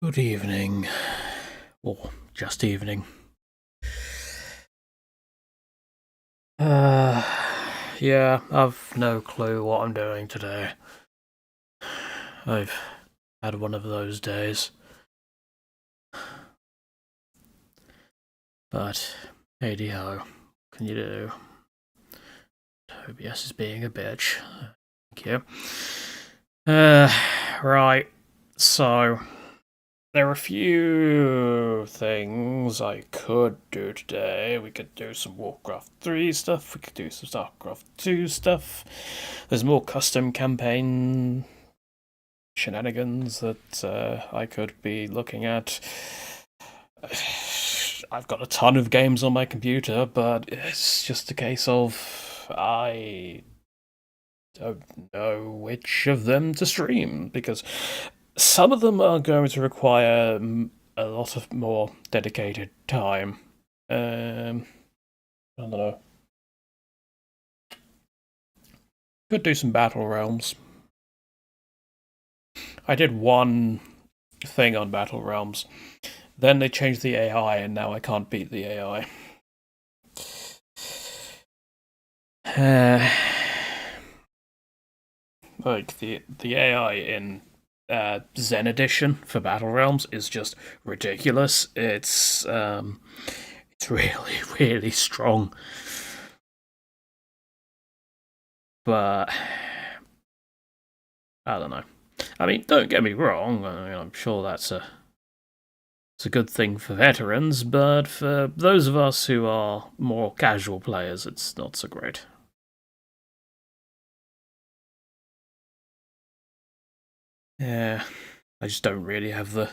Good evening. Or just evening. Yeah, I've no clue what I'm doing today. I've had one of those days. But, hey ho, what can you do? OBS is being a bitch. Thank you. Right, so there are a few things I could do today. We could do some Warcraft 3 stuff, we could do some StarCraft 2 stuff. There's more custom campaign shenanigans that I could be looking at. I've got a ton of games on my computer, but it's just a case of I don't know which of them to stream, because some of them are going to require a lot of more dedicated time. I don't know. Could do some Battle Realms. I did one thing on Battle Realms. Then they changed the AI, and now I can't beat the AI. Like the AI in Zen Edition for Battle Realms is just ridiculous. It's really really strong, but I don't know. I mean, don't get me wrong. I'm sure it's a good thing for veterans, but for those of us who are more casual players, it's not so great. Yeah, I just don't really have the.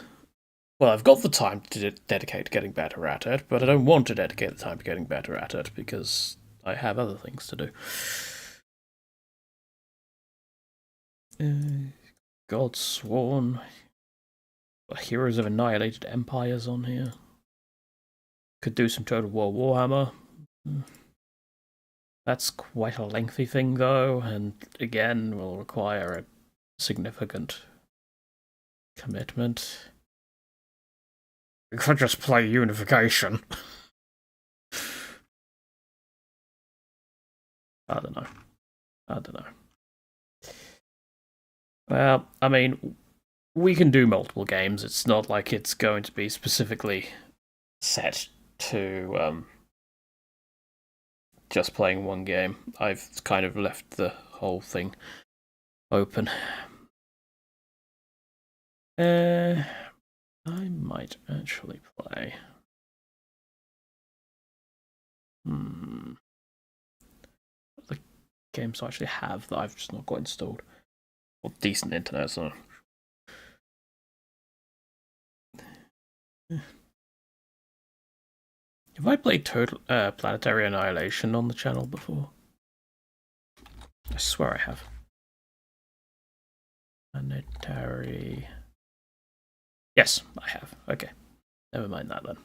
Well, I've got the time to dedicate to getting better at it, but I don't want to dedicate the time to getting better at it because I have other things to do. Godsworn. Heroes of Annihilated Empires on here. Could do some Total War Warhammer. That's quite a lengthy thing, though, and again, will require a significant commitment. We could just play Unification. I don't know. Well, I mean, we can do multiple games. It's not like it's going to be specifically set to just playing one game. I've kind of left the whole thing open. I might actually play. The games I actually have that I've just not got installed. Or decent internet, so. Have I played Total Planetary Annihilation on the channel before? I swear I have. Planetary. Yes, I have. Okay. Never mind that then.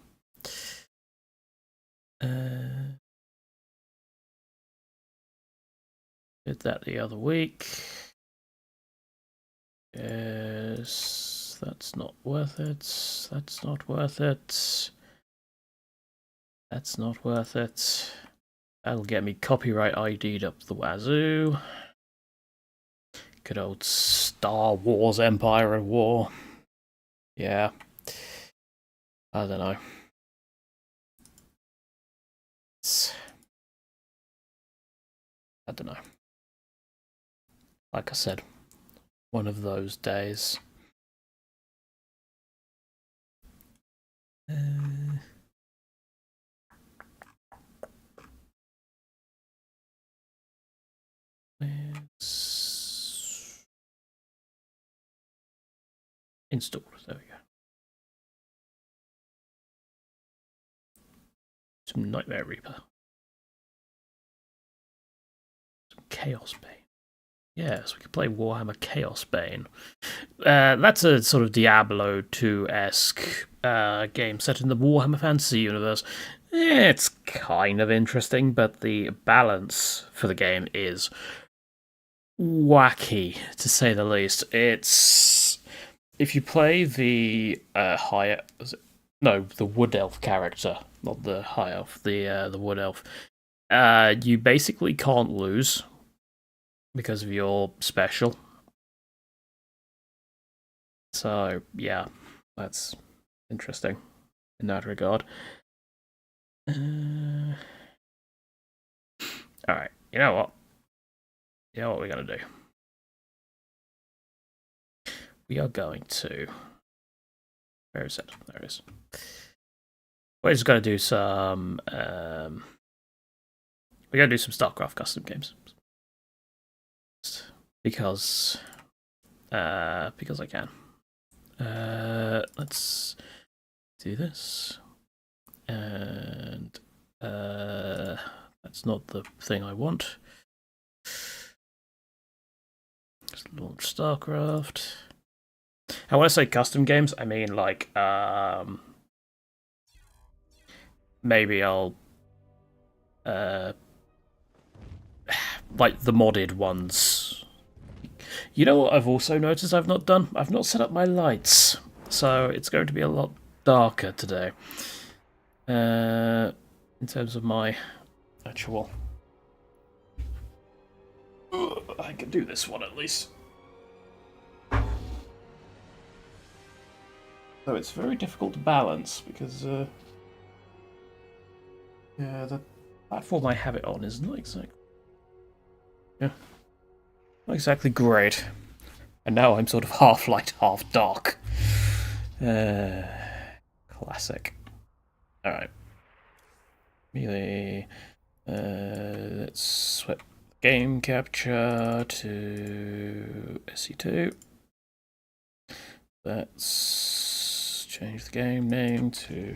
Did that the other week. Yes, that's not worth it. That's not worth it. That's not worth it. That'll get me copyright ID'd up the wazoo. Good old Star Wars Empire of War. Yeah. I don't know. I don't know. Like I said, one of those days. It's installed. There we go. Some Nightmare Reaper. Some Chaos Bane. Yes, we could play Warhammer Chaos Bane. That's a sort of Diablo 2-esque game set in the Warhammer Fantasy universe. It's kind of interesting, but the balance for the game is wacky, to say the least. It's if you play the high, the wood elf character, not the high elf, the wood elf, you basically can't lose because of your special. So yeah, that's interesting in that regard. All right, you know what? You know what we're gonna do? We are going to. Where is it? There it is. We're just gonna do some. We're gonna do some StarCraft custom games because I can. Let's do this, and that's not the thing I want. Let's launch StarCraft. And when I say custom games, I mean like maybe I'll like the modded ones. You know what I've also noticed I've not done? I've not set up my lights, so it's going to be a lot darker today. In terms of my actual... I can do this one at least. So it's very difficult to balance because yeah, the platform I have it on is not exactly not exactly great. And now I'm sort of half light, half dark. Classic. Alright. Really, let's swap game capture to SC2. Let's change the game name to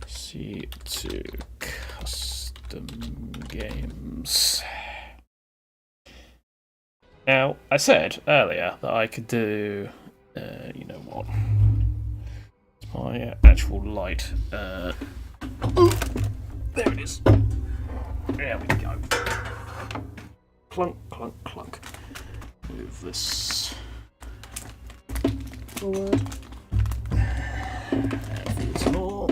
C2 Custom Games. Now, I said earlier that I could do, you know what? My actual light. There it is. There we go. Clunk, clunk, clunk. Move this forward. Forward more.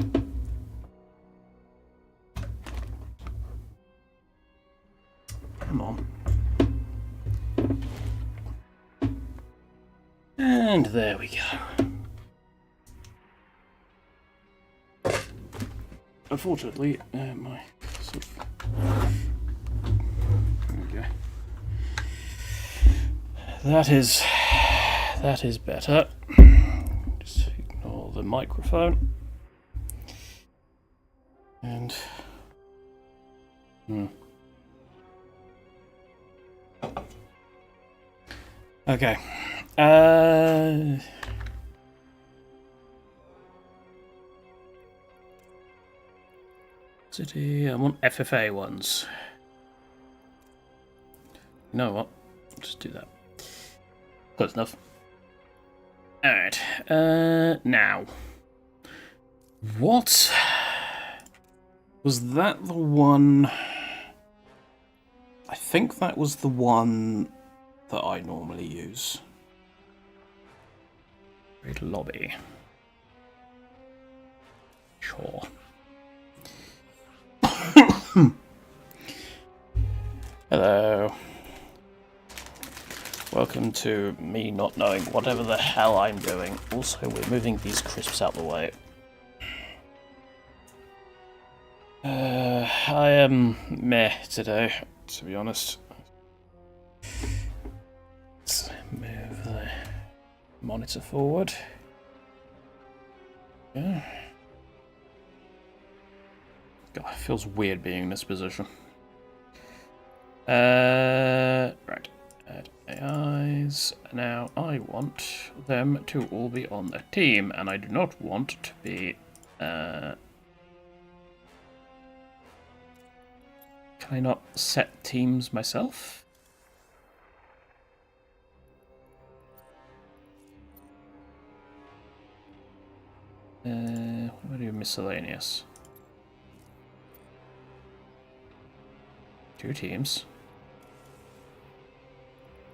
Come on. And there we go. Unfortunately, my sort of... There we go. That is better. Just ignore the microphone. And okay. City, I want FFA ones. You know what? Just do that. Close enough. Alright. Now. What? Was that the one... I think that was the one that I normally use. Great lobby. Sure. Hello. Welcome to me not knowing whatever the hell I'm doing. Also, we're moving these crisps out the way. I am meh today, to be honest. Let's move the monitor forward. Yeah. God, it feels weird being in this position. Right. Add AIs. Now I want them to all be on the team, and I do not want to be. Can I not set teams myself? What do I do? Miscellaneous. 2 teams.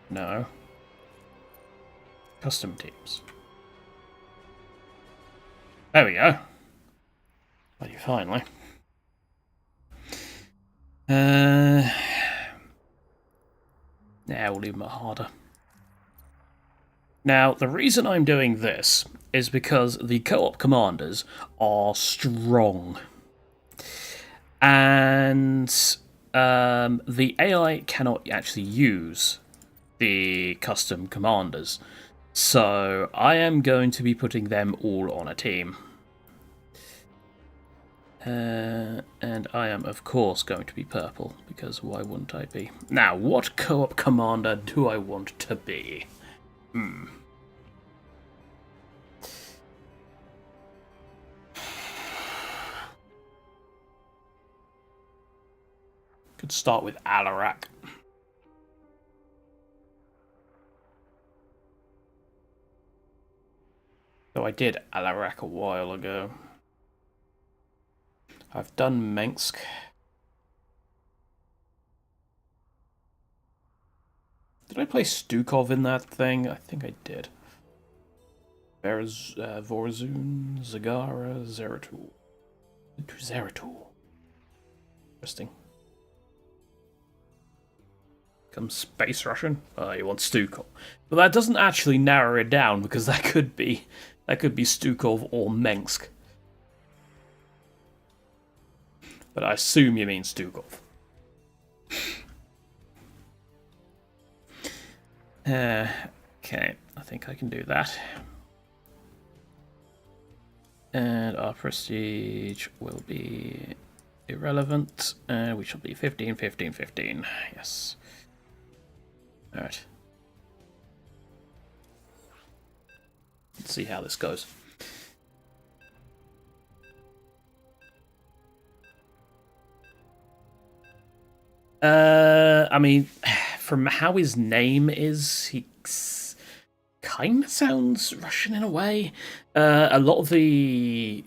No. Custom teams. There we go. Well, you finally. Yeah, we'll leave them at harder. Now, the reason I'm doing this is because the co-op commanders are strong. And the AI cannot actually use the custom commanders. So I am going to be putting them all on a team. And I am, of course, going to be purple, because why wouldn't I be? Now, what co-op commander do I want to be? Could start with Alarak. Though I did Alarak a while ago. I've done Mensk. Did I play Stukov in that thing? I think I did. Vorzun, Zagara, Zeratul. Zeratul. Interesting. Come Space Russian? Oh, you want Stukov. But that doesn't actually narrow it down, because that could be Stukov or Mensk. But I assume you mean Stukov. Okay, I think I can do that. And our prestige will be irrelevant. We shall be 15, 15, 15. Yes. Alright. Let's see how this goes. I mean, from how his name is, he kind of sounds Russian in a way. A lot of the...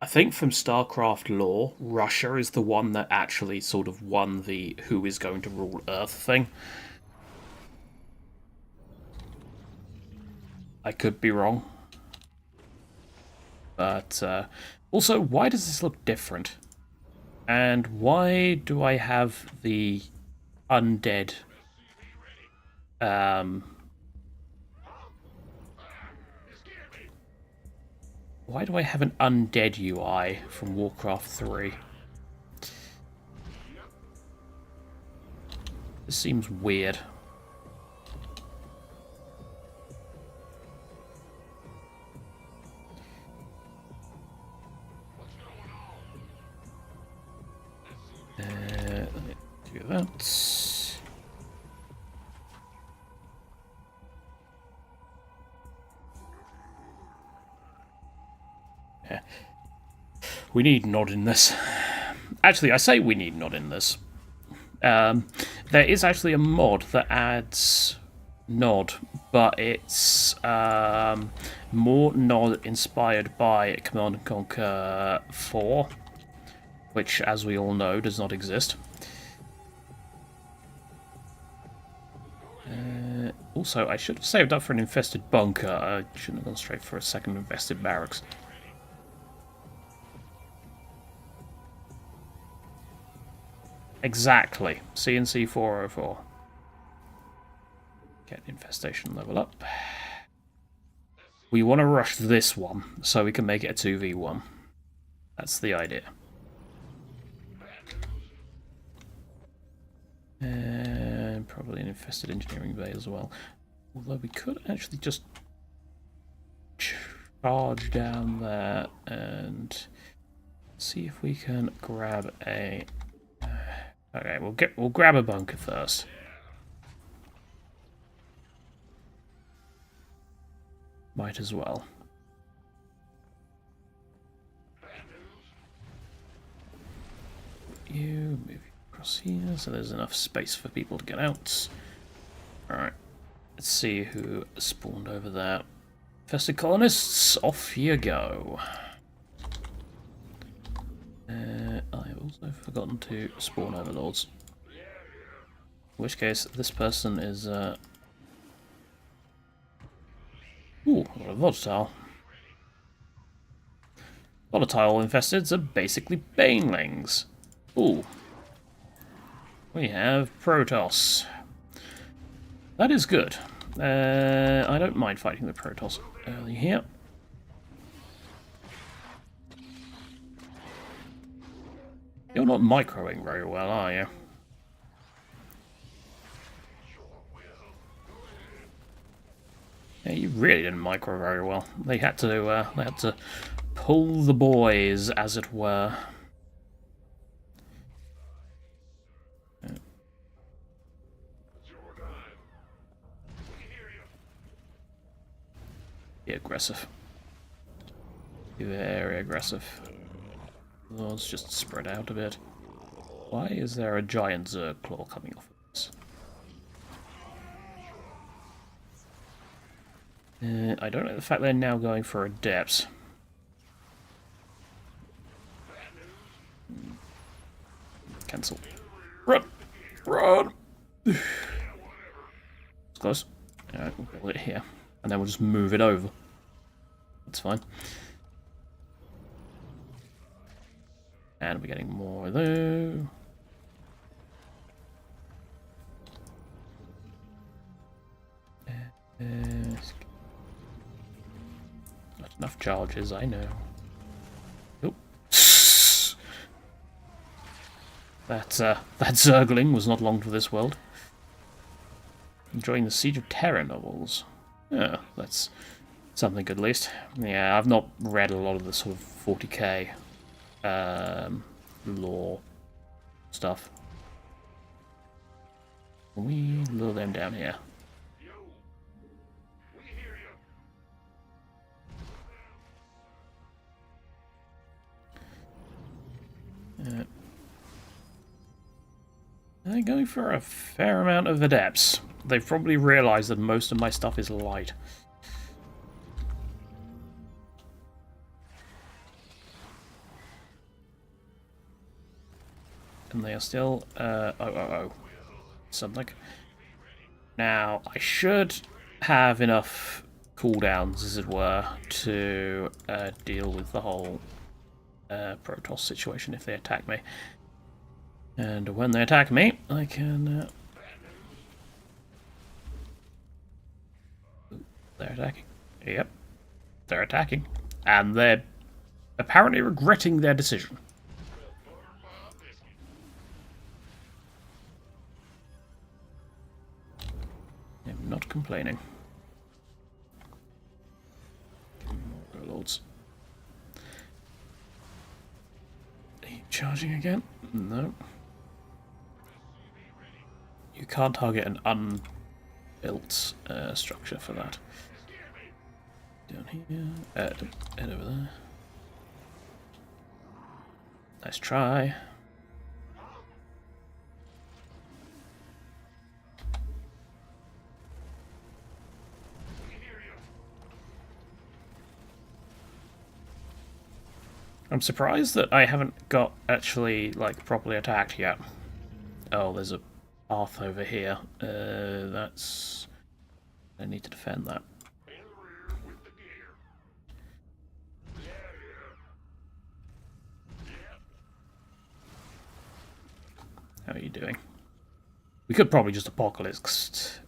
I think from StarCraft lore, Russia is the one that actually sort of won the who is going to rule Earth thing. I could be wrong. But, also, why does this look different? And why do I have the undead... Why do I have an undead UI from Warcraft 3? This seems weird. Let me do that. Yeah. We need Nod in this. Actually, I say we need Nod in this. There is actually a mod that adds Nod, but it's more Nod inspired by Command & Conquer 4, which, as we all know, does not exist. Also, I should have saved up for an infested bunker. I shouldn't have gone straight for a second infested barracks. Exactly. CNC 404. Get infestation level up. We want to rush this one so we can make it a 2v1. That's the idea. And probably an infested engineering bay as well. Although we could actually just charge down there and see if we can grab a... Okay, we'll grab a bunker first. Might as well. You move across here, so there's enough space for people to get out. Alright, let's see who spawned over there. Infested colonists, off you go. I've also forgotten to spawn overlords. In which case, this person is... Ooh, I've got a volatile. Volatile infesteds are basically banelings. Ooh. We have Protoss. That is good. I don't mind fighting the Protoss early here. You're not microing very well, are you? Yeah, you really didn't micro very well. They had to pull the boys, as it were. Be aggressive. Be very aggressive. Let's just spread out a bit. Why is there a giant Zerg claw coming off of this? I don't like the fact they're now going for adepts. Cancel. Run! Run! It's close. Alright, we'll build it here. And then we'll just move it over. That's fine. And we're getting more though. Not enough charges, I know. Oop. That Zergling was not long for this world. Enjoying the Siege of Terra novels. Yeah, that's something good at least. Yeah, I've not read a lot of the sort of 40k lore stuff. Can we lure them down here? They're going for a fair amount of adepts. They've probably realised that most of my stuff is light. And they are still, something. Now, I should have enough cooldowns, as it were, to deal with the whole Protoss situation if they attack me. And when they attack me, I can... They're attacking. Yep. They're attacking. And they're apparently regretting their decision. I'm not complaining. More lords. Are you charging again? No. You can't target an unbuilt structure for that. Down here. Head over there. Nice try. I'm surprised that I haven't got actually like properly attacked yet. Oh, there's a path over here. That's... I need to defend that. How are you doing? We could probably just apocalypse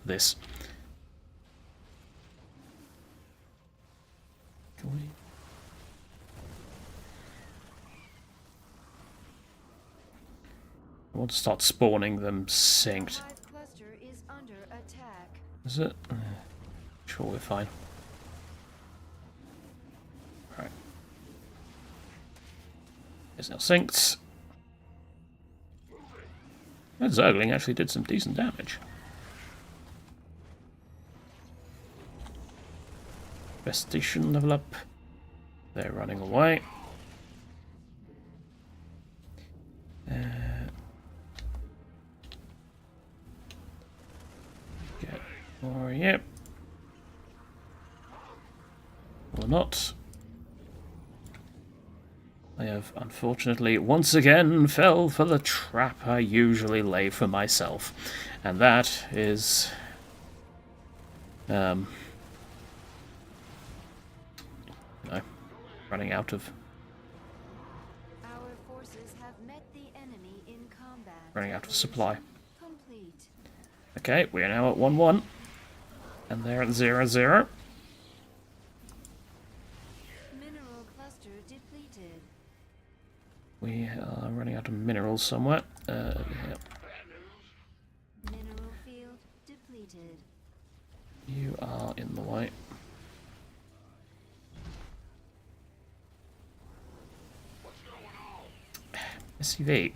this. Can we? I want to start spawning them synced. Is it? Sure, we're fine. Right. It's now synced. That Zergling actually did some decent damage. Investigation level up. They're running away. Get more, yep. Or not. I have unfortunately once again fell for the trap I usually lay for myself, and that is no. running out of Our forces have met the enemy in combat. running out of supply. Complete. Okay, we are now at 1-1. And they're at 0-0. Mineral cluster depleted. We are running out of minerals somewhere. Yeah. Mineral field depleted. You are in the way. SCII.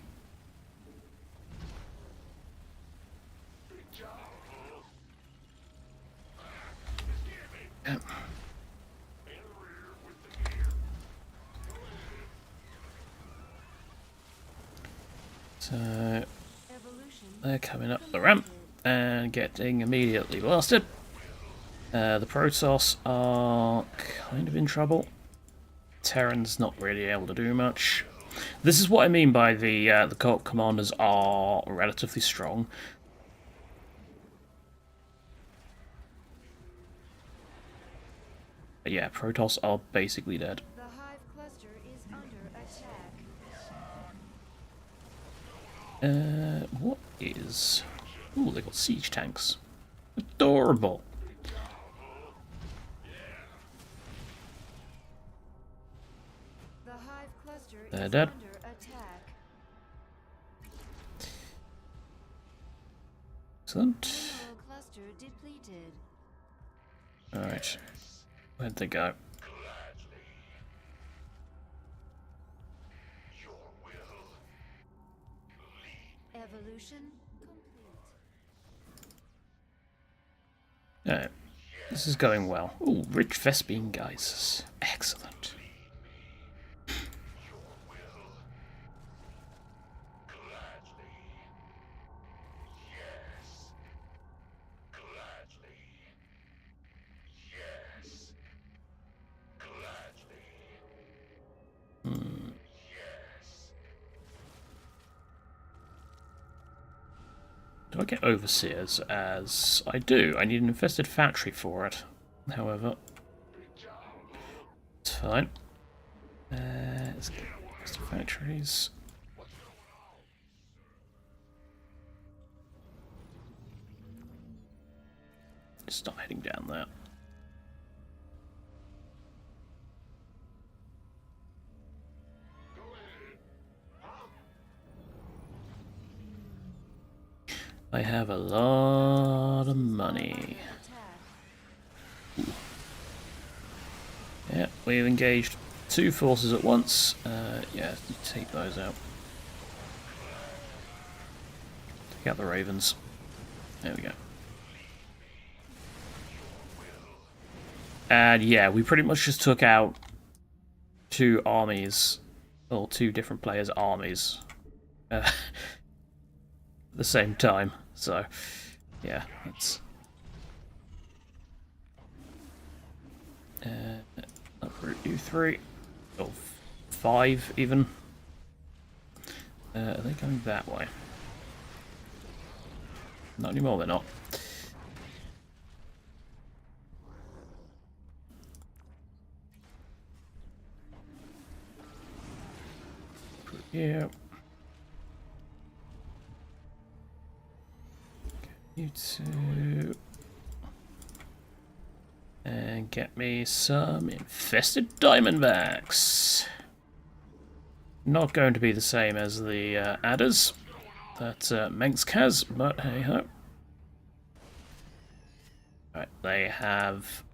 Yep. So they're coming up the ramp and getting immediately blasted. The Protoss are kind of in trouble. Terran's not really able to do much. This is what I mean by the Coop commanders are relatively strong. But yeah, Protoss are basically dead. The hive cluster is under attack. What is... Ooh, they got siege tanks. Adorable. The hive cluster They're is dead. under attack. Excellent. Mineral cluster depleted. Alright. Where'd they go? Evolution complete. Alright. This is going well. Ooh, rich Vespine guys. Excellent. Do I get Overseers? As I do. I need an infested factory for it. However, it's fine. Let's get infested factories. Just start heading down there. I have a lot of money. Yeah, we've engaged 2 forces at once. Yeah, take those out. Take out the ravens. There we go. And yeah, we pretty much just took out 2 armies, or 2 different players' armies. At the same time, so yeah, that's uproot U3 or 5 even. Are they going that way? Not anymore, they're not. Yeah. You two. And get me some infested diamondbacks. Not going to be the same as the adders that Menx has, but hey ho. Right, they have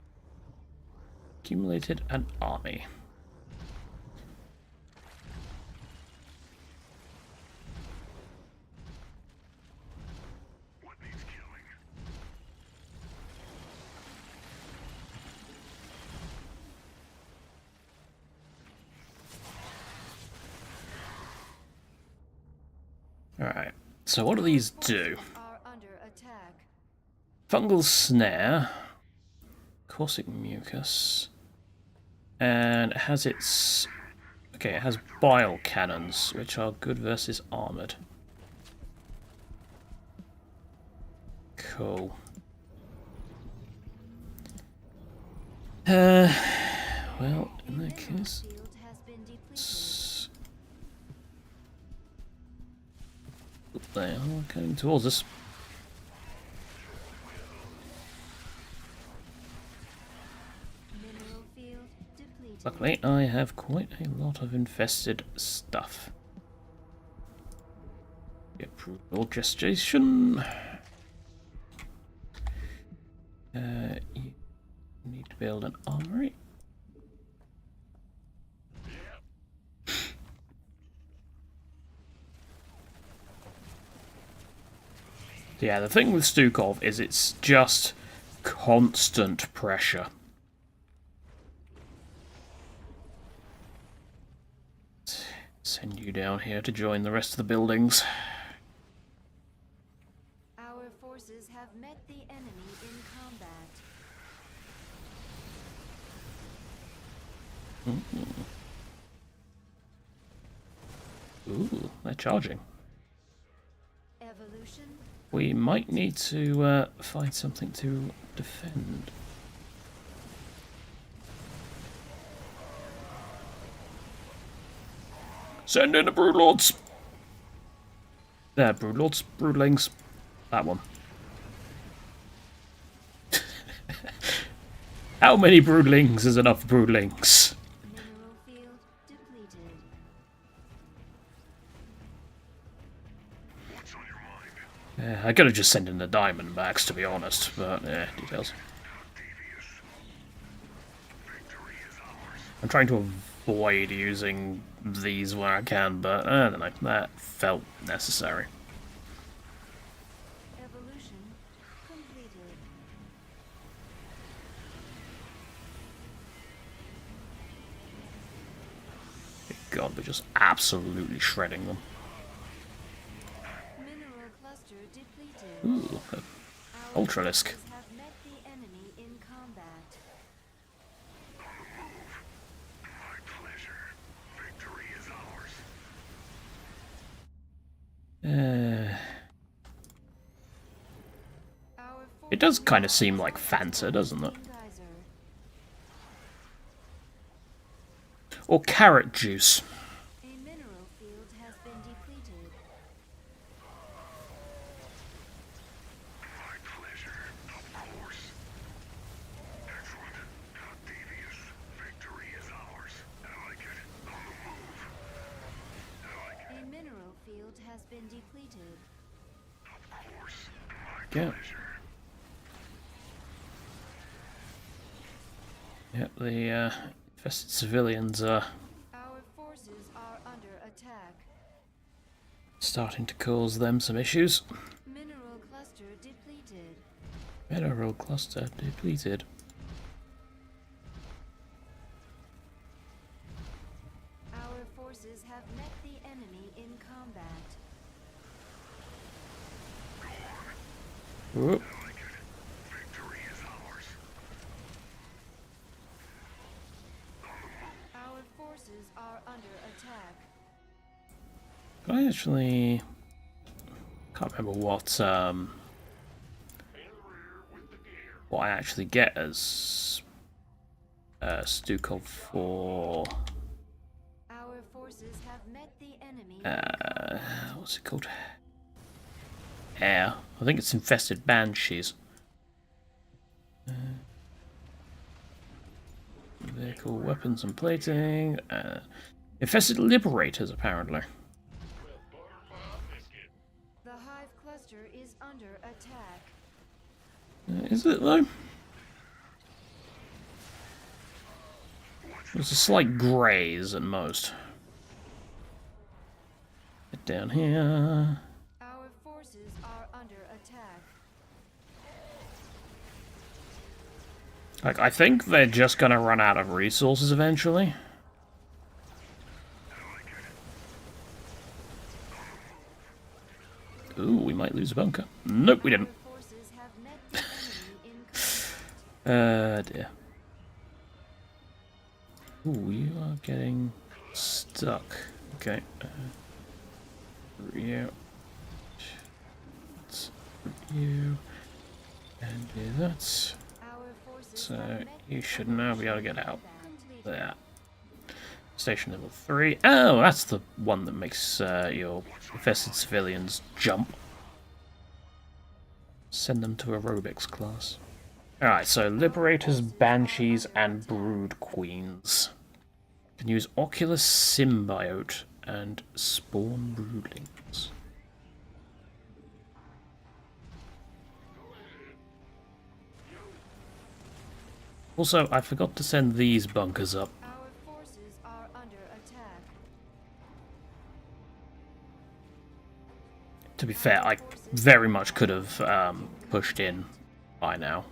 accumulated an army. Alright, so what do these do? Are under attack. Fungal snare, caustic mucus, and it has its... Okay, it has bile cannons, which are good versus armoured. Cool. Well, in that Because field has been depleted. they are coming towards us. Mineral field depleted. Luckily, I have quite a lot of infested stuff. Approval gestation. You need to build an armory. Yeah, the thing with Stukov is it's just constant pressure. Send you down here to join the rest of the buildings. Our forces have met the enemy in combat. Ooh, they're charging. Evolution. We might need to find something to defend. Send in the Broodlords! There, Broodlords, Broodlings. That one. How many Broodlings is enough Broodlings? Mineral field depleted. What's on your mind? I could have just sent in the Diamondbacks, to be honest, but yeah, details. Devious. Victory is ours. I'm trying to avoid using these where I can, but I don't know, that felt necessary. Evolution completed. God, we're just absolutely shredding them. Mineral cluster depleted. Ooh, Our Ultralisk. forces have met the enemy in combat. My pleasure. Victory is ours. Our It does forces kind of are seem like Fanta, doesn't it? Geyser. Or carrot juice. A mineral field has been depleted. My pleasure. Of course. Excellent. Not devious. Victory is ours. I like it. On the move. I like it. A mineral field has been depleted. Of course. My Yeah. pleasure. Yep, the infested civilians are Our forces are under attack. starting to cause them some issues. Mineral cluster depleted. Mineral cluster depleted. Our forces have met the enemy in combat. Whoop. I like it. Victory is ours. Our forces are under attack. I actually can't remember what I actually get as Stukov for Our forces have met the enemy what's it called? Air. I think it's infested banshees. Vehicle weapons and plating. Infested liberators, apparently. The hive cluster is under attack. Is it though? There's a slight graze at most. Get down here. Our forces are under attack. Like, I think they're just gonna run out of resources eventually. Ooh, we might lose a bunker. Nope, we didn't. Our forces have met the enemy in combat. Dear. Ooh, you are getting stuck. Okay. You. Let's you. And do that. Our forces So, have met you the should now be able to enemy get out. in combat. There. Station level 3. Oh, that's the one that makes your infested civilians jump. Send them to aerobics class. Alright, so Liberators, Banshees, and Brood Queens. Can use Oculus Symbiote and Spawn Broodlings. Also, I forgot to send these bunkers up. Our forces are under attack. To be fair, I very much could have pushed in by now.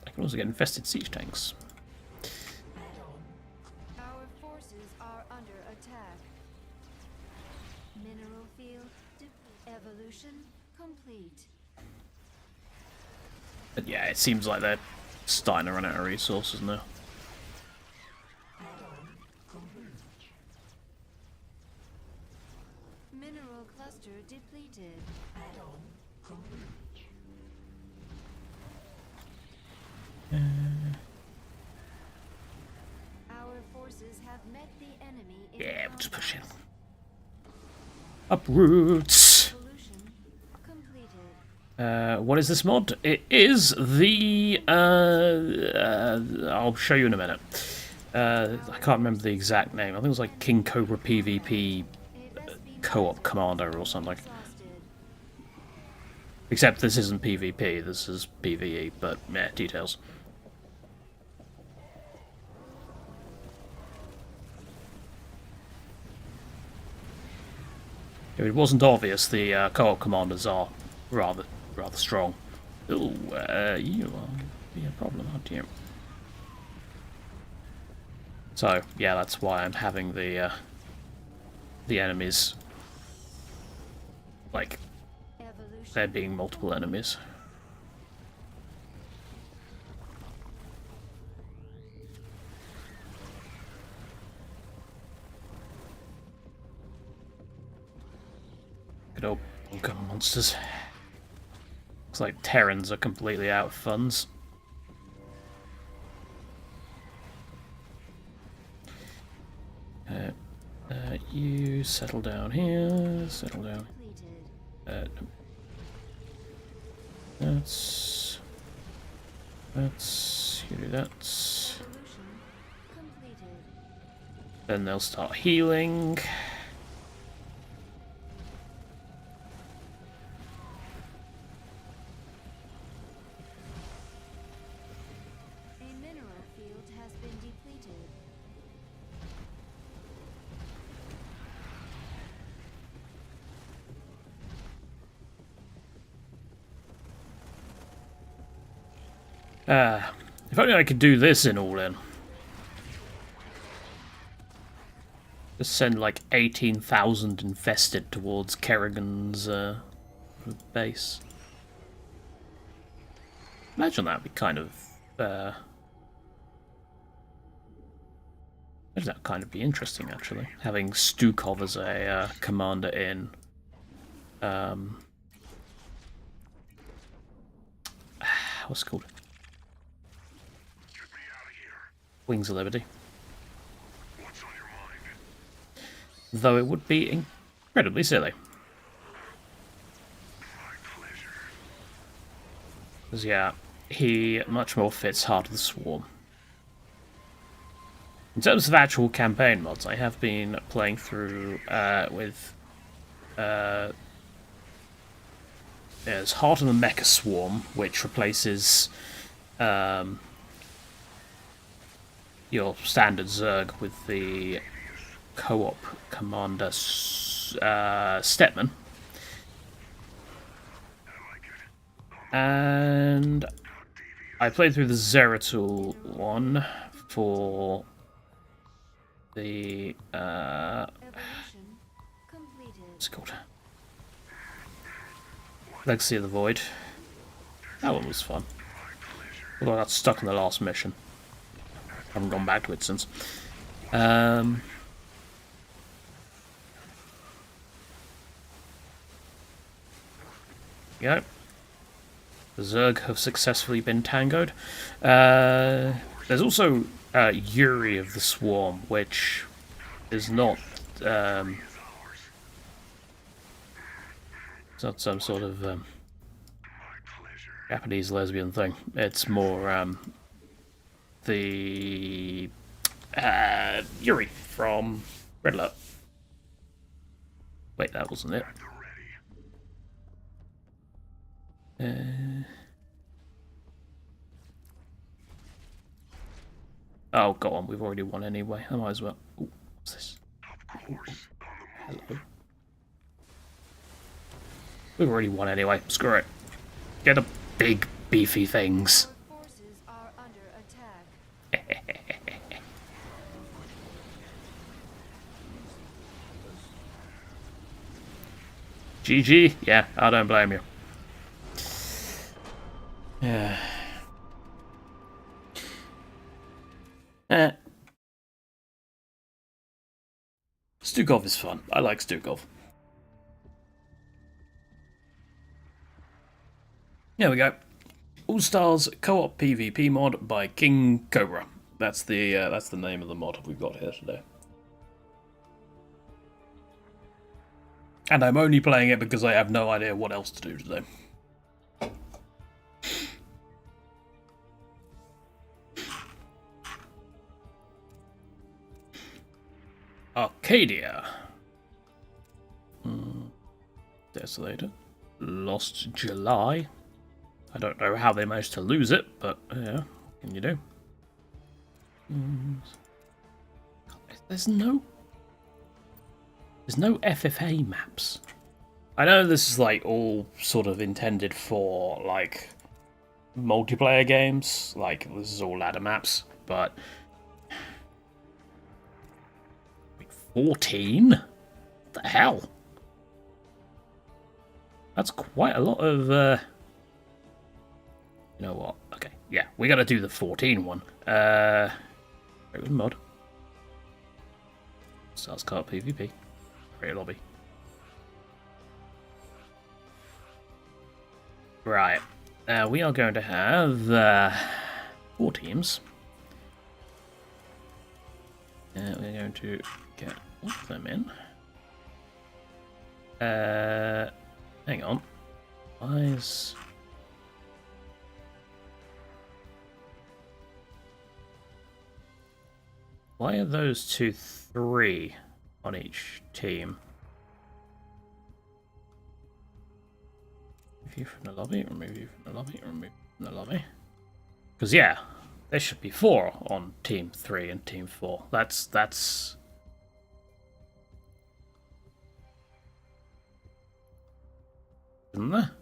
I can also get infested siege tanks. Our forces are under attack. Mineral field evolution complete. But yeah, it seems like they're starting to run out of resources now. Mineral cluster depleted. Our forces have met the enemy in Yeah, we'll just push in. combat. Uproots! Evolution completed. What is this mod? It is the... I'll show you in a minute. I can't remember the exact name. I think it was like King Cobra PvP Co-op Commander or something. Exhausted. Except this isn't PvP, this is PvE, but yeah, details. If it wasn't obvious, the co-op commanders are rather strong. Ooh, you are be a problem, aren't you? So yeah, that's why I'm having the enemies, like Evolution. there being multiple enemies. Good old bunker monsters. Looks like Terrans are completely out of funds. You settle down here, settle down. Completed. That's you do that. Evolution completed. Then they'll start healing. A mineral field has been depleted. If only I could do this in all in. Just send like 18,000 infested towards Kerrigan's base. Imagine that'd be kind of imagine that'd kind of be interesting actually. Having Stukov as a commander in what's it called? Get me out of here. Wings of Liberty. What's on your mind? Though it would be incredibly silly. My pleasure. Because yeah, he much more fits Heart of the Swarm. In terms of actual campaign mods, I have been playing through with there's Heart of the Mecha Swarm, which replaces your standard Zerg with the co-op commander Stepman. And I played through the Zeratul one for the Evolution completed. what's it called? Legacy of the Void. That one was fun. Although I got stuck in the last mission. Haven't gone back to it since. Yeah. The Zerg have successfully been tangoed. There's also Yuri of the Swarm, which is not it's not some sort of Japanese lesbian thing. It's more the Yuri from Red Alert. Wait, that wasn't it. Oh, go on. We've already won anyway. I might as well. Ooh, what's this? Hello. We've already won anyway. Screw it. Get the big, beefy things. Our forces are under attack. GG? Yeah, I don't blame you. Yeah. Stukov is fun. I like Stukov. There we go. All Stars Co-op PvP mod by King Cobra. That's the name of the mod we've got here today. And I'm only playing it because I have no idea what else to do today. Arcadia. Desolated. Lost July. I don't know how they managed to lose it, but yeah, what can you do? There's no FFA maps. I know this is like all sort of intended for like multiplayer games, like this is all ladder maps, but 14? What the hell? That's quite a lot of you know what? Okay, yeah, we gotta do the 14 one. Create mod. Stars card PvP. Create a lobby. Right. We are going to have 4 teams. We're going to get all of them in. Hang on. Why are those 2 3 on each team? Remove you from the lobby, remove you from the lobby, remove you from the lobby. Because, yeah, there should be 4 on team 3 and team 4. That's... Isn't there?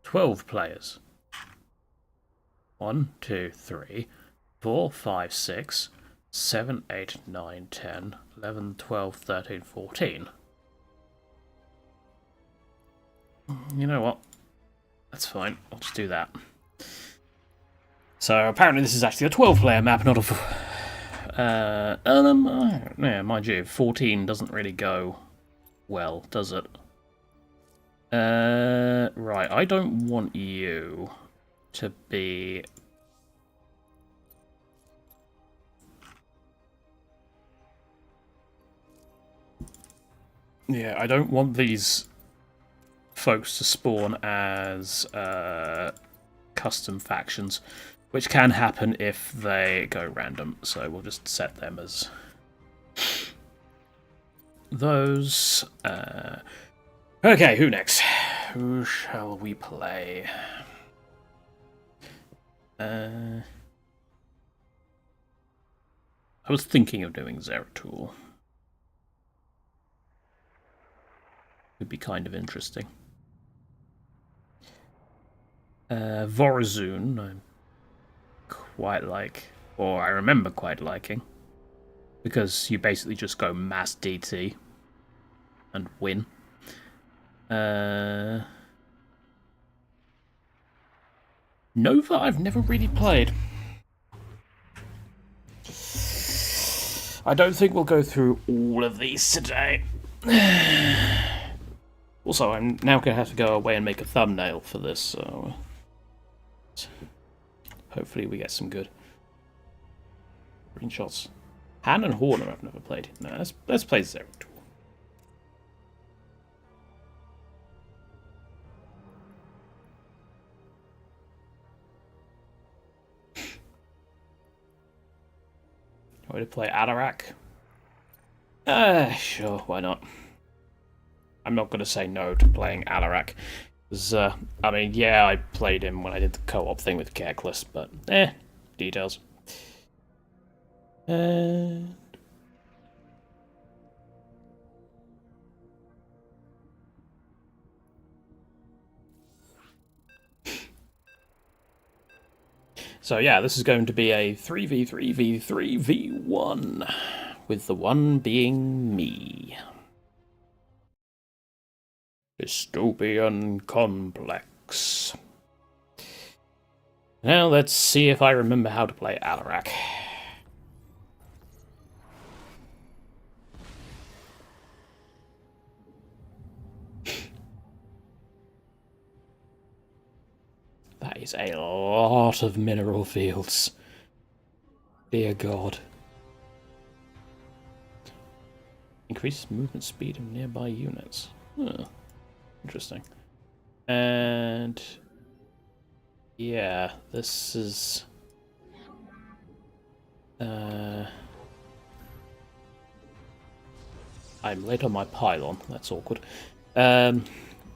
12 players. 1, 2, 3, 4, 5, 6, 7, 8, 9, 10, 11, 12, 13, 14. You know what? That's fine. I'll just do that. So apparently this is actually a 12-player map, not a... yeah, mind you, 14 doesn't really go well, does it? Right, I don't want you to be... Yeah, I don't want these folks to spawn as custom factions, which can happen if they go random, so we'll just set them as those. Okay, who next? Who shall we play? I was thinking of doing Zeratul. Would be kind of interesting. Vorazun, I quite like, or I remember quite liking, because you basically just go mass DT and win. Nova, I've never really played. I don't think we'll go through all of these today. Also, I'm now going to have to go away and make a thumbnail for this, so... hopefully we get some good. Screenshots. Han and Horner I've never played. No, let's play Zeratul. Way to play Alarak? Sure, why not? I'm not going to say no to playing Alarak. Because, I mean, yeah, I played him when I did the co-op thing with Kekoulis, but, details. So yeah, this is going to be a 3v3v3v1, with the one being me. Dystopian Complex. Now let's see if I remember how to play Alarak. That is a lot of mineral fields. Dear God. Increases movement speed of nearby units. Huh. Interesting. And yeah, this is I'm late on my pylon. That's awkward. Yeah,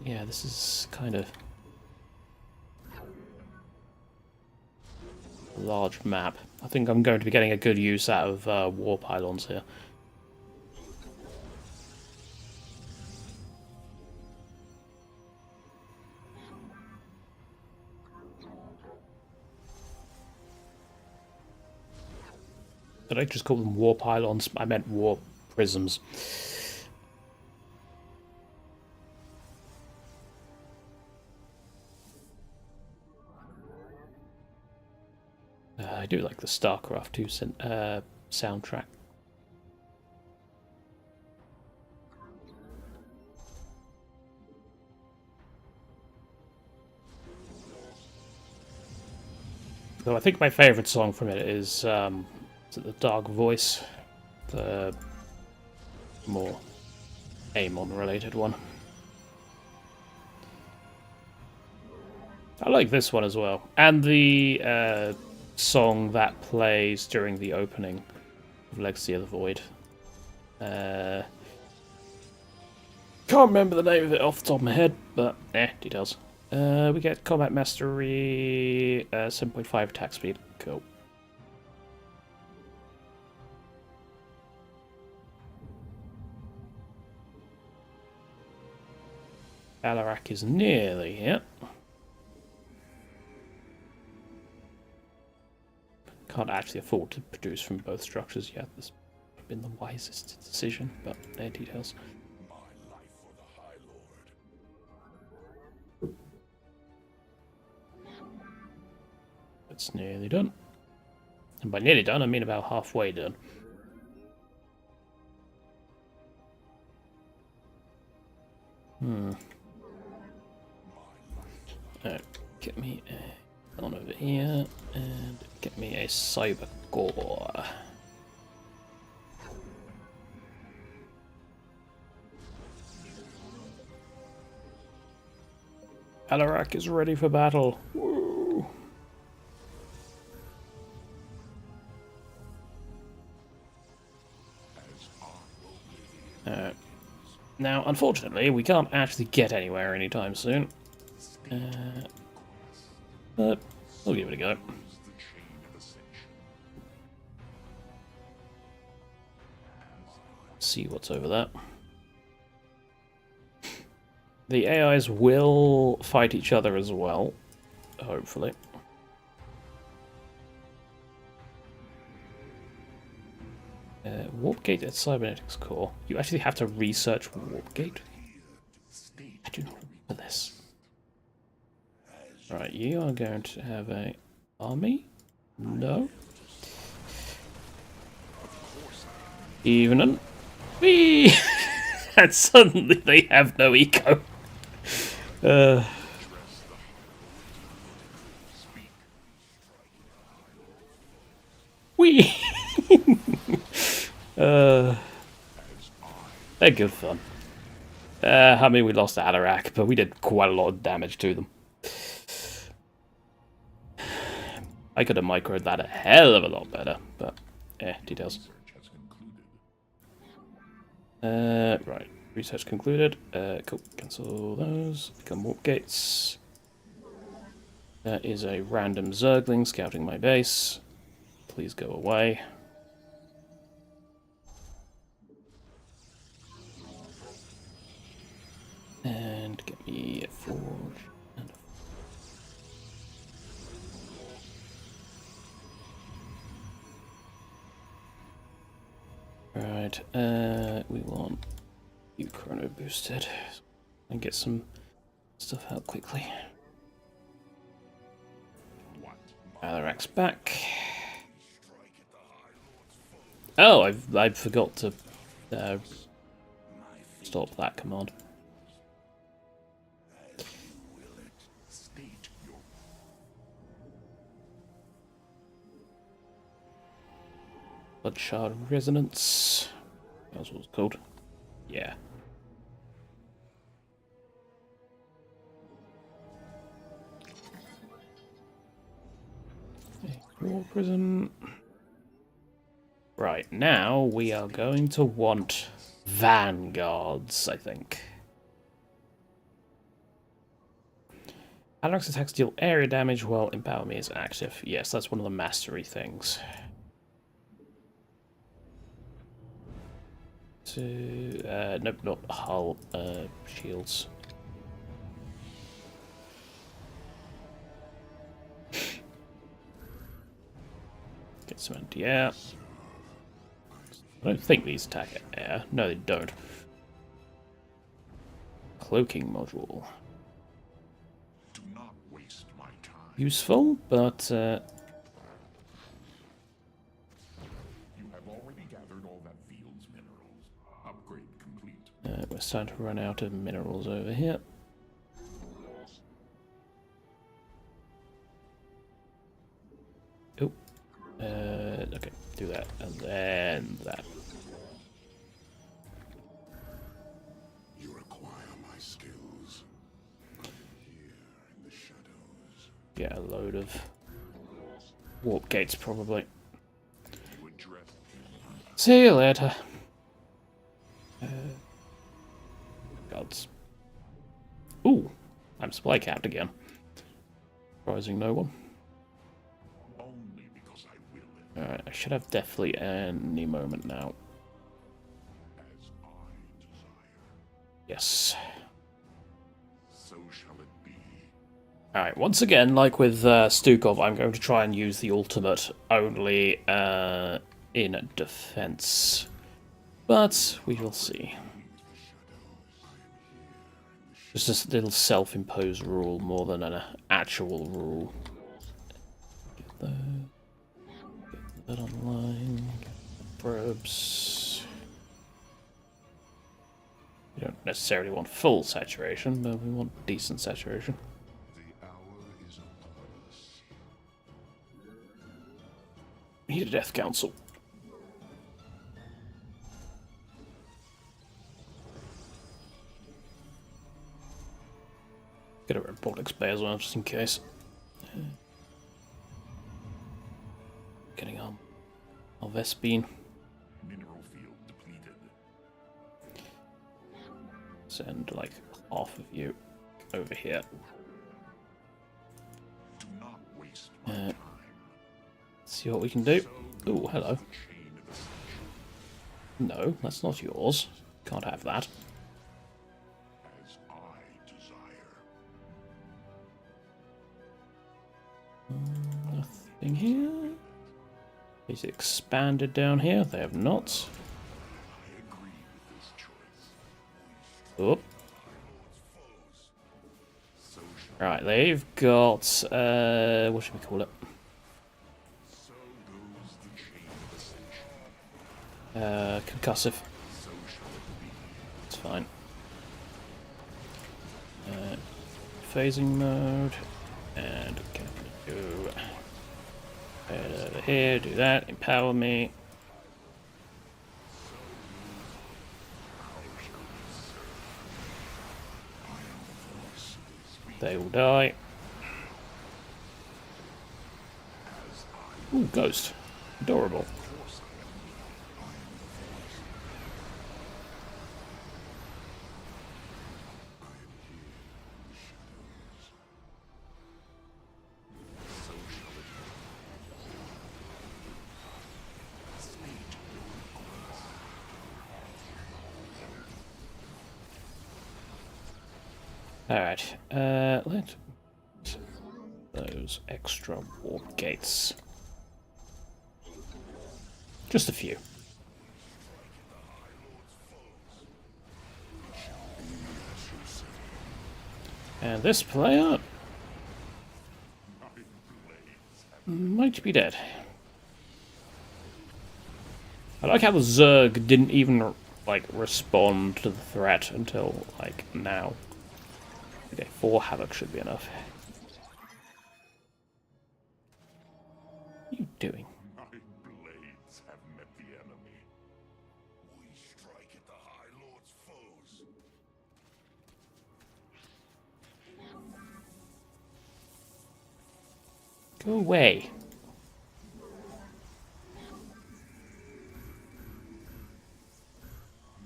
this is kind of a large map. I think I'm going to be getting a good use out of war pylons here. Did I just call them war pylons? I meant war prisms. I do like the StarCraft 2 soundtrack. Though I think my favourite song from it is the Dark Voice, the more Amon related one. I like this one as well, and the song that plays during the opening of Legacy of the Void. Can't remember the name of it off the top of my head, but details. We get combat mastery, 7.5 attack speed. Cool. Alarak is nearly here. Can't actually afford to produce from both structures yet. This would have been the wisest decision, but details. My life for the High Lord. It's nearly done. And by nearly done, I mean about halfway done. Get me one over here, and get me a cyber core. Alarak is ready for battle. Woo. Now, unfortunately, we can't actually get anywhere anytime soon. But we'll give it a go. See what's over there. The AIs will fight each other as well, hopefully. Warpgate at Cybernetics Core. You actually have to research Warpgate? I do not remember this. Right, you are going to have a army? No. Evening. Whee! And suddenly they have no eco. Whee! They're good fun. I mean, we lost Alarak, but we did quite a lot of damage to them. I could have microed that a hell of a lot better, but details. Right, research concluded. Cool, cancel those. Become warp gates. There is a random Zergling scouting my base. Please go away. And get me a forge. Right, we want you chrono boosted and get some stuff out quickly. Alarak's back. Oh, I forgot to stop that command. Bloodshard Resonance. That's what it's called. Yeah. War Prison. Right, now we are going to want Vanguards, I think. Alarak's attacks deal area damage while Empower Me is active. Yes, that's one of the mastery things. Nope, not hull, shields. Get some anti-air. I don't think these attack air. No, they don't. Cloaking module. Do not waste my time. Useful, but You have already gathered all that field's minerals. Upgrade complete. we're starting to run out of minerals over here. Oh. Okay, do that, and then that. You require my skills. Here in the shadows. Get a load of warp gates, probably. You address See you later. Gods. Ooh, I'm supply capped again. Surprising no one. only because I will it. Alright, I should have deathly any moment now. As I desire, Yes. so shall it be. Alright, once again, like with Stukov, I'm going to try and use the ultimate only in defense. But we will see. Just a little self-imposed rule more than an actual rule. Get that online. Get the probes. We don't necessarily want full saturation, but we want decent saturation. The hour is upon us. We need a death council. Get a robotics bay as well, just in case. Getting our Vespine. Mineral field depleted. Send like half of you over here. Do not waste my time. See what we can do. Ooh, hello. Chain of ascension. No, that's not yours. Can't have that. As I desire. Nothing here. Is it expanded down here? They have not. I agree with this choice. Oop. So shall Right, they've got what should we call it? so goes the chain of ascension. Concussive. So shall it be. It's fine. Phasing mode, and can do head over here, do that, empower me. They will die. Ooh, ghost. Adorable. Alright, let's those extra warp gates. Just a few. And this player might be dead. I like how the Zerg didn't even, like, respond to the threat until, like, now. Okay, 4 Havoc should be enough. What are you doing? My blades have met the enemy. We strike at the High Lord's foes. Go away.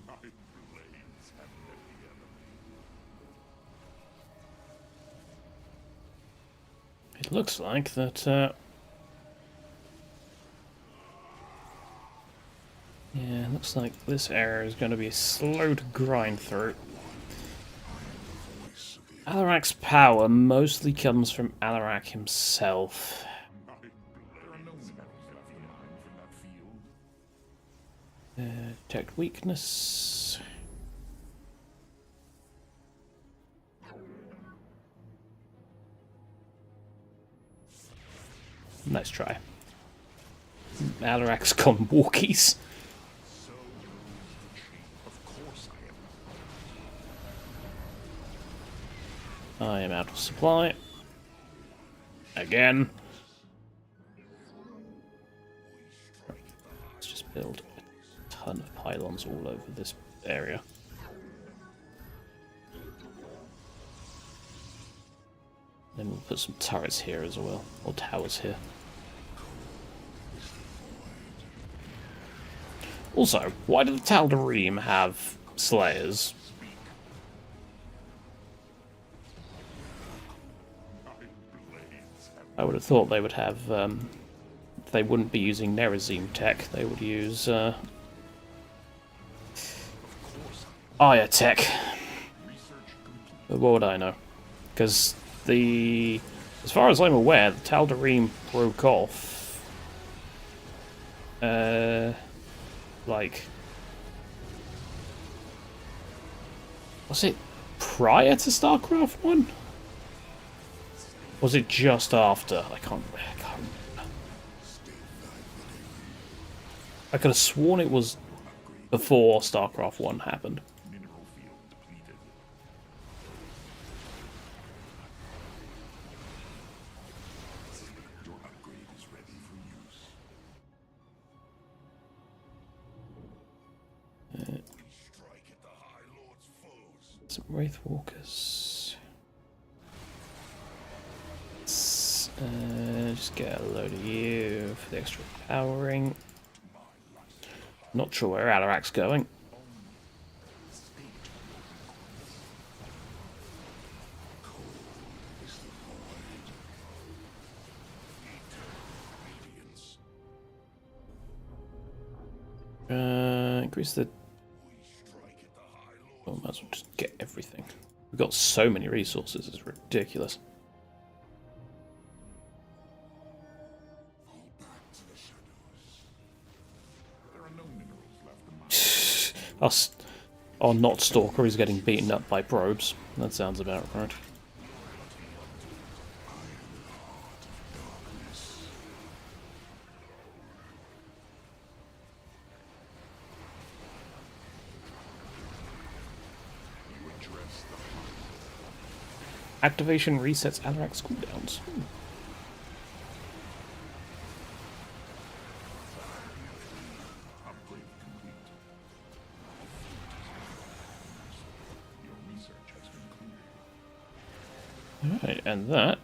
My blades have met the enemy. It looks like that, yeah, it looks like this area is going to be slow to grind through. Alarak's power mostly comes from Alarak himself. Detect weakness. Nice try. Alarak's gone walkies. Of course I am out of supply. Again. Let's just build a ton of pylons all over this area. Then we'll put some turrets here as well, or towers here. Also, why do the Caldaris have slayers? I would have thought they would have, they wouldn't be using Nerazim tech, they would use, Aya tech. But what would I know? Because as far as I'm aware, the Tal'Darim broke off, like, was it prior to StarCraft 1? Was it just after? I can't remember. I could have sworn it was before StarCraft 1 happened. mineral field depleted. Your upgrade is ready for use. We strike at the High Lord's foes. Some Wraith Walkers. Just get a load of you for the extra powering. Not sure where Alarak's going. Increase the... Oh, might as well just get everything. We've got so many resources, it's ridiculous. Us, our not stalker is getting beaten up by probes. That sounds about right. Activation resets Alarak's cooldowns. Alright, and that.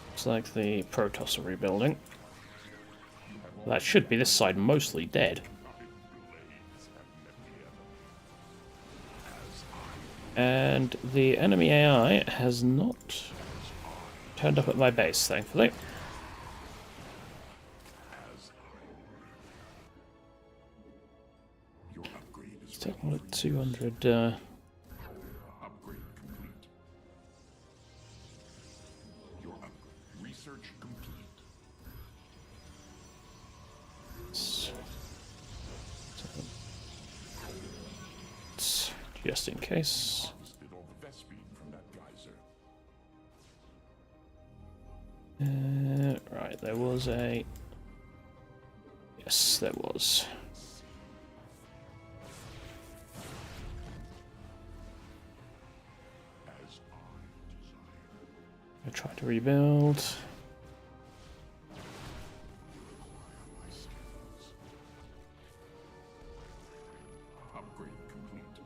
Looks like the Protoss are rebuilding. That should be this side mostly dead. And the enemy AI has not turned up at my base, thankfully. Still at 200. Upgrade complete. Your research complete. Just in case. Harvested all the Vespene from that geyser. Right, there was a... Yes, there was. As I I tried to rebuild. desire. My skills. Upgrade complete.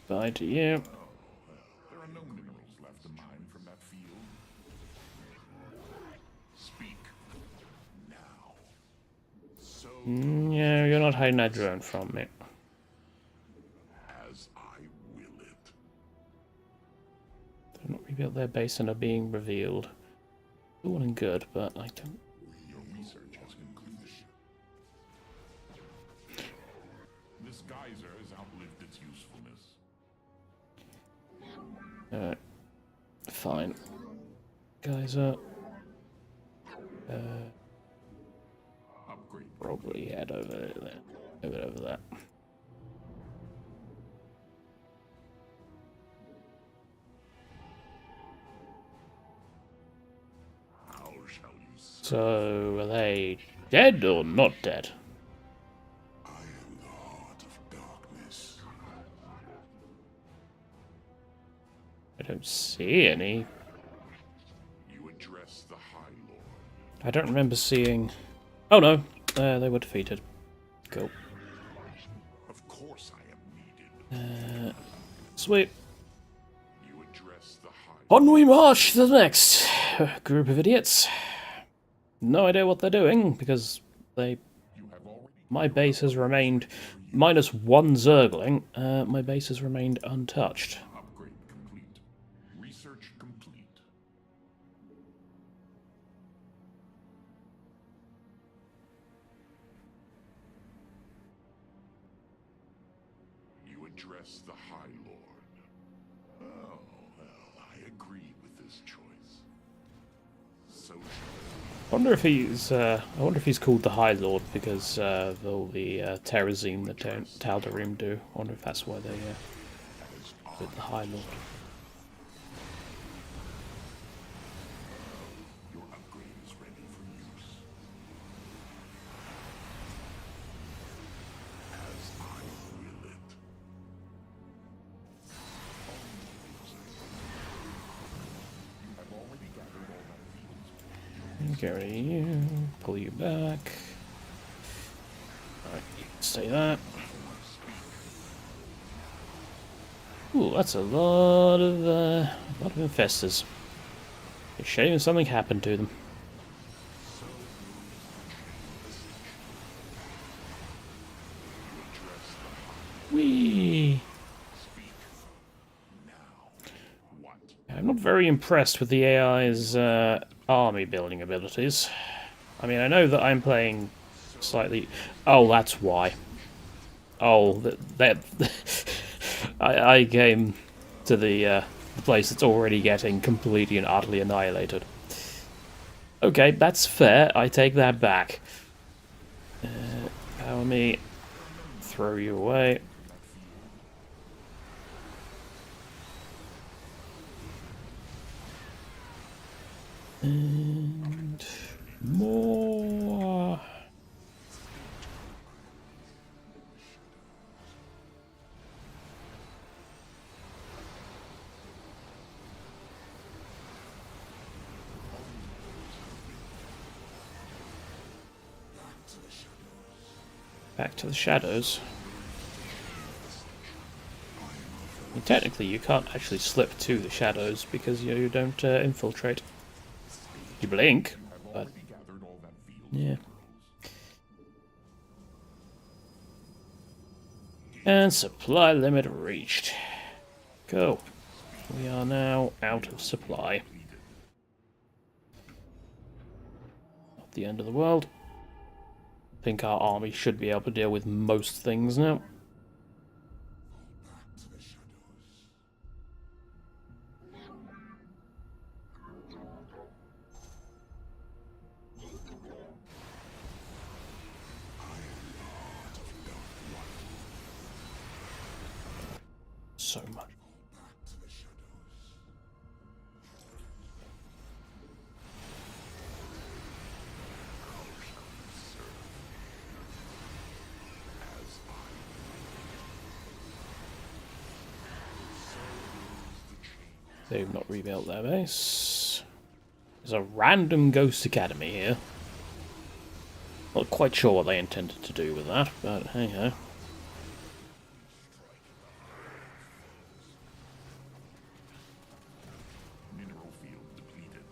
Bye to you. There are no minerals left to mine from that field. Speak now. So Yeah, you're not hiding that drone from me. as I will it. They've not rebuilt their base and are being revealed. All and good, but I don't... Your research has concluded. This geyser has outlived its usefulness. Fine. Guys are... Upgrade. probably head over there. Over that. How shall you say? So, are they dead or not dead? I am the heart of darkness. I don't see any. You address the High Lord. I don't remember seeing... Oh no, they were defeated. Cool. Of course I am needed. Sweet. You address the High On we march to the next group of idiots. No idea what they're doing, because they... You have already My base has remained... Minus one Zergling, my base has remained untouched. upgrade complete. Research complete. You address the High Lord. Oh, well, I agree with this choice. So I wonder if he's called the High Lord because of all the terrazine that Taldarim do. I wonder if that's why they did the High Lord. your upgrade is ready for use. As I will it. You have already gathered all that fields. Get rid of you. Pull you back. Alright, you can stay that. Ooh, that's a lot of infestors. It's a shame something happened to them. Whee! I'm not very impressed with the AI's army building abilities. I mean, I know that I'm playing slightly... Oh, that's why. Oh, that I came to the place that's already getting completely and utterly annihilated. Okay, that's fair. I take that back. Power me. Throw you away. And more. Back to the shadows. I mean, technically, you can't actually slip to the shadows because you don't infiltrate. You blink, but yeah. And supply limit reached. Go. We are now out of supply. Not the end of the world. I think our army should be able to deal with most things now. So much. They've not rebuilt their base. There's a random ghost academy here. Not quite sure what they intended to do with that, but hey ho. Mineral field depleted.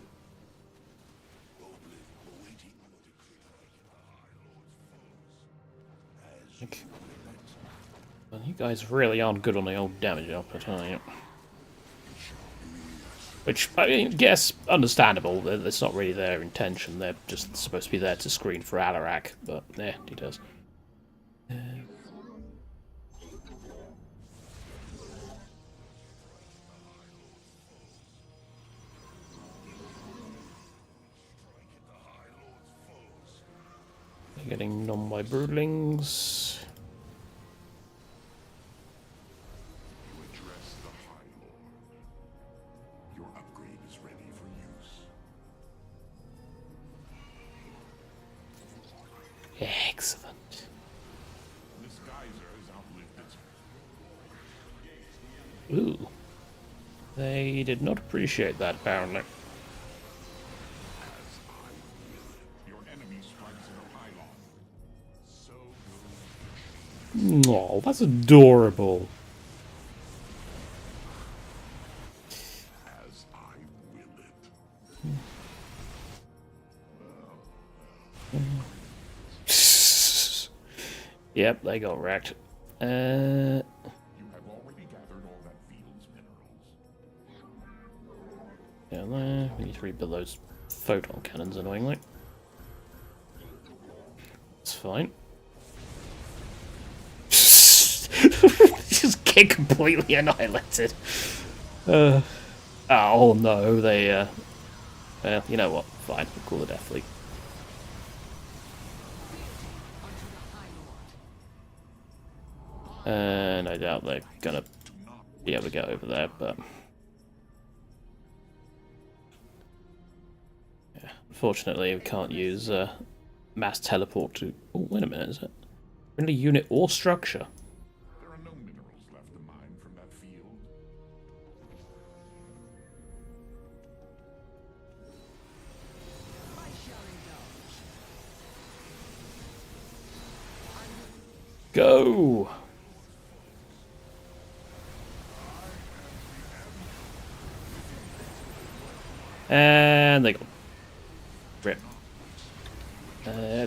Well, you guys really aren't good on the old damage output, are you? Which, I mean, guess, understandable. It's not really their intention. They're just supposed to be there to screen for Alarak, but yeah, he does. They're getting none by broodlings. Excellent. This geyser has outlived its Ooh. They did not appreciate that, apparently. Your enemy strikes at a pylon. So Oh, that's adorable. as I will it. Yep, they got wrecked. You have already gathered all that field's minerals. Down there. We need to rebuild those photon cannons, annoyingly. It's fine. Just get completely annihilated. Oh no, they, well, you know what? Fine, we'll call it Death Fleet. And I doubt they're gonna be able to get over there, but yeah, unfortunately we can't use mass teleport to. Oh, wait a minute, is it friendly unit or structure? There are no minerals left to mine from that field. Go! And they go. Rip. That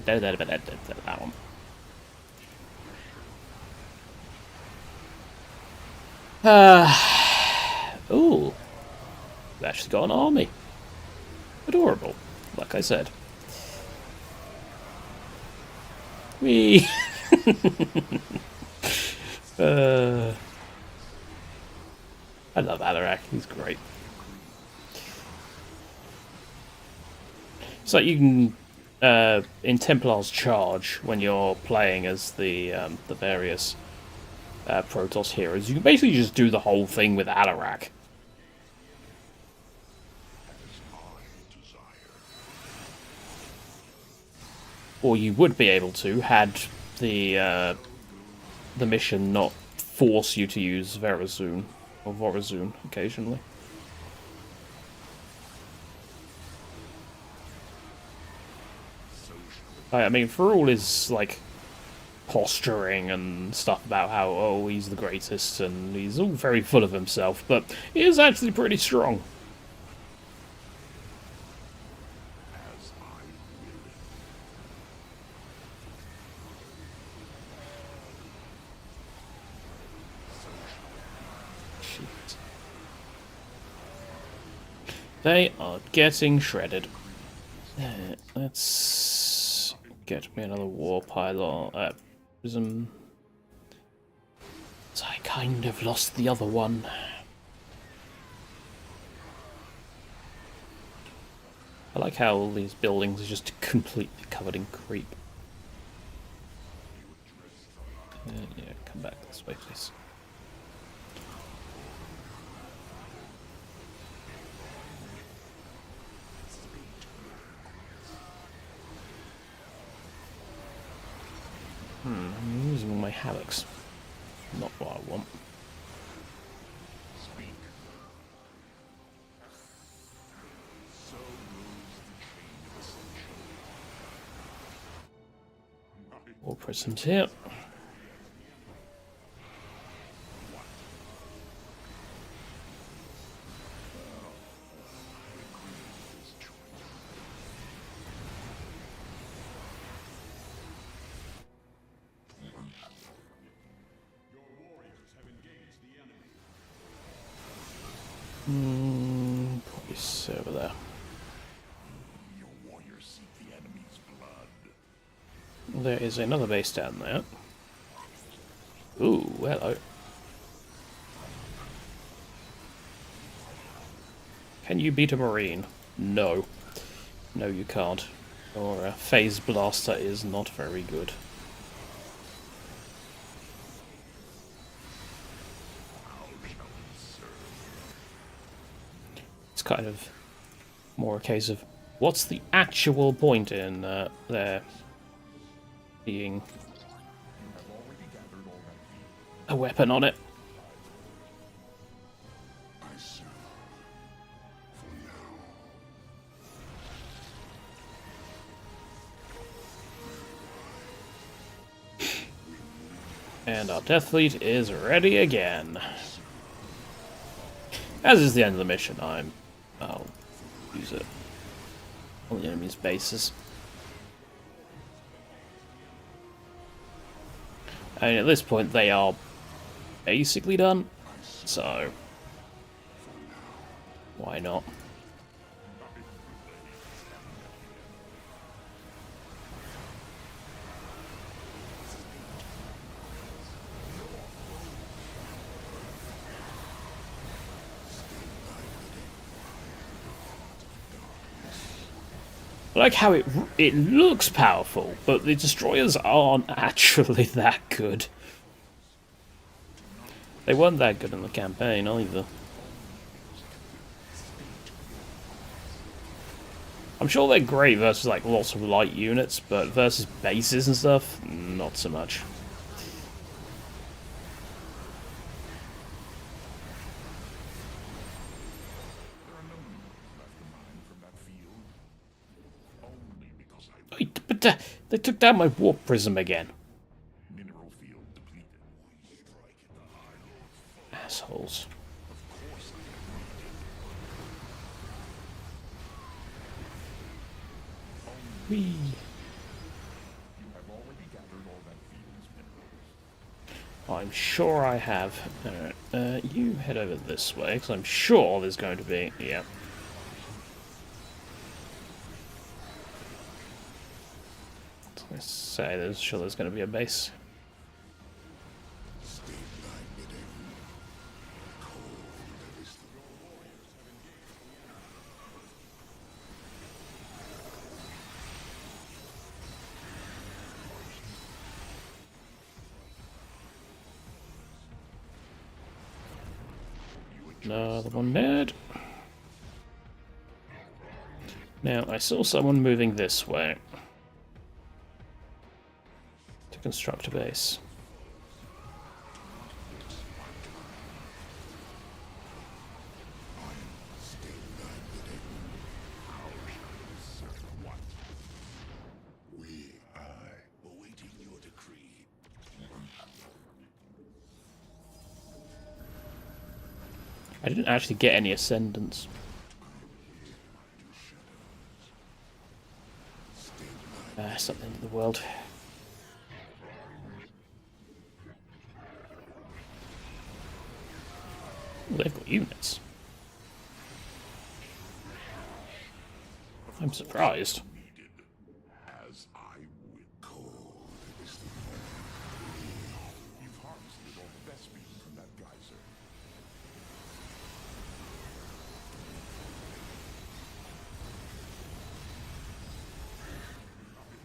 one. Ooh. We've actually got an army. Adorable, like I said. Whee! I love Alarak, he's great. So you can, in Templar's Charge, when you're playing as the various Protoss heroes, you can basically just do the whole thing with Alarak. Or you would be able to, had the mission not force you to use Verazun or Vorazun occasionally. I mean, for all his like posturing and stuff about how, oh, he's the greatest, and he's all very full of himself, but he is actually pretty strong. Shit. They are getting shredded. Let's get me another war pylon. Prism. So I kind of lost the other one. I like how all these buildings are just completely covered in creep. Yeah, come back this way, please. I'm losing all my havocs. Not what I want. All prisms here. Probably over there. Your warriors seek the enemy's blood. There is another base down there. Ooh, hello. Can you beat a marine? No. No, you can't. Your phase blaster is not very good. It's kind of more a case of what's the actual point in there being a weapon on it. I serve for now. And our Death Fleet is ready again. As is the end of the mission, I'll use it on the enemy's bases. I mean, at this point, they are basically done, so why not? I like how it looks powerful, but the destroyers aren't actually that good. They weren't that good in the campaign either. I'm sure they're great versus like lots of light units, but versus bases and stuff, not so much. Wait, but they took down my warp prism again. Mineral field depleted. Assholes. Whee. You have already gathered all that field's minerals. I'm sure I have. Alright, you head over this way, because I'm sure there's going to be... Yeah. Let's say there's going to be a base. Another one dead. Now, I saw someone moving this way to construct a base. Awaiting your decree. I didn't actually get any ascendants. It's not the end of the world. Ooh, they've got units. I'm surprised. As I recall, you've harvested all the best meat from that geyser.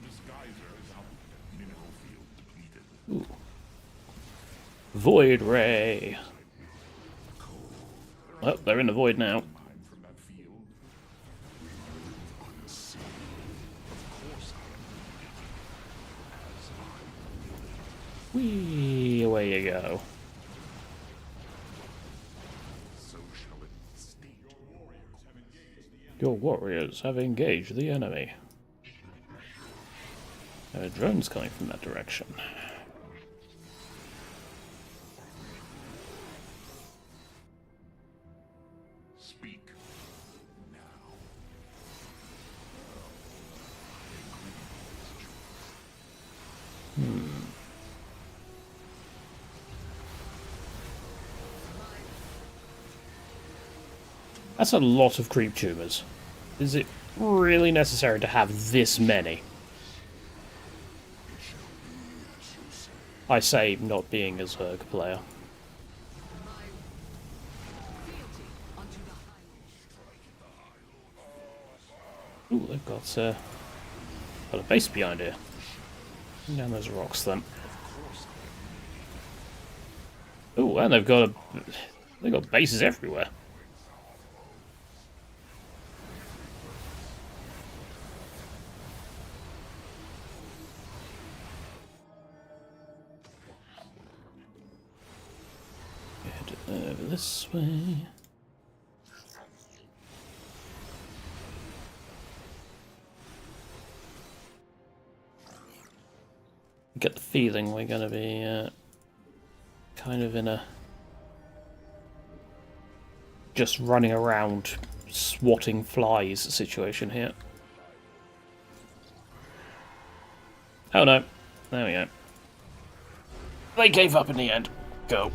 This geyser is out at mineral field depleted. Ooh. Void Ray. Oh, they're in the void now. From that field. Whee, away you go. So shall it stay. Your warriors have engaged the enemy. There are drones coming from that direction. Speak now. That's a lot of creep tumors. Is it really necessary to have this many? I say, not being a Zerg player. Ooh, they've got a base behind here. Bring down those rocks then. Ooh, and they've got bases everywhere. Head over this way. Get the feeling we're going to be kind of in a just running around swatting flies situation here. Oh no, there we go. They gave up in the end. Go.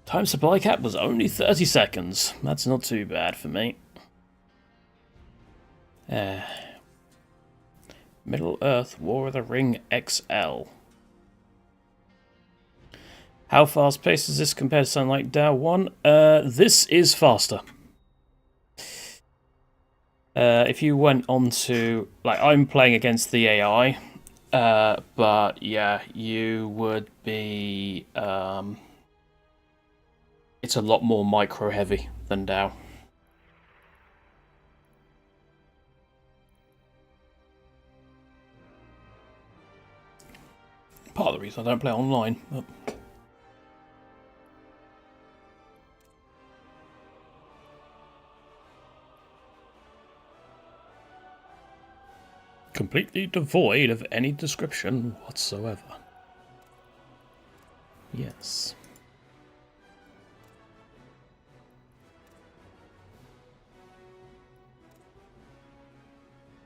Time supply cap was only 30 seconds. That's not too bad for me. Middle Earth War of the Ring XL. How fast paced is this compared to something like Dow 1? This is faster. If you went on to... Like, I'm playing against the AI. But, yeah, you would be... it's a lot more micro-heavy than Dow. Part of the reason I don't play online. But... completely devoid of any description whatsoever. Yes.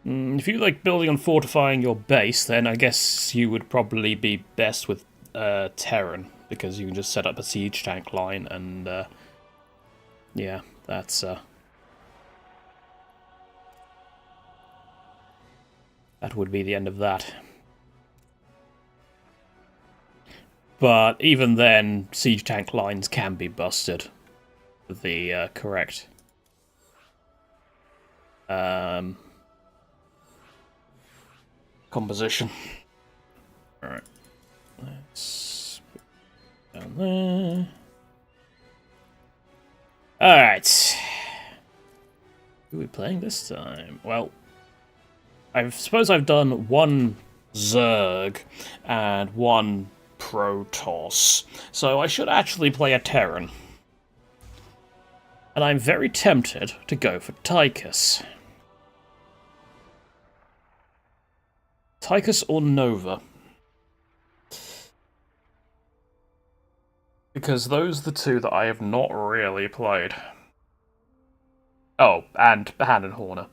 If you like building and fortifying your base, then I guess you would probably be best with Terran, because you can just set up a siege tank line and yeah, that's that would be the end of that. But even then, siege tank lines can be busted with the correct composition. Alright. Let's put it down there. Alright. Who are we playing this time? Well, I suppose I've done one Zerg and one Protoss, so I should actually play a Terran. And I'm very tempted to go for Tychus. Tychus or Nova? Because those are the two that I have not really played. Oh, and Han and Horner.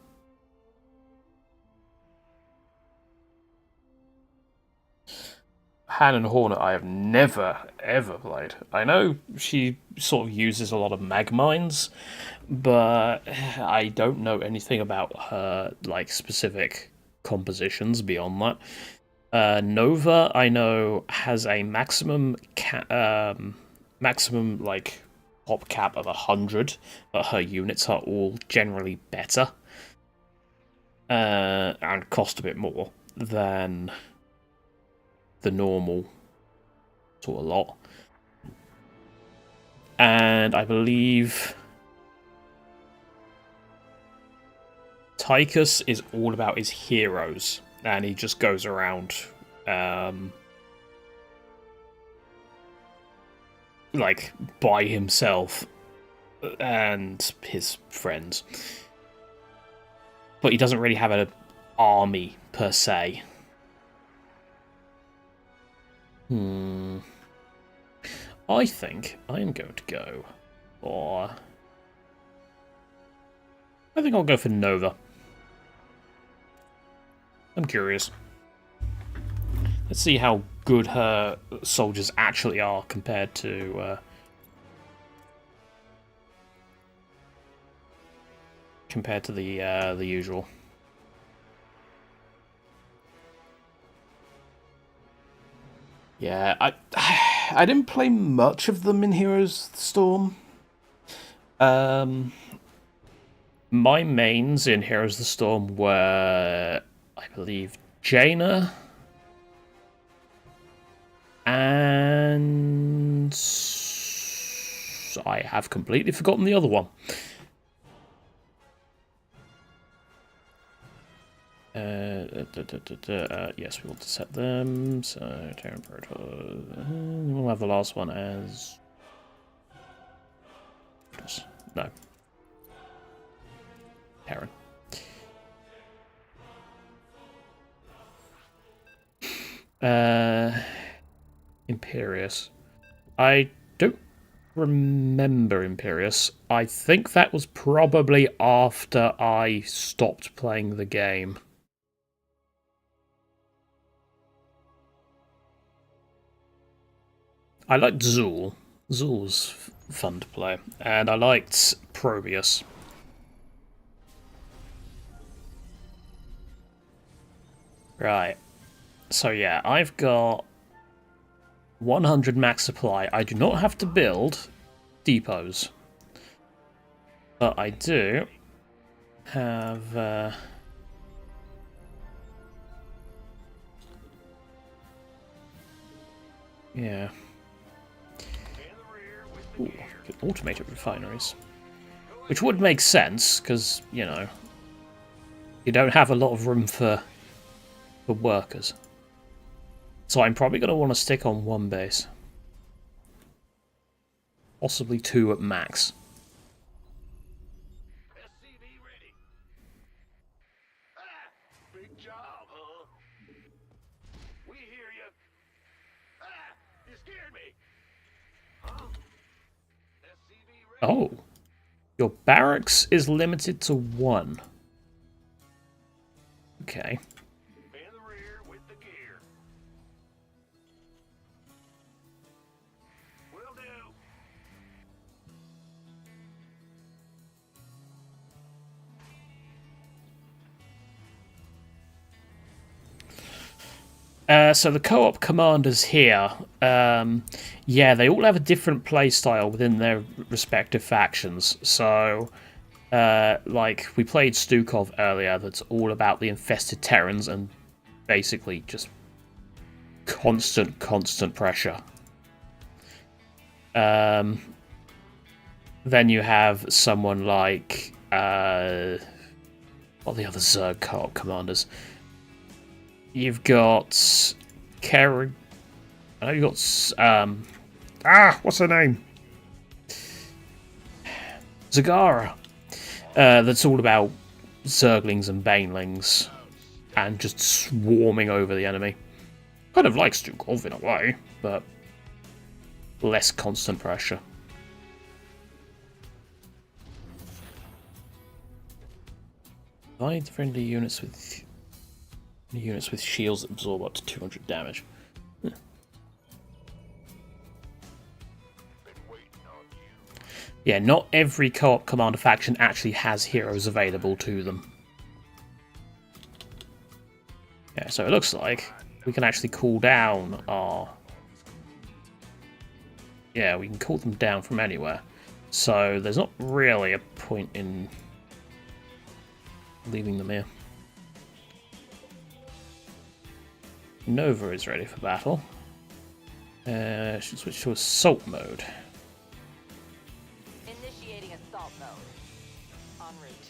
Han and Horner I have never, ever played. I know she sort of uses a lot of mag mines, but I don't know anything about her, like, specific compositions beyond that. Nova, I know, has a maximum, like, pop cap of 100, but her units are all generally better, and cost a bit more than the normal sort of lot. And I believe Tychus is all about his heroes, and he just goes around like by himself and his friends. But he doesn't really have an army per se. I think I am going to go for... I think I'll go for Nova. I'm curious. Let's see how good her soldiers actually are compared to the usual. Yeah, I didn't play much of them in Heroes of the Storm. My mains in Heroes of the Storm were, I believe, Jaina and I have completely forgotten the other one. Yes, we want to set them. So, Terran Protoss. We'll have the last one as... No. Terran. Imperius. I don't remember Imperius. I think that was probably after I stopped playing the game. I liked Zool. Zool's fun to play. And I liked Probius. Right. So yeah, I've got 100 max supply. I do not have to build depots. But I do have... yeah. Ooh, automated refineries. Which would make sense, because, you know, you don't have a lot of room for workers. So I'm probably going to want to stick on one base. Possibly two at max. SCII ready. Ah, big job, huh? We hear you. Ah, you scared me. Huh? SCII ready. Oh. Your barracks is limited to 1. Okay. In the rear with the gear. Will do. So the co-op commanders here, yeah, they all have a different playstyle within their respective factions. So, like, we played Stukov earlier, that's all about the infested Terrans and basically just constant pressure. Then you have someone like, what are the other Zerg co-op commanders? You've got Kerrig. I know you've got what's her name? Zagara. That's all about Zerglings and Banelings, and just swarming over the enemy. Kind of like Stukov in a way, but less constant pressure. Find friendly units with shields that absorb up to 200 damage. Yeah, not every co-op commander faction actually has heroes available to them. Yeah, so it looks like we can actually cool down our... Yeah, we can cool them down from anywhere. So there's not really a point in leaving them here. Nova is ready for battle. Should switch to assault mode. Initiating assault mode. En route.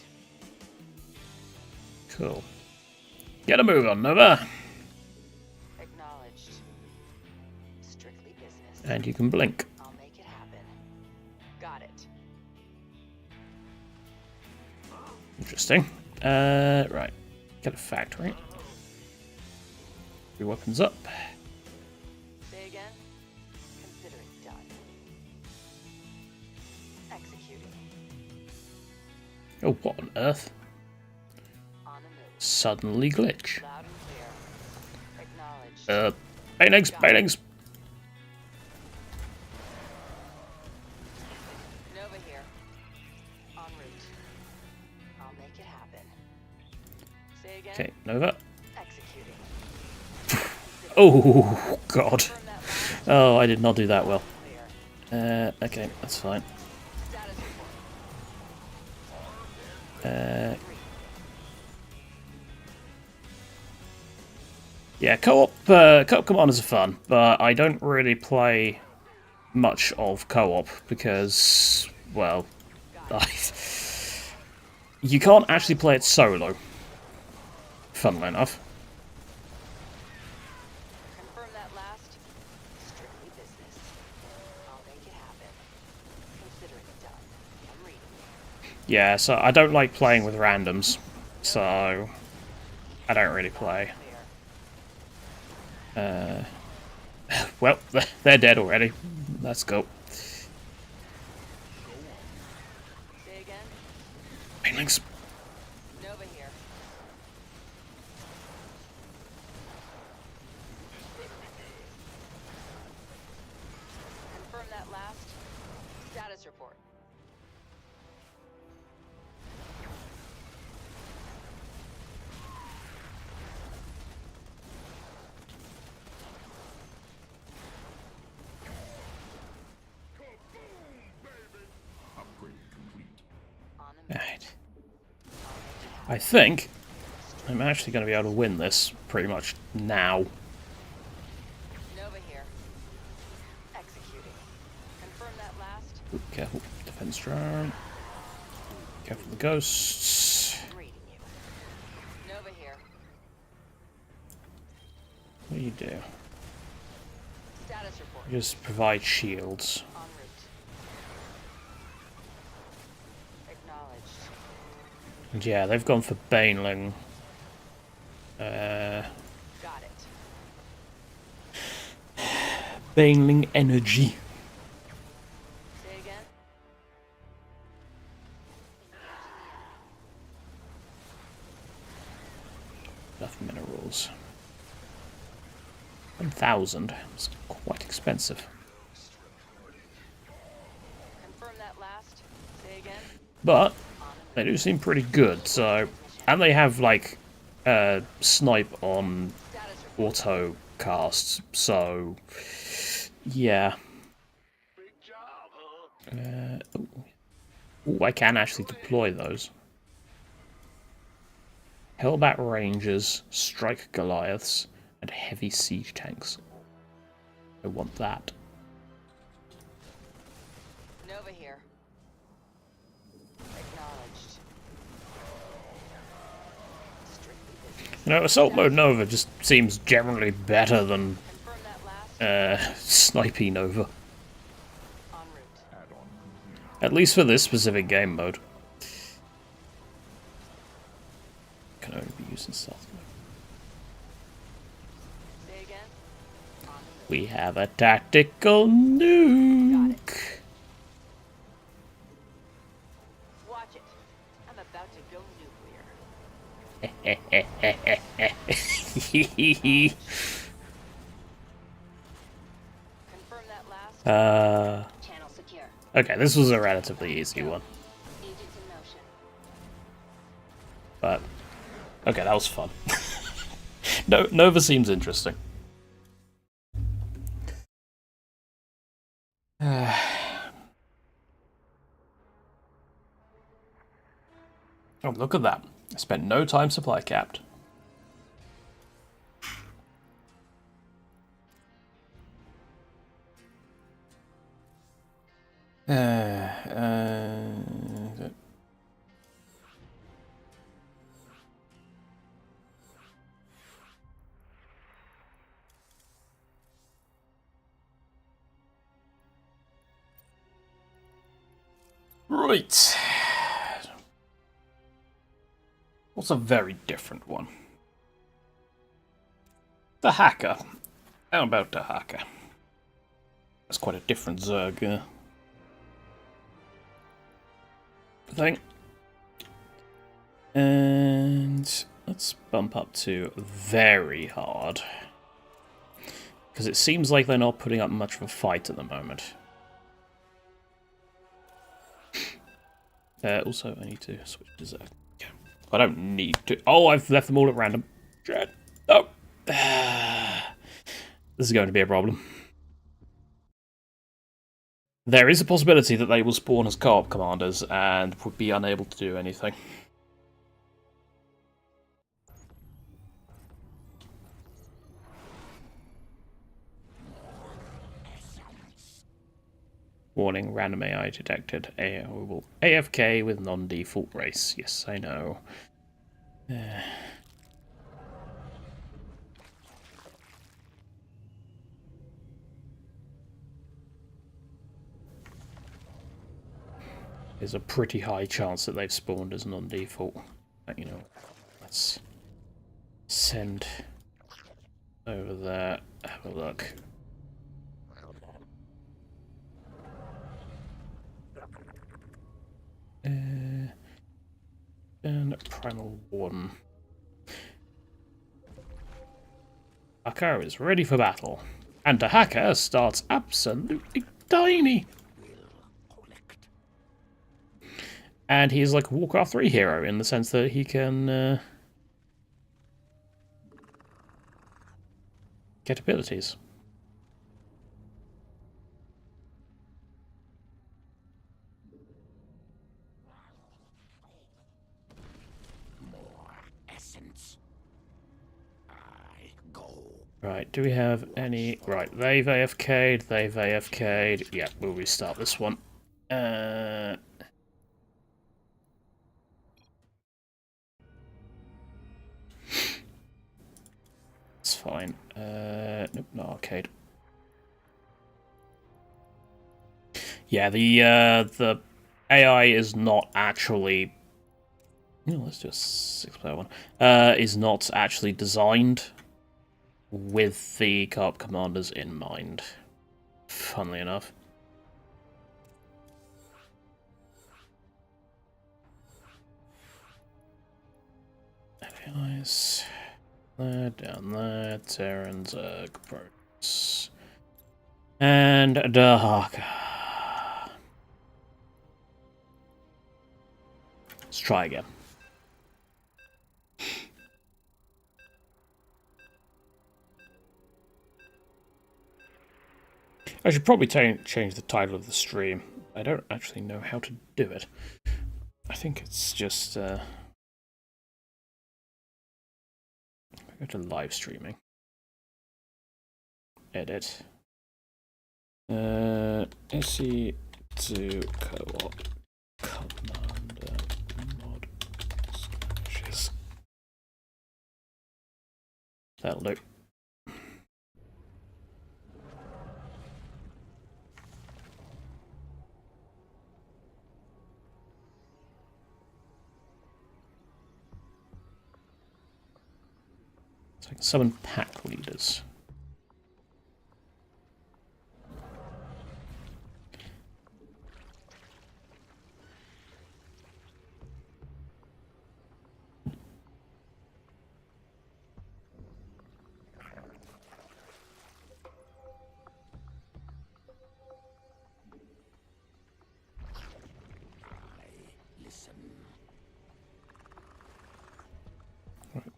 Cool. Get a move on, Nova. Acknowledged. Strictly business. And you can blink. I'll make it happen. Got it. Interesting. Right. Get a factory. 3 weapons up. Say again. Consider it done. Executing. Oh, what on earth? On the move. Suddenly glitch. Loud and clear. Acknowledged. Banings! Nova here. En route. I'll make it happen. Say again. Okay, Nova. Executing. Oh, God. Confirm that last Oh, I did not do that well. clear. Okay, that's fine. Status report. Yeah, co-op commanders are fun, but I don't really play much of co-op because, well, you can't actually play it solo. Funnily enough. Confirm that last. Strictly business. I'll make it happen. Consider it done. I'm reading you. Yeah, so I don't like playing with randoms, so I don't really play. Clear. Well, they're dead already. Let's go. Say again. Banelings. Nova here. Confirm that last. Status report. On the move. Right. I think I'm actually going to be able to win this pretty much now. Nova here. Executing. Confirm that last. Ooh, careful. Defense drone. Careful the ghosts. I'm reading you. Nova here. What do you do? Status report. You just provide shields. En route. Acknowledged. And yeah, they've gone for Baneling. Got it. Baneling energy. Say again. Enough minerals. 1,000. It's quite expensive. Confirm that last. Say again. But they do seem pretty good, so... And they have, like, snipe on Status report. auto casts, so... Yeah. Big job, huh? Ooh, I can actually deploy those. Hellbat Rangers, Strike Goliaths, and Heavy Siege Tanks. I want that. Nova here. Acknowledged. Strictly business. You know, Assault Mode Nova just seems generally better than Confirm that last. Snipey Nova. En route. At least for this specific game mode. Can only be used in stealth mode. We have a tactical nuke. Watch it. I'm about to go nuclear. Confirm that last. Channel secure. Okay, this was a relatively easy one. Agents in motion. But, okay, that was fun. No, Nova seems interesting. Oh, look at that. I spent no time supply capped. Right. What's a very different one? The Hacker. How about the Hacker? That's quite a different Zerg thing. And let's bump up to very hard. Because it seems like they're not putting up much of a fight at the moment. Also, I need to switch to Zerg. Yeah. I don't need to. Oh, I've left them all at random. Shit. Oh. This is going to be a problem. There is a possibility that they will spawn as co-op commanders and would be unable to do anything. Warning, random AI detected. We will AFK with non-default race. Yes, I know. There's a pretty high chance that they've spawned as non-default. You know, let's send over there. Have a look. And Primal 1. Hacker is ready for battle. And the Hacker starts absolutely tiny. And he's like a Warcraft 3 hero in the sense that he can get abilities. Right, do we have any... Right, they've AFK'd, they've AFK'd. Yeah, we'll restart this one. It's fine. Nope, not arcade. Yeah, the AI is not actually... let's do a 6-player one. Is not actually designed with the co-op commanders in mind, funnily enough. AIs, there, down there, Terran, Zerg, Protoss, and Dahaka. Let's try again. I should probably change the title of the stream. I don't actually know how to do it. I think it's just go to live streaming. Edit. SCII co-op commander mod slashes. That'll do. So I can summon pack leaders.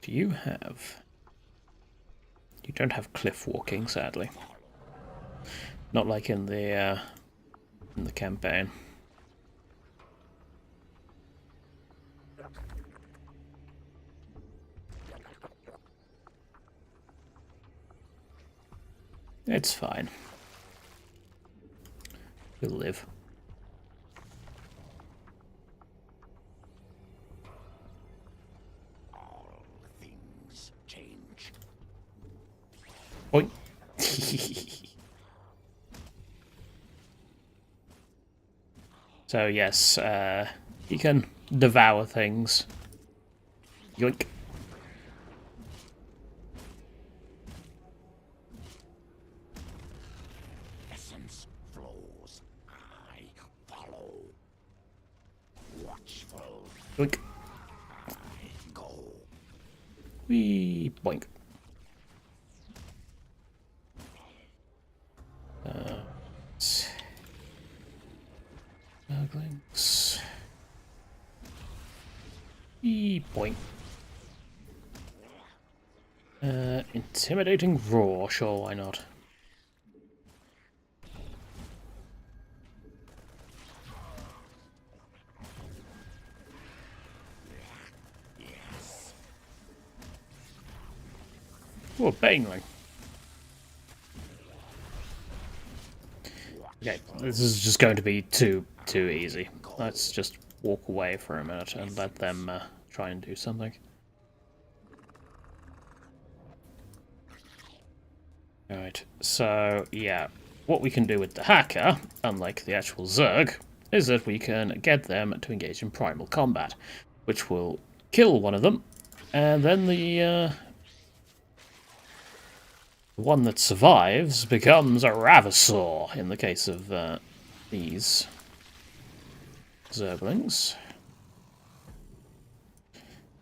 Do you have... You don't have cliff walking, sadly. Not like in the campaign. It's fine. We'll live. All things change. Oi. So yes, he can devour things. Yoink. Essence flows. I follow. Watchful. Yoink. I go. Wee. Boink. Snugglings. Wee. Boink. Intimidating roar. Sure, why not? Oh, Baneling. Okay, this is just going to be too easy. Let's just walk away for a minute and let them try and do something. Alright, so yeah, what we can do with the hacker, unlike the actual Zerg, is that we can get them to engage in primal combat, which will kill one of them, and then the one that survives becomes a Ravasaur, in the case of these Zerglings.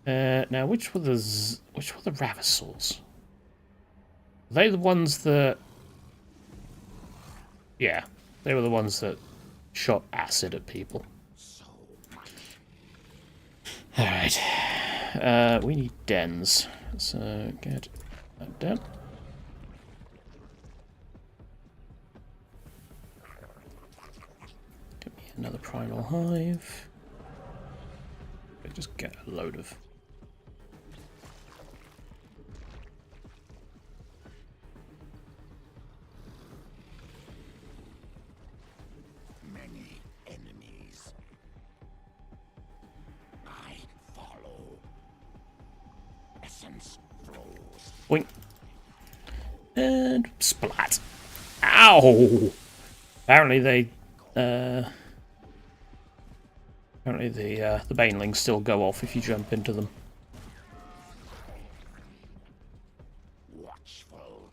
Now, which were the Ravasaurs? Are they the ones that... Yeah, they were the ones that shot acid at people. Alright. We need dens. So, get that done. Get me another primal hive. Just get a load of... Many enemies. I follow. Essence flows. Boink. And splat. Ow! Apparently they, apparently the banelings still go off if you jump into them. Watchful.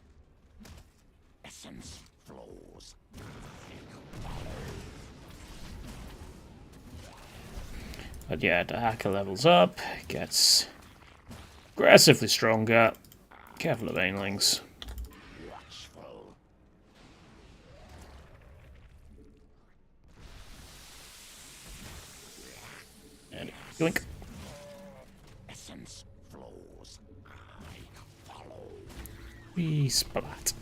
Essence flows. But yeah, the hacker levels up, gets aggressively stronger. Careful of banelings. Watchful. And yoink. Essence flows. I follow. We splat.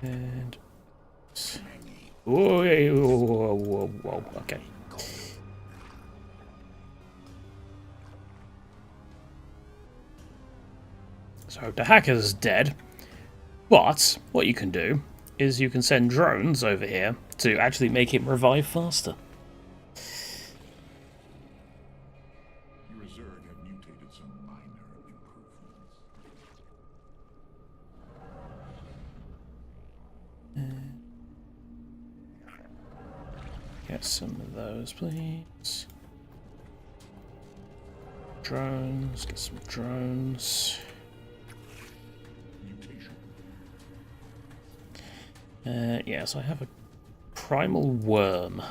And whoa, whoa, whoa, whoa, okay. So the hacker's dead, but what you can do is you can send drones over here to actually make him revive faster. Your Zerg have mutated some minor improvements. Get some of those, please. Drones, get some drones. Mutation. Yes, I have a primal worm.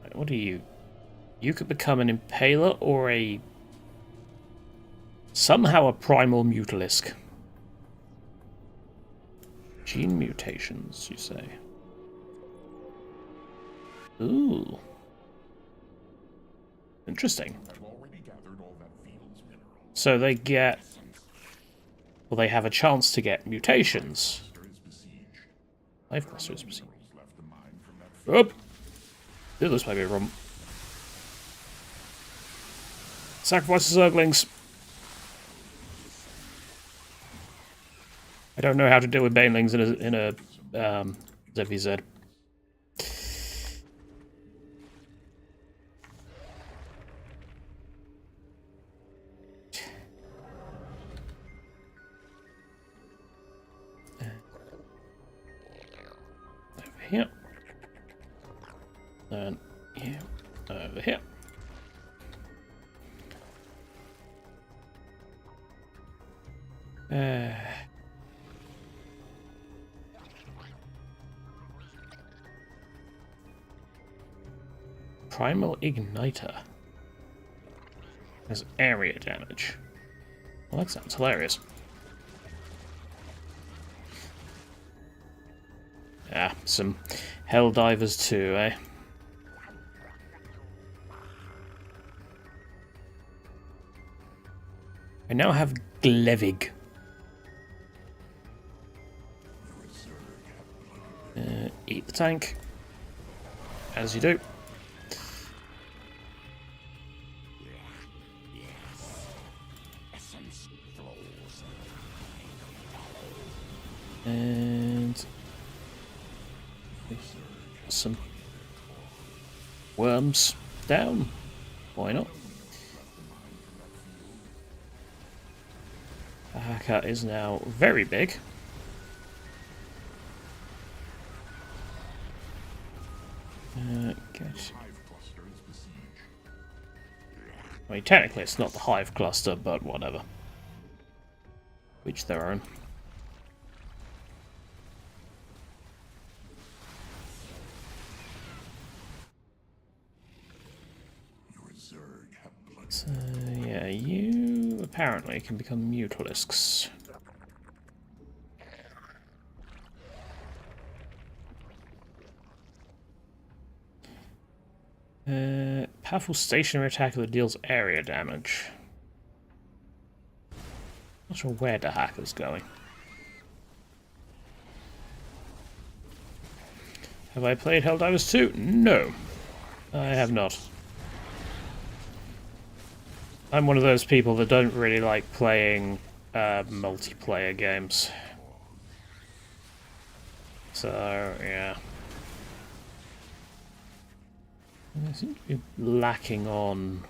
Right, what are you? You could become an Impaler or somehow a Primal Mutalisk. Gene mutations, you say? Ooh. Interesting. I've already gathered all that field's minerals. So they get... Well, they have a chance to get mutations. Cluster is besieged. Hive cluster is besieged. Minerals left to mine from that field. Up! Ooh, this might be a problem. Sacrifice the Zerglings. I don't know how to deal with Banelings in a ZVZ. Over here. And here. Over here. Primal Igniter has area damage. Well, that sounds hilarious. Ah, some Helldivers too, eh? I now have Glevig. Eat the tank, as you do. And some worms down. Why not? The hacker is now very big. Get. I mean, technically it's not the hive cluster, but whatever. Which their own. So, yeah, you apparently can become Mutalisks. Powerful stationary attack that deals area damage. Not sure where the hacker's going. Have I played Helldivers 2? No, I have not. I'm one of those people that don't really like playing multiplayer games. So, yeah. I seem to be lacking on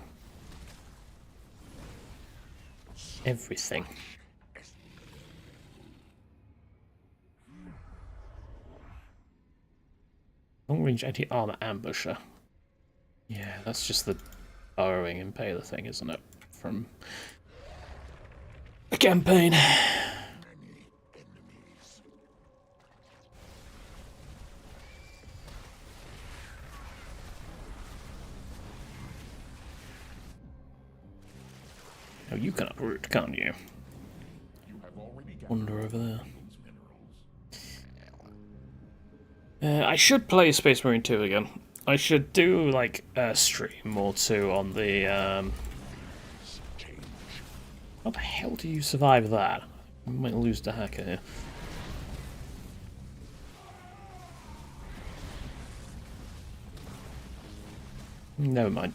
everything. Long-range anti-armor ambusher. Yeah, that's just the burrowing impaler thing, isn't it? From a campaign. Oh, you can uproot, can't you? Wander over there. I should play Space Marine 2 again. I should do like a stream or two on the. How the hell do you survive that? You might lose the hacker here. Never mind.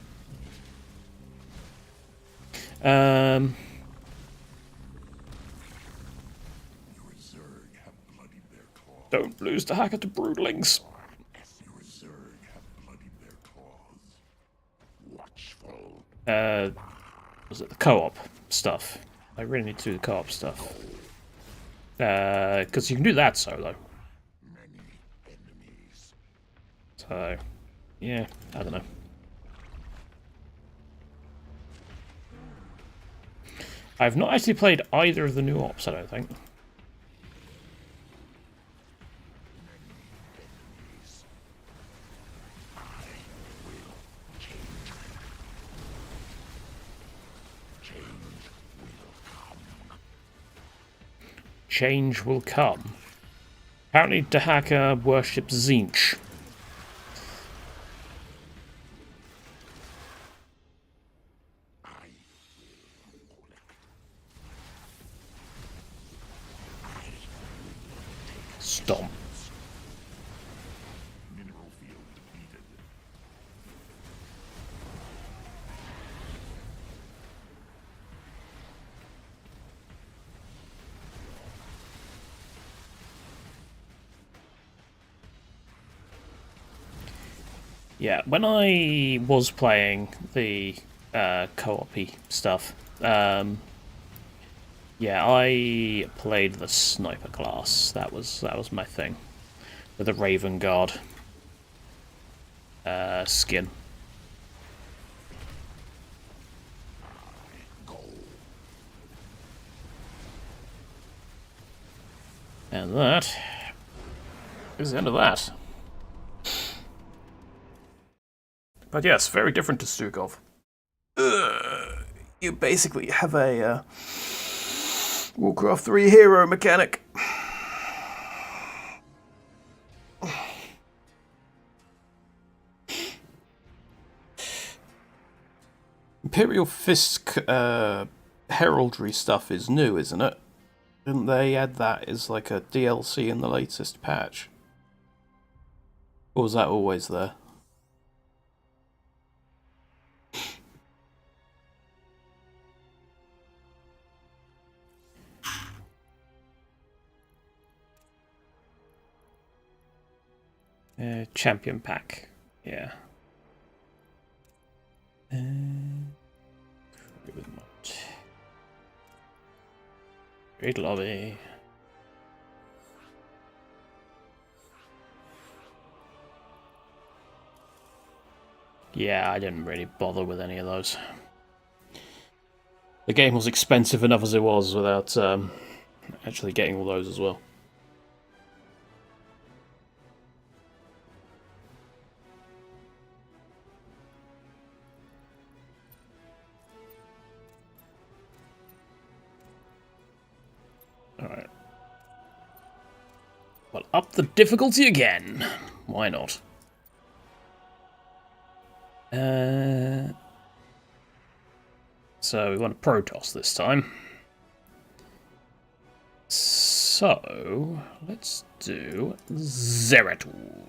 Don't lose the hacker to broodlings. Was it the co-op stuff? I really need to do the co-op stuff. Because you can do that solo. So, yeah, I don't know. I've not actually played either of the new ops, I don't think. change will come. Apparently Dahaka worships Zinch. Stomp. Mineral field depleted. Yeah, when I was playing the co-op-y stuff, yeah, I played the sniper class. That was my thing, with the Raven Guard skin. And that is the end of that. But yes, very different to Stukov. You basically have a Warcraft 3 hero mechanic. Imperial Fist heraldry stuff is new, isn't it? Didn't they add that as like a DLC in the latest patch? Or was that always there? Champion pack, yeah. Great lobby. Yeah, I didn't really bother with any of those. The game was expensive enough as it was without actually getting all those as well. Alright. Well, up the difficulty again. Why not? So we want a Protoss this time. So let's do Zeratul.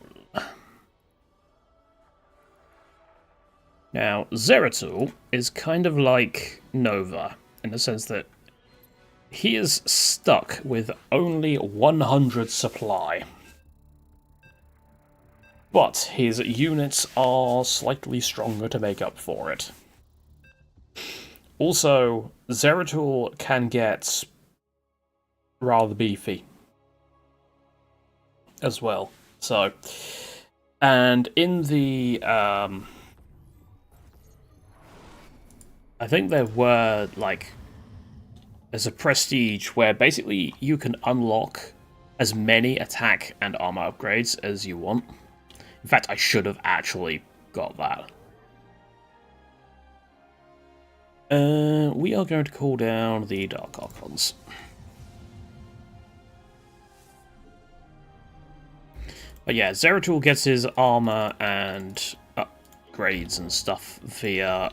Now, Zeratul is kind of like Nova in the sense that he is stuck with only 100 supply. But his units are slightly stronger to make up for it. Also, Zeratul can get rather beefy as well. So, and in the I think there were like there's a prestige where basically you can unlock as many attack and armor upgrades as you want. In fact, I should have actually got that. We are going to call down the Dark Archons. But yeah, Zeratul gets his armor and upgrades and stuff via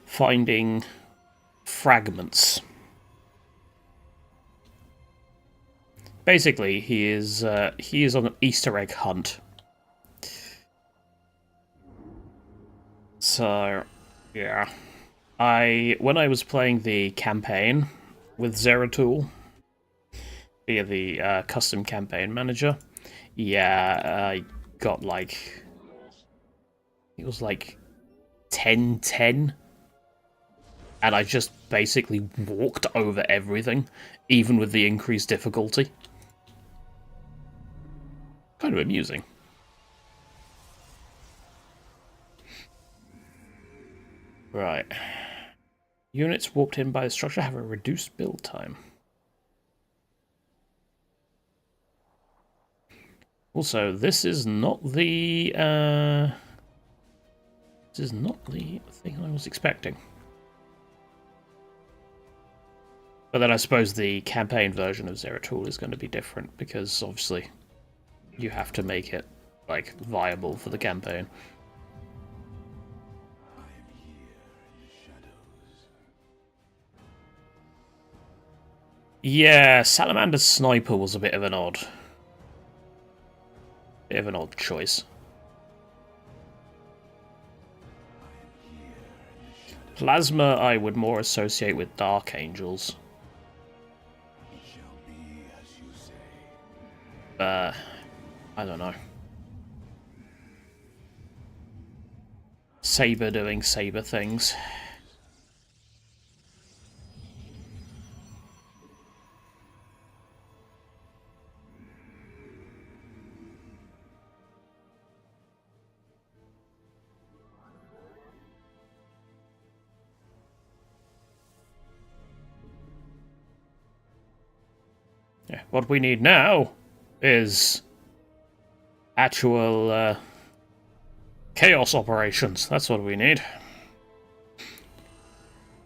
finding fragments. Basically, he is on an Easter egg hunt. So, yeah, when I was playing the campaign with Zeratul via the custom campaign manager, yeah, I got like it was like 10-10. And I just basically walked over everything, even with the increased difficulty. Kind of amusing. Right. Units warped in by the structure have a reduced build time. Also, this is not the thing I was expecting. But then I suppose the campaign version of Zeratul is going to be different, because obviously you have to make it, like, viable for the campaign. Yeah, Salamander Sniper was a bit of an odd choice. Plasma I would more associate with Dark Angels. I don't know. Saber doing Saber things. Yeah, what we need now is actual chaos operations. That's what we need.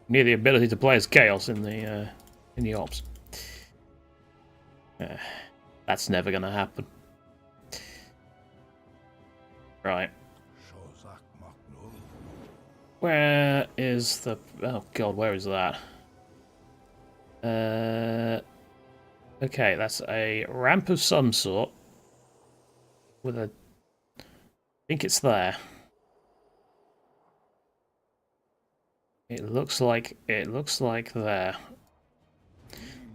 We need the ability to play as chaos in the ops. That's never gonna happen. Right. Where is the... Oh god, where is that? Okay, that's a ramp of some sort. With a... I think it's there. It looks like there.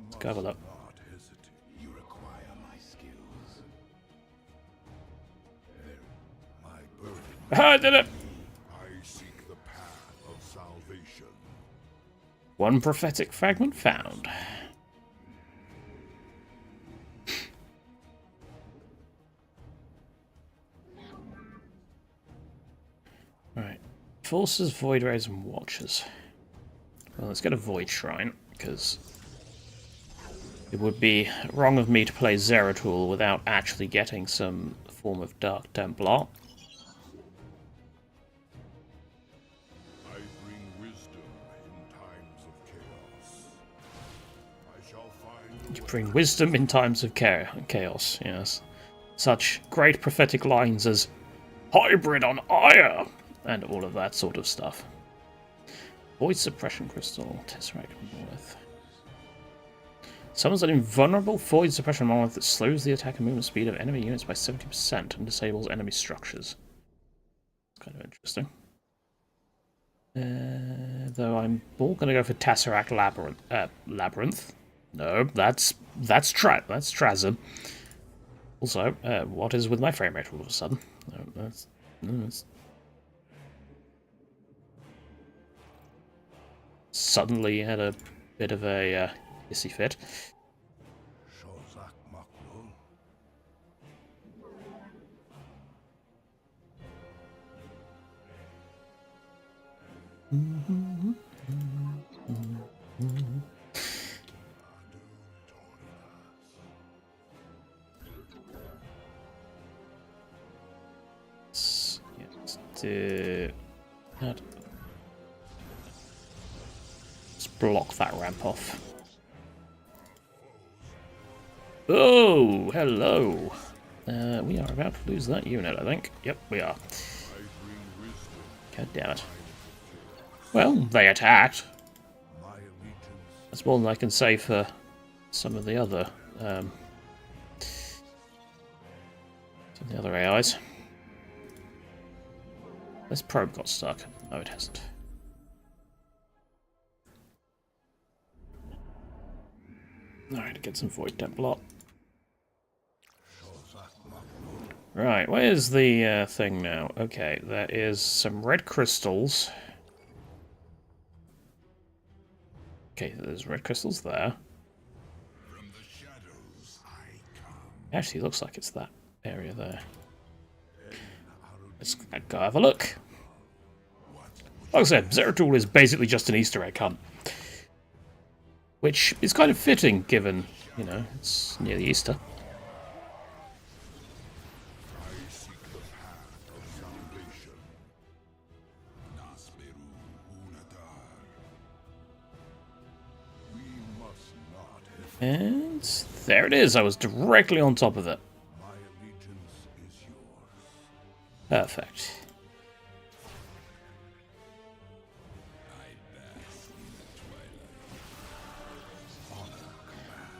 Let's go have a look. I did it! I seek the path of salvation. One prophetic fragment found. Right. Forces, Void Rays, and Watchers. Well, let's get a Void Shrine, because it would be wrong of me to play Zeratul without actually getting some form of Dark Templar. I bring wisdom in times of chaos. I shall find You bring wisdom in times of chaos, yes. Such great prophetic lines as hybrid on ire, and all of that sort of stuff. Void Suppression Crystal, Tesseract Monolith. Summons an invulnerable Void Suppression Monolith that slows the attack and movement speed of enemy units by 70% and disables enemy structures. Kind of interesting. Though I'm all going to go for Tesseract Labyrinth. No, that's Trazim. Also, what is with my frame rate all of a sudden? No, that's suddenly had a bit of a hissy fit. Let's do that. Let's block that ramp off. Oh, hello. We are about to lose that unit, I think. Yep, we are. God damn it. Well, they attacked. That's more than I can say for some of the other AIs. This probe got stuck. No, it hasn't. Alright, get some Void Templar. Right, where's the thing now? Okay, there is some red crystals. Okay, there's red crystals there. from the shadows I come. Actually, looks like it's that area there. Let's go have a look. Like I said, Zeratul is basically just an Easter egg hunt. Which is kind of fitting, given, you know, it's nearly Easter. I seek the path of salvation. Nasmeru Unatar. We must And there it is. I was directly on top of it. My allegiance is yours. Perfect.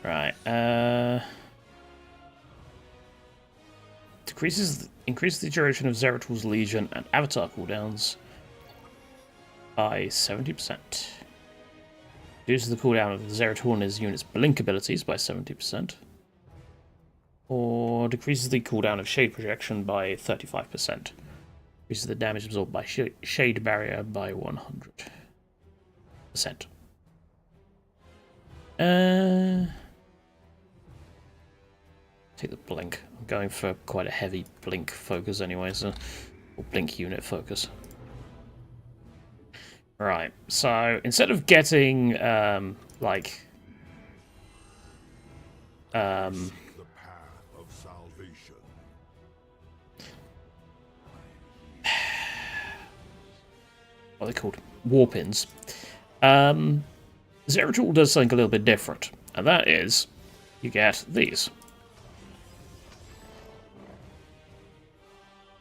Right. Increases the duration of Zeratul Legion and Avatar cooldowns by 70%. Reduces the cooldown of Zeratul and his unit's blink abilities by 70%. Or decreases the cooldown of Shade Projection by 35%. Increases the damage absorbed by Shade Barrier by 100%. Take the blink. I'm going for quite a heavy blink focus anyway, so or blink unit focus. Right, so instead of getting Seek the path of salvation. what are they called? Warpins. Zeratul does something a little bit different, and that is you get these.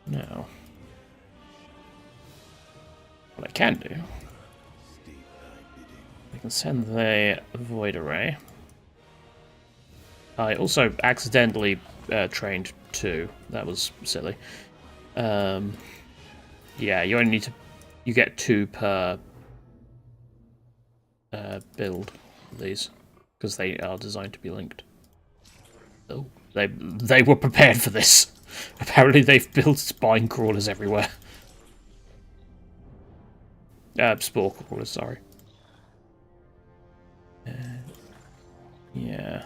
Now, what I can do, I can send the Void Array. I also accidentally trained 2. That was silly. Yeah, you only need to. You get 2 per build of these because they are designed to be linked. Oh, they were prepared for this. Apparently, they've built spine crawlers everywhere. Spore crawlers, sorry. Yeah.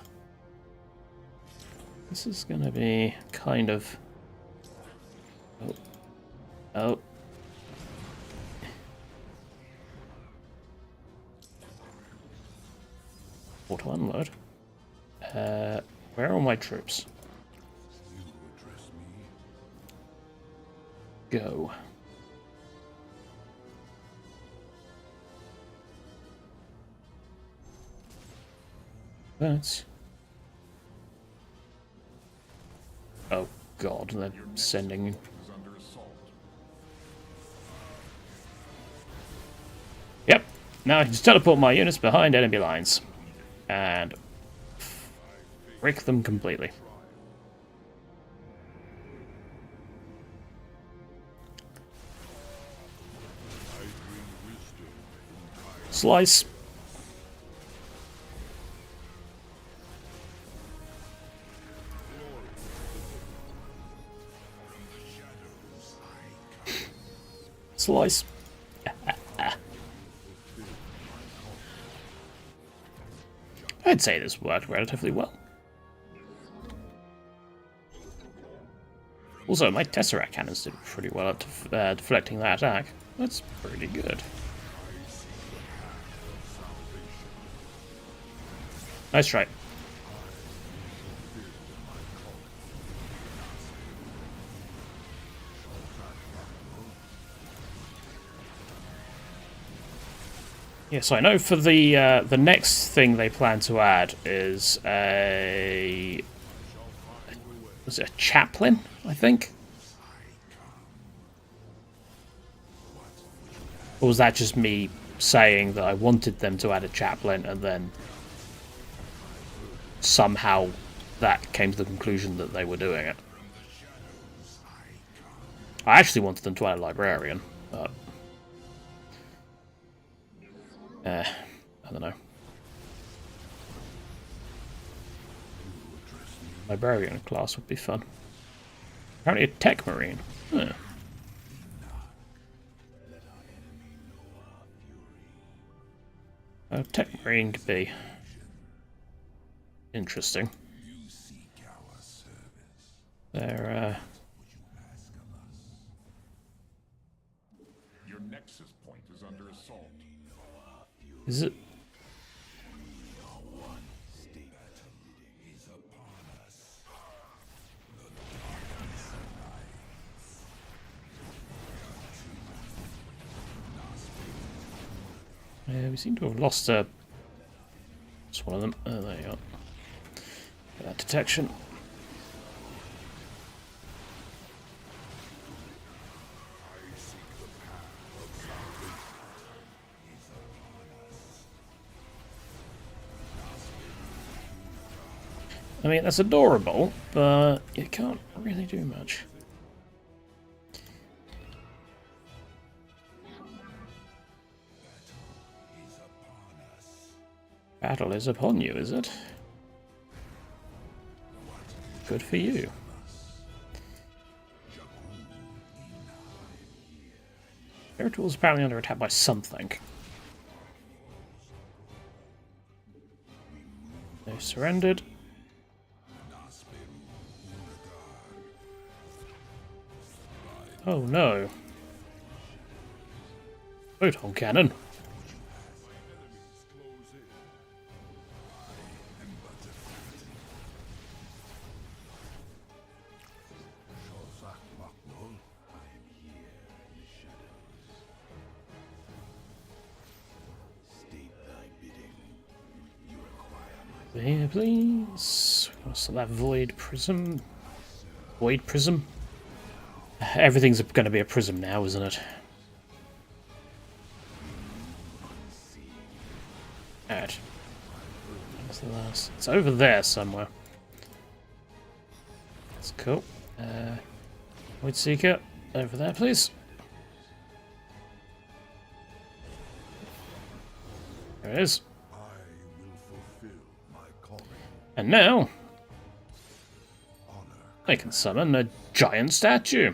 This is gonna be kind of. Oh. Auto unload. Where are my troops? Go. That's. Oh god, they're sending. Is under assault. Yep. Now I can just teleport my units behind enemy lines. And wreck them completely. Slice. Slice. I'd say this worked relatively well. Also, my Tesseract cannons did pretty well at deflecting that attack. That's pretty good. Nice try. Yes, I know for the next thing they plan to add is a... Was it a chaplain, I think? Or was that just me saying that I wanted them to add a chaplain and then somehow that came to the conclusion that they were doing it? I actually wanted them to add a librarian, but... I don't know. Librarian class would be fun. Apparently a tech marine. Huh. A tech marine could be interesting. They're Your nexus point is under assault. is it? Yeah, we seem to have lost a... It's one of them. Oh, there you are. That detection. I mean, that's adorable, but you can't really do much. Battle is upon you, is it? Good for you. Spiritual is apparently under attack by something. They surrendered. Oh no. Photon cannon. Here, please. What's that void prism? Void prism? Everything's going to be a prism now, isn't it? Alright. What's the last? It's over there somewhere. That's cool. Void Seeker, over there, please. There it is. And now, I can summon a giant statue.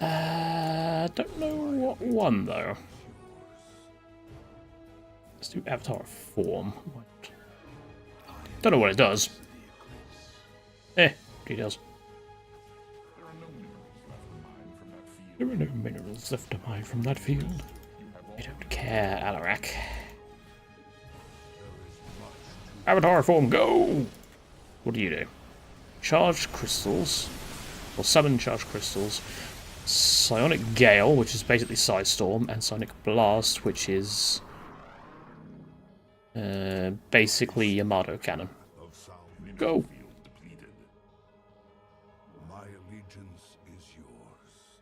Don't know what one though. Let's do avatar form. Don't know what it does. Details. There are no minerals left to mine from that field. I don't care, Alarak. Avatar form, go! What do? Charged crystals. Or summon charged crystals. Psionic Gale, which is basically Side Storm, and Sonic Blast, which is basically Yamato Cannon. Go! My allegiance is yours.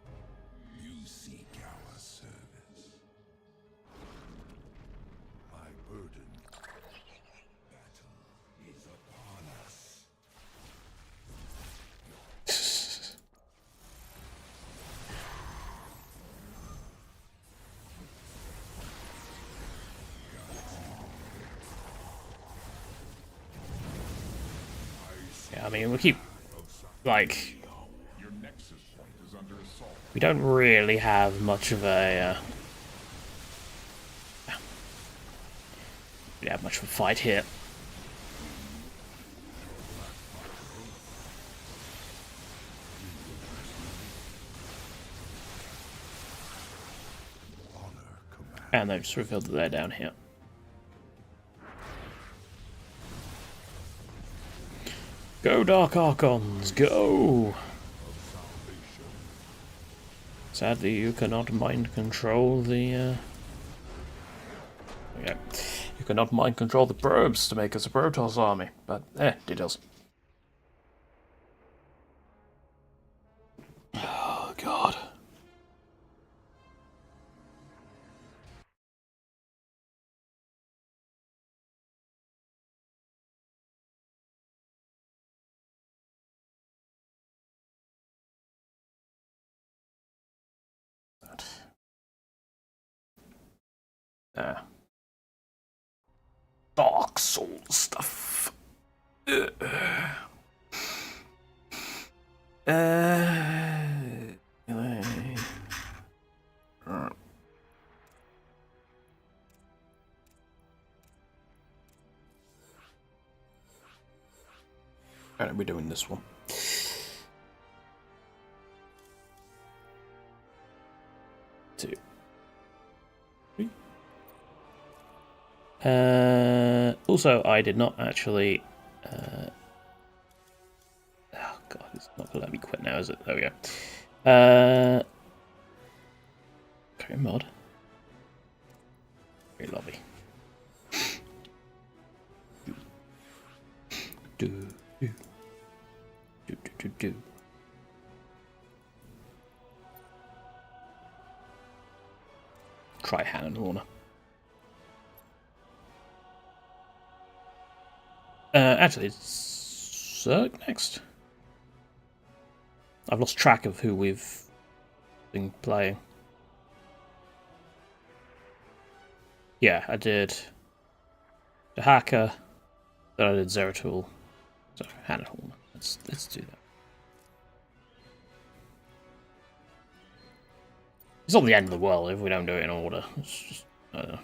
You seek our service. My burden. Battle is upon us. Yeah, I mean, we keep, like, we don't really have much of a, we don't have much of a fight here. And they've just revealed that they're down here. Go, Dark Archons, go! Sadly, you cannot mind control the, yeah. You cannot mind control the probes to make us a Protoss army, but, details. Oh, God. Dark Soul stuff. How are we doing this one? Two. Three. Also, I did not actually. Oh God, it's not gonna let me quit now, is it? There we go. Create mod. Create lobby. Do do. Try Hand and Horner. Actually, it's Zerg next. I've lost track of who we've been playing. Yeah, I did the Hacker, then I did Zeratul. So, Hand and Horner. Let's do that. It's not the end of the world if we don't do it in order. It's just, I don't know.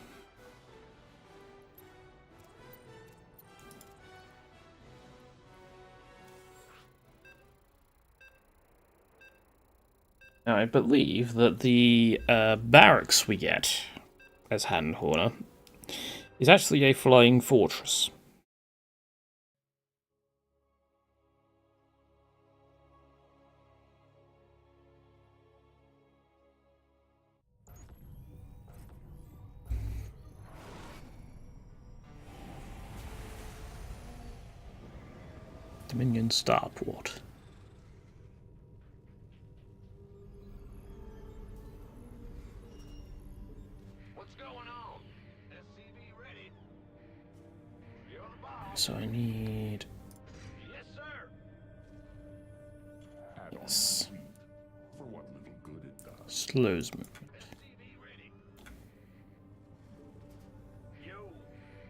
Now, I believe that the barracks we get as Hand and Horner is actually a flying fortress. Dominion Starport. What's going on? SCV ready. You're the boss. So I need... Yes, sir. Add-on Yes. complete. For what little good it does. Slows movement. SCV ready. Yo.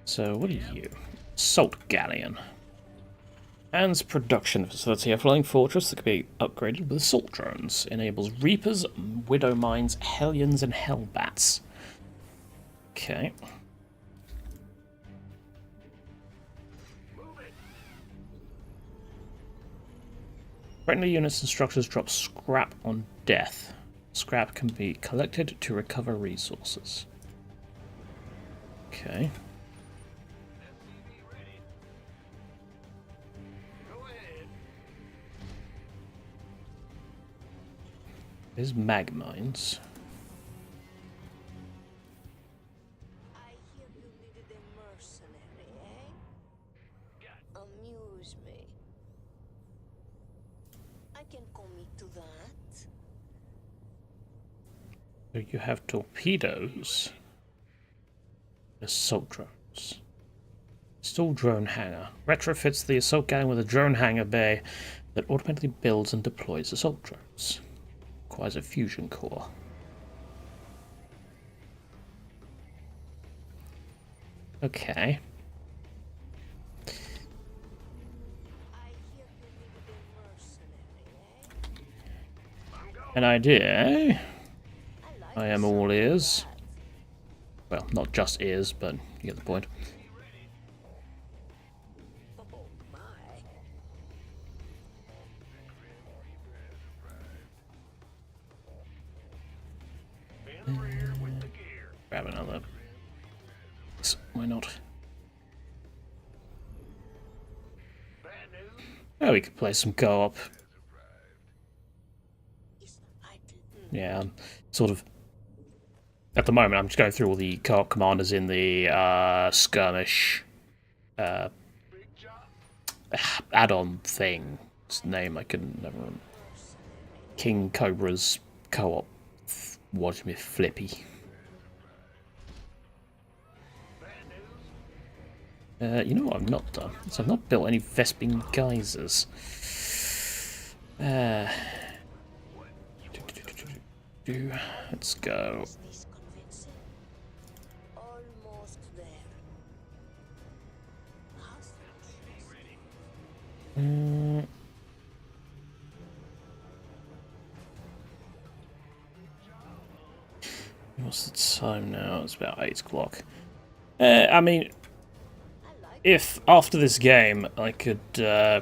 So what are you? Salt Galleon. Hand's production facility, a flying fortress that can be upgraded with assault drones. Enables Reapers, Widow Mines, Hellions, and Hellbats. Okay. Move it. Friendly units and structures drop scrap on death. Scrap can be collected to recover resources. Okay. SCV ready. Go ahead. There's mag mines. I hear you needed a mercenary, eh? Amuse me. I can commit to that. So you have torpedoes. Assault drones. Install drone hangar. Retrofits the assault galleon with a drone hangar bay that automatically builds and deploys assault drones. Requires a fusion core. Okay. I hear you needed a mercenary, eh? An idea, eh? I like I the am sound all of ears. that. Well, not just ears, but you get the point. Oh my. In the rear with the gear. Grab another. Why not? Bad news. Oh, we could play some co-op. It's idle. Yeah, sort of. At the moment, I'm just going through all the co-op commanders in the skirmish Big job. add-on thing. Its name I can never remember. King Cobra's co-op. Watch me flippy. Bad news. You know what I've not done? So I've not built any Vespene geysers. Let's go. Is this convincing? Almost there. How's that? What's the time now? It's about 8 o'clock. I mean, I like if after this game I could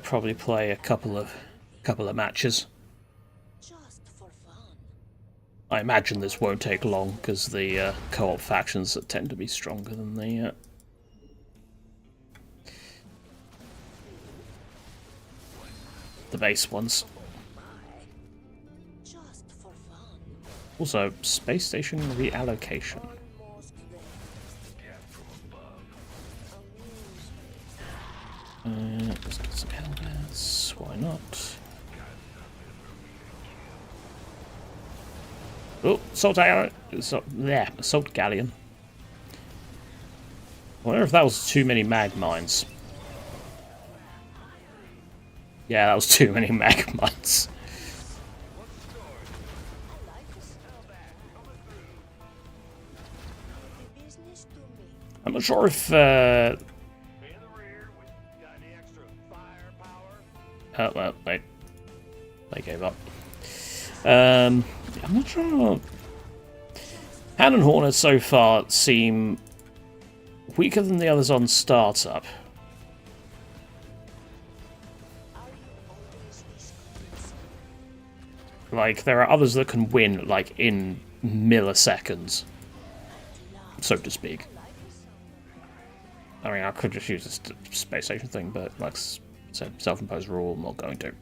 probably play a couple of matches. just for fun. I imagine this won't take long because the co-op factions tend to be stronger than the base ones. Just for fun. Also, space station reallocation. Almost there. Gap from above. Amuse me. Let's get some Hellbats. Why not? Oh, assault galleon. Assault galleon. I wonder if that was too many mag mines. Yeah, that was too many mag mines. The business to me. I'm not sure if. Oh well, wait. They gave up. I'm not sure. Han and Hornet so far seem weaker than the others on startup. Like, there are others that can win, like, in milliseconds, so to speak. I mean, I could just use this space station thing, but, like I said, self-imposed rule, I'm not going to.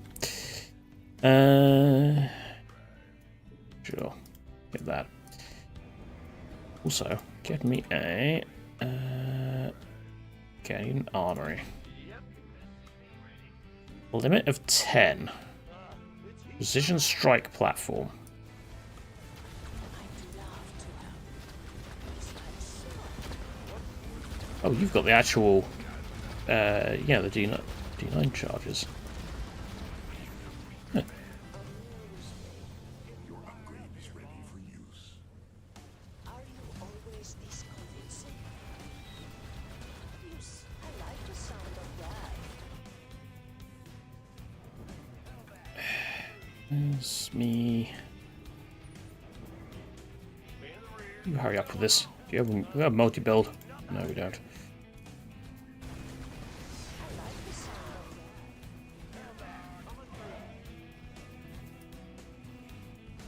Sure. Get that. Also, get me a... Canadian Armory. Limit of 10. Precision strike platform. Oh, you've got the actual, yeah, the D9 charges. Huh. Your upgrade is ready for use. Are you always this convincing? Yes, I like the sound of that. There's me. You hurry up with this. Do we have multi-build? No, we don't.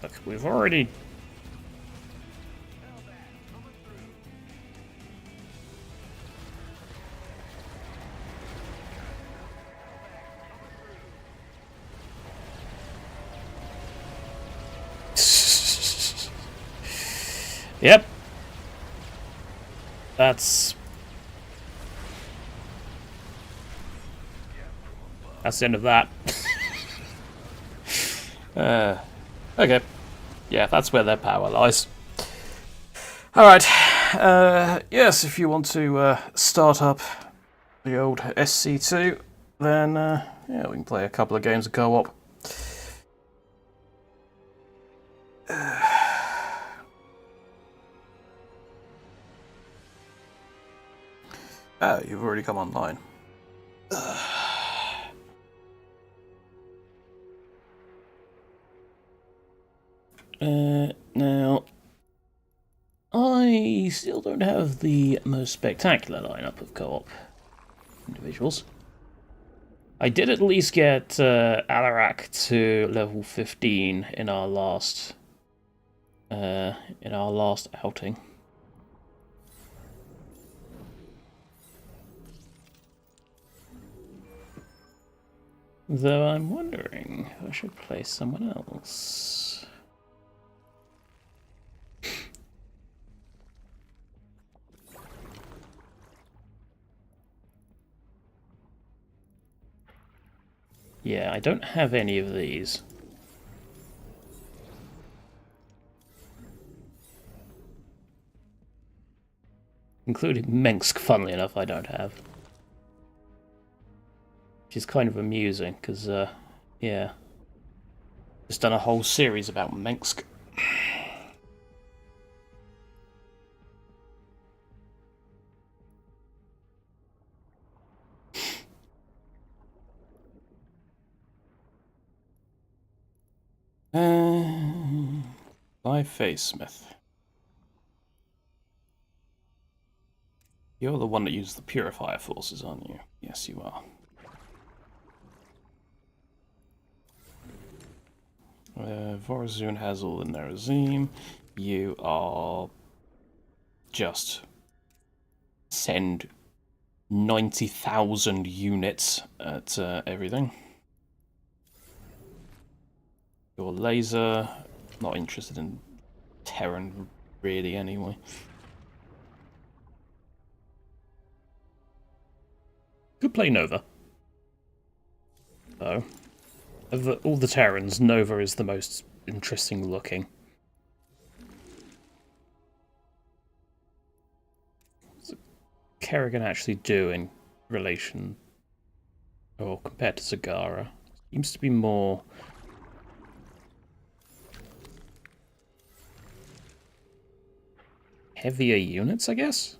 Look, we've already... Yep. That's the end of that. Okay. Yeah, that's where their power lies. Alright. Yes, if you want to start up the old SC2, then yeah, we can play a couple of games of co-op. Oh, you've already come online. Now, I still don't have the most spectacular lineup of co-op individuals. I did at least get Alarak to level 15 in our last outing. Though I'm wondering if I should play someone else. Yeah, I don't have any of these. Including Mensk, funnily enough, I don't have. Which is kind of amusing, because, yeah. Just done a whole series about Mensk. By Facesmith. You're the one that used the Purifier Forces, aren't you? Yes, you are. Vorazun has all the Nerazim. You are just send 90,000 units at everything. Your laser, not interested in Terran really anyway. Could play Nova. Oh. Of all the Terrans, Nova is the most interesting looking. Kerrigan actually do in relation or compared to Zagara? Seems to be more heavier units, I guess?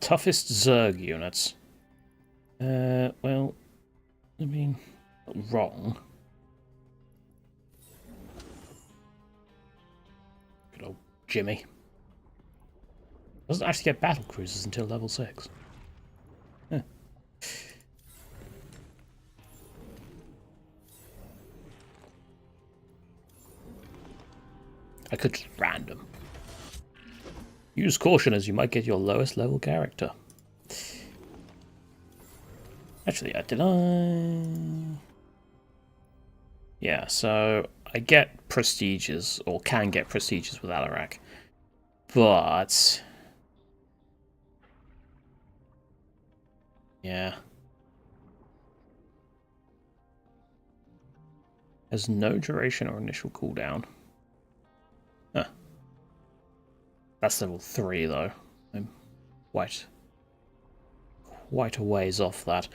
Toughest Zerg units. Well, I mean, not wrong. Good old Jimmy. Doesn't actually get battle cruisers until level 6. Huh. I could just random. Use caution as you might get your lowest level character. Actually, did I? Yeah, so I get prestiges, or can get prestiges with Alarak. But yeah. Has no duration or initial cooldown. Huh. That's level 3 though. I'm quite a ways off that.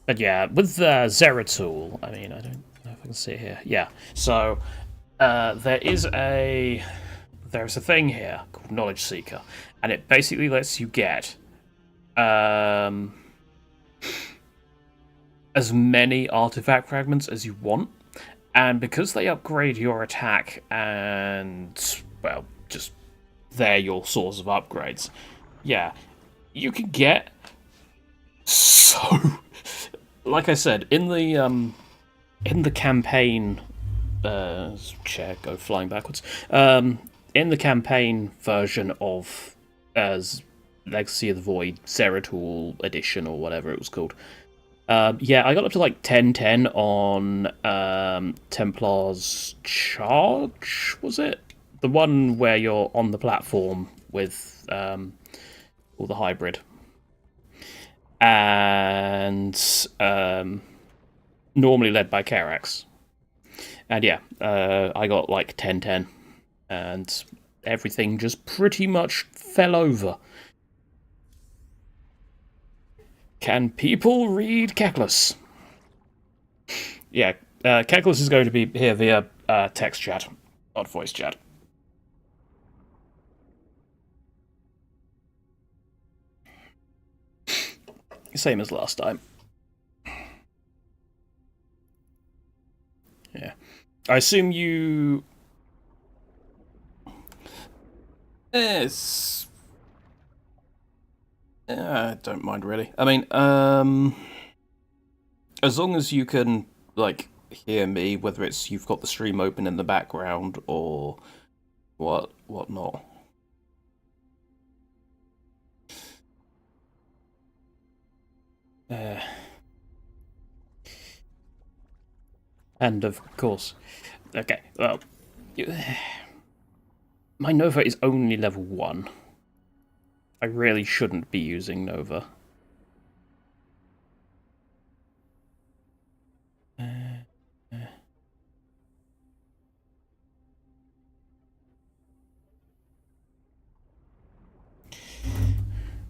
But yeah, with Zeratul, I mean, I don't know if I can see it here. Yeah, so there's a thing here called Knowledge Seeker, and it basically lets you get as many artifact fragments as you want, and because they upgrade your attack and, well, just they're your source of upgrades, yeah, you can get so, like I said, in the campaign, chair go flying backwards. In the campaign version of Legacy of the Void Zeratul edition or whatever it was called, yeah, I got up to like 10-10 on Templar's Charge. Was it the one where you're on the platform with all the hybrid? And normally led by Karax. And yeah, I got like 10-10, and everything just pretty much fell over. Can people read Kekoulis? Yeah, Kekoulis is going to be here via text chat, not voice chat. Same as last time. Yeah. I assume you... Yes. I don't mind, really. I mean, as long as you can, like, hear me, whether it's you've got the stream open in the background or whatnot. And of course, okay, well, my Nova is only level 1. I really shouldn't be using Nova.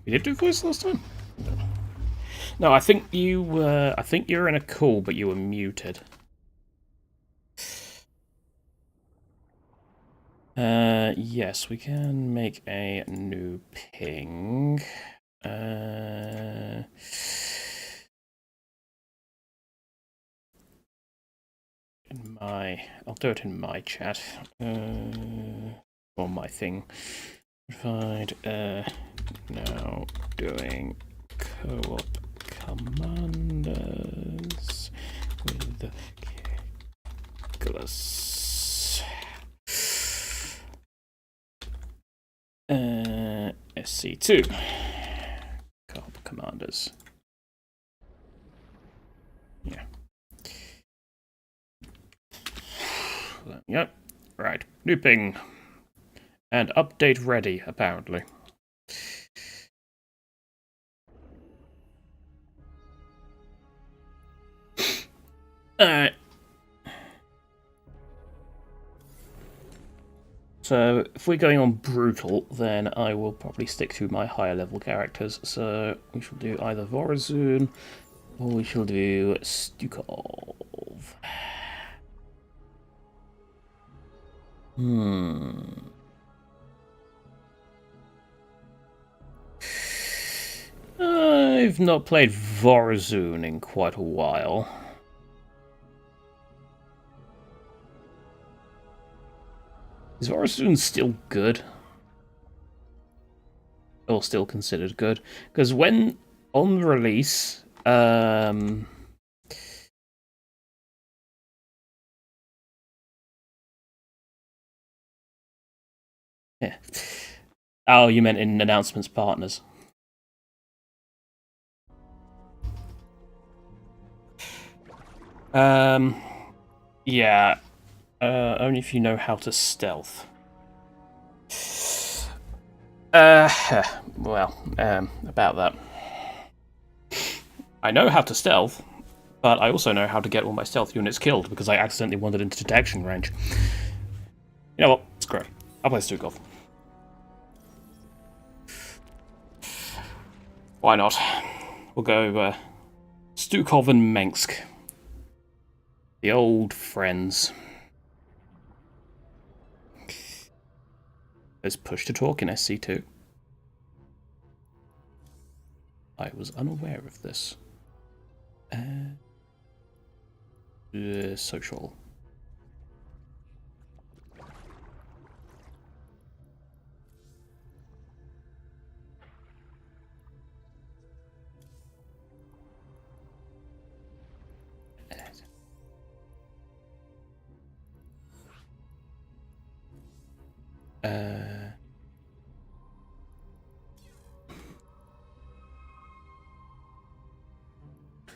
We did do voice last time? No, I think you I think you're in a call, but you were muted. Yes, we can make a new ping. I'll do it in my chat. Or my thing. Provide, now doing co-op commanders with the Kekoulis. SC2 co-op commanders. Yeah. Yep. Right. New ping. And update ready, apparently. Alright. So if we're going on brutal, then I will probably stick to my higher level characters. So we shall do either Vorazun or we shall do Stukov. I've not played Vorazun in quite a while. Is Vorazun still good? Or still considered good? Because when on release, yeah. Oh, you meant in announcements partners. Yeah. Only if you know how to stealth. Well, about that. I know how to stealth, but I also know how to get all my stealth units killed because I accidentally wandered into detection range. You know what? Screw it. I'll play Stukov. Why not? We'll go Stukov and Mensk. The old friends. There's push to talk in SC2. I was unaware of this. Social.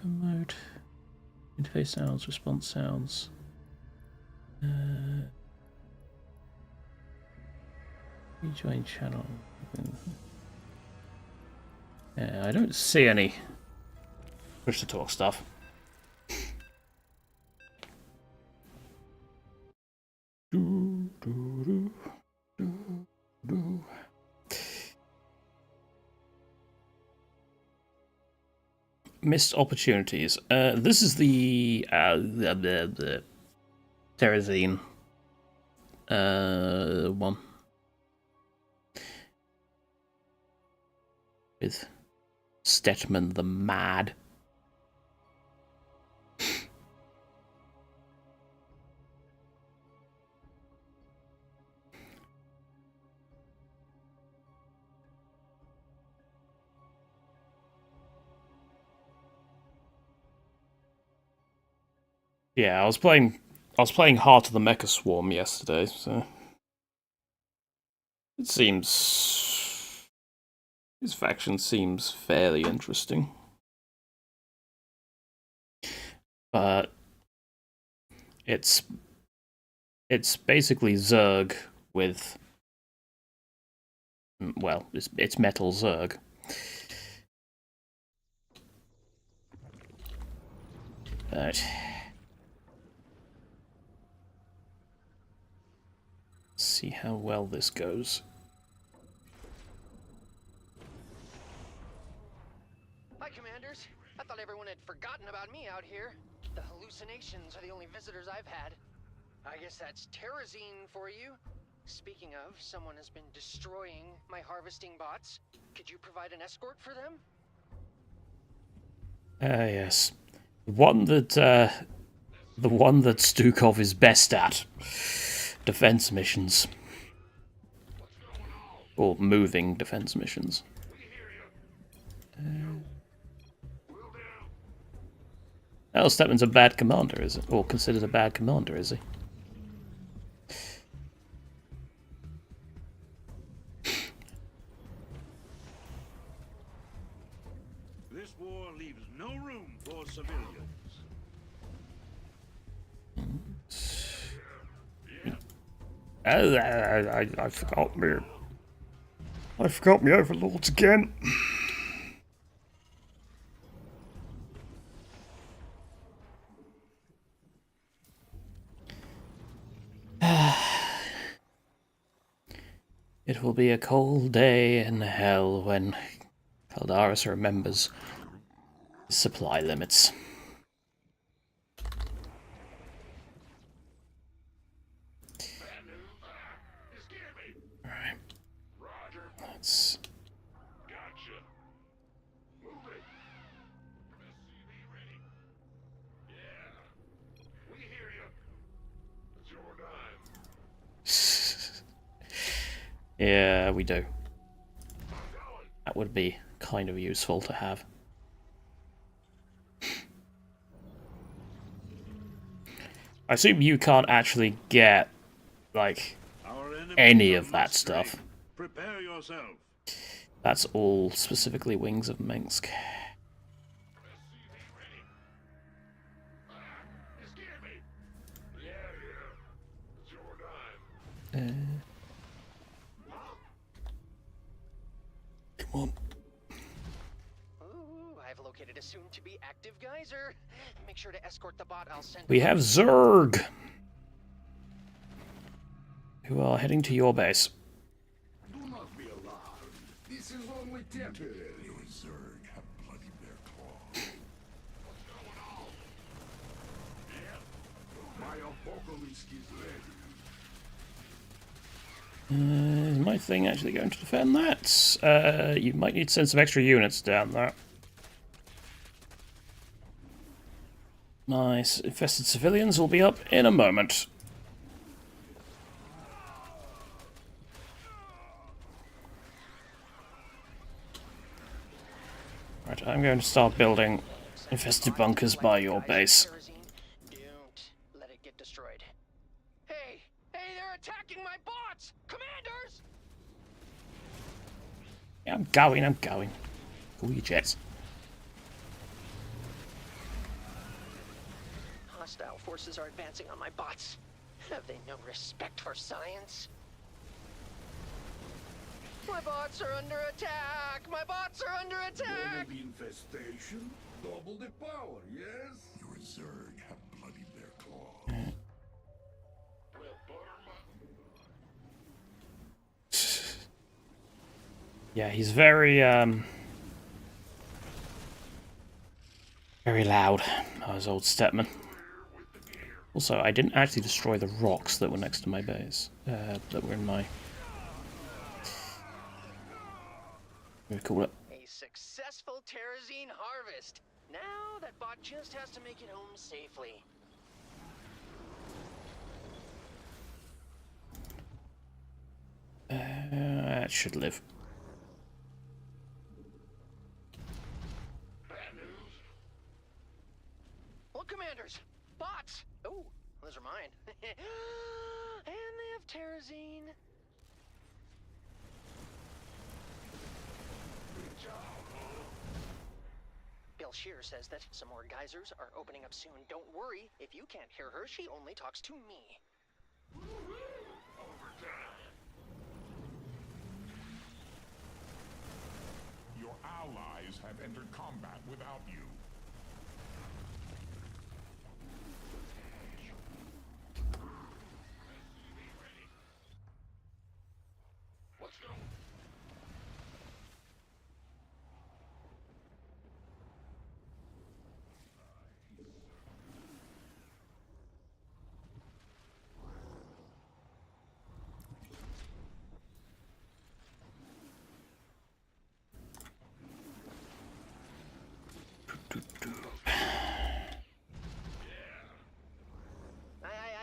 Mode. Interface sounds, response sounds. Rejoin channel. I don't see any push to talk stuff. Missed opportunities. This is the Terrazine one with Stetman the Mad. Yeah, I was playing Heart of the Mecha Swarm yesterday, so it seems his faction seems fairly interesting. But it's basically Zerg with, well, it's metal Zerg. But see how well this goes. Hi, Commanders. I thought everyone had forgotten about me out here. The hallucinations are the only visitors I've had. I guess that's Terrazine for you. Speaking of, someone has been destroying my harvesting bots. Could you provide an escort for them? Yes. The one that Stukov is best at. Defense missions. Or moving defense missions. Oh, Stepman's a bad commander, is it? Or considered a bad commander, is he? This war leaves no room for civilians. I forgot me. I forgot me overlords again. be a cold day in hell when Caldaris remembers his supply limits. Alright. Let's... Gotcha. Move it. SCV ready. Yeah. We hear you. It's your dime. Yeah, we do. I'm going. That would be kind of useful to have. I assume you can't actually get, like, any of that stuff. Prepare yourself. That's all specifically Wings of Minsk. SCV ready. You scared me. Yeah. It's your dime. Come on. Ooh, I've located a soon-to-be active geyser. Make sure to escort the bot I'll send. We have Zerg, who are heading to your base. Do not be alarmed. This is only temporary. Your Zerg have bloodied their claws. What's going on? Yeah. My apocalypse is ready. Is my thing actually going to defend that? You might need to send some extra units down there. My infested civilians will be up in a moment. Right, I'm going to start building infested bunkers by your base. Don't let it get destroyed. Hey, they're attacking my bots! Commanders! Yeah, I'm going. Cool your jets. Hostile forces are advancing on my bots. Have they no respect for science? My bots are under attack! My bots are under attack! The infestation, double the power, yes? Your Zerg have bloodied their claws. Well, Yeah, he's very, very loud, as old Stepman. Also, I didn't actually destroy the rocks that were next to my base, that were in my... What do we call it? A successful Terrazine harvest. Now that bot just has to make it home safely. It should live. bad news. Look, commanders! Bots! Oh, those are mine. And they have Terrazine. Bill Shear says that some more geysers are opening up soon. Don't worry, if you can't hear her, she only talks to me. Your allies have entered combat without you. Let's go.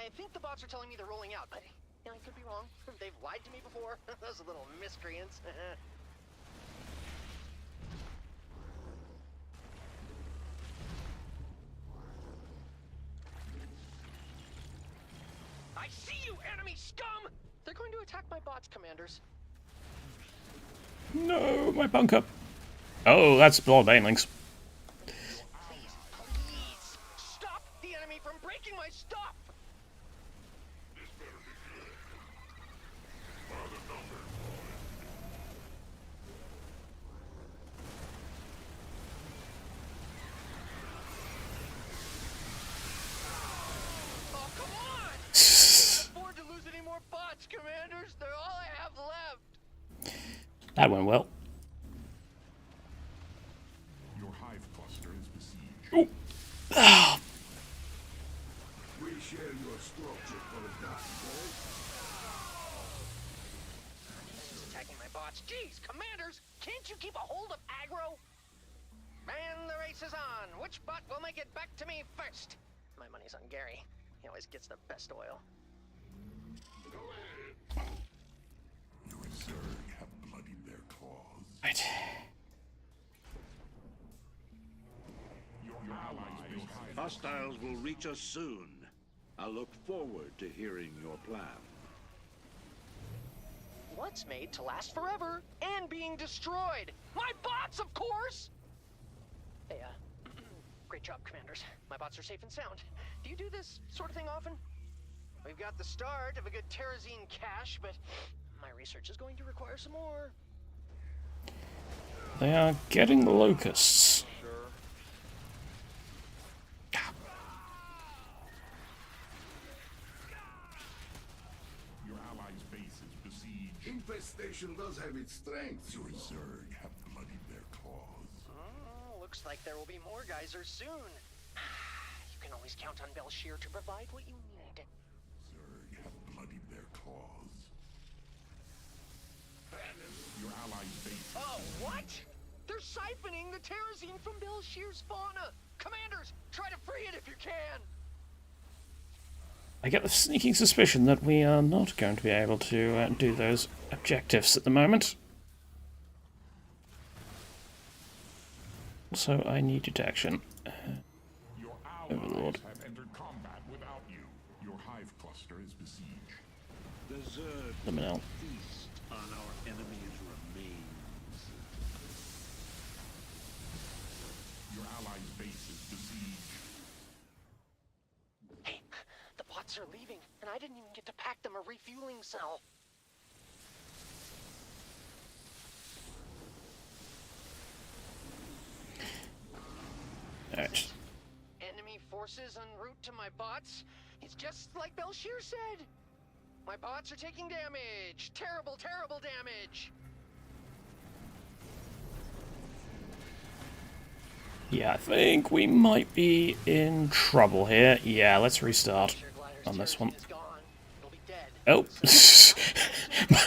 I think the bots are telling me they're rolling out, but I could be wrong. They've lied to me before. Those little miscreants. I see you, enemy scum! They're going to attack my bots, commanders. No, my bunker. Oh, that's blood banelings. Please, stop the enemy from breaking my stuff! Oh, come on! I can't afford to lose any more bots, commanders. They're all I have left. That went well. Your hive cluster is besieged. Oh. We share your structure for the dark, This is attacking my bots. Jeez, commanders, can't you keep a hold of aggro? Man, the race is on. Which bot will make it back to me first? My money's on Gary. He always gets the best oil. Your Zerg have bloodied their claws. Right. Your allies built hive. Hostiles will reach us soon. I look forward to hearing your plan. What's made to last forever and being destroyed? My bots, of course! Hey, great job, commanders. My bots are safe and sound. Do you do this sort of thing often? We've got the start of a good Terrazine cache, but my research is going to require some more. They are getting the locusts. Your allies' base is besieged. Infestation does have its strengths, Your you know. Zerg have bloodied their claws. Oh, looks like there will be more geysers soon. You can always count on Belshir to provide what you need. Zerg have bloodied their claws. Your allies' base is Oh, what? They're siphoning the Terrazine from Belshir's fauna! Commanders, try to free it if you can! I get the sneaking suspicion that we are not going to be able to do those objectives at the moment. So I need detection. Your Overlord. allies have entered combat without you. Your hive cluster is besieged. The Zerg Let me know. feast on our enemy's remains. Your allies' base is besieged. Hey, the bots are leaving, and I didn't even get to pack them a refueling cell. Alright. Enemy forces en route to my bots? It's just like Belshir said! My bots are taking damage! Terrible, terrible damage! Yeah, I think we might be in trouble here. Yeah, let's restart on this one. Is gone. It'll be dead. Oh,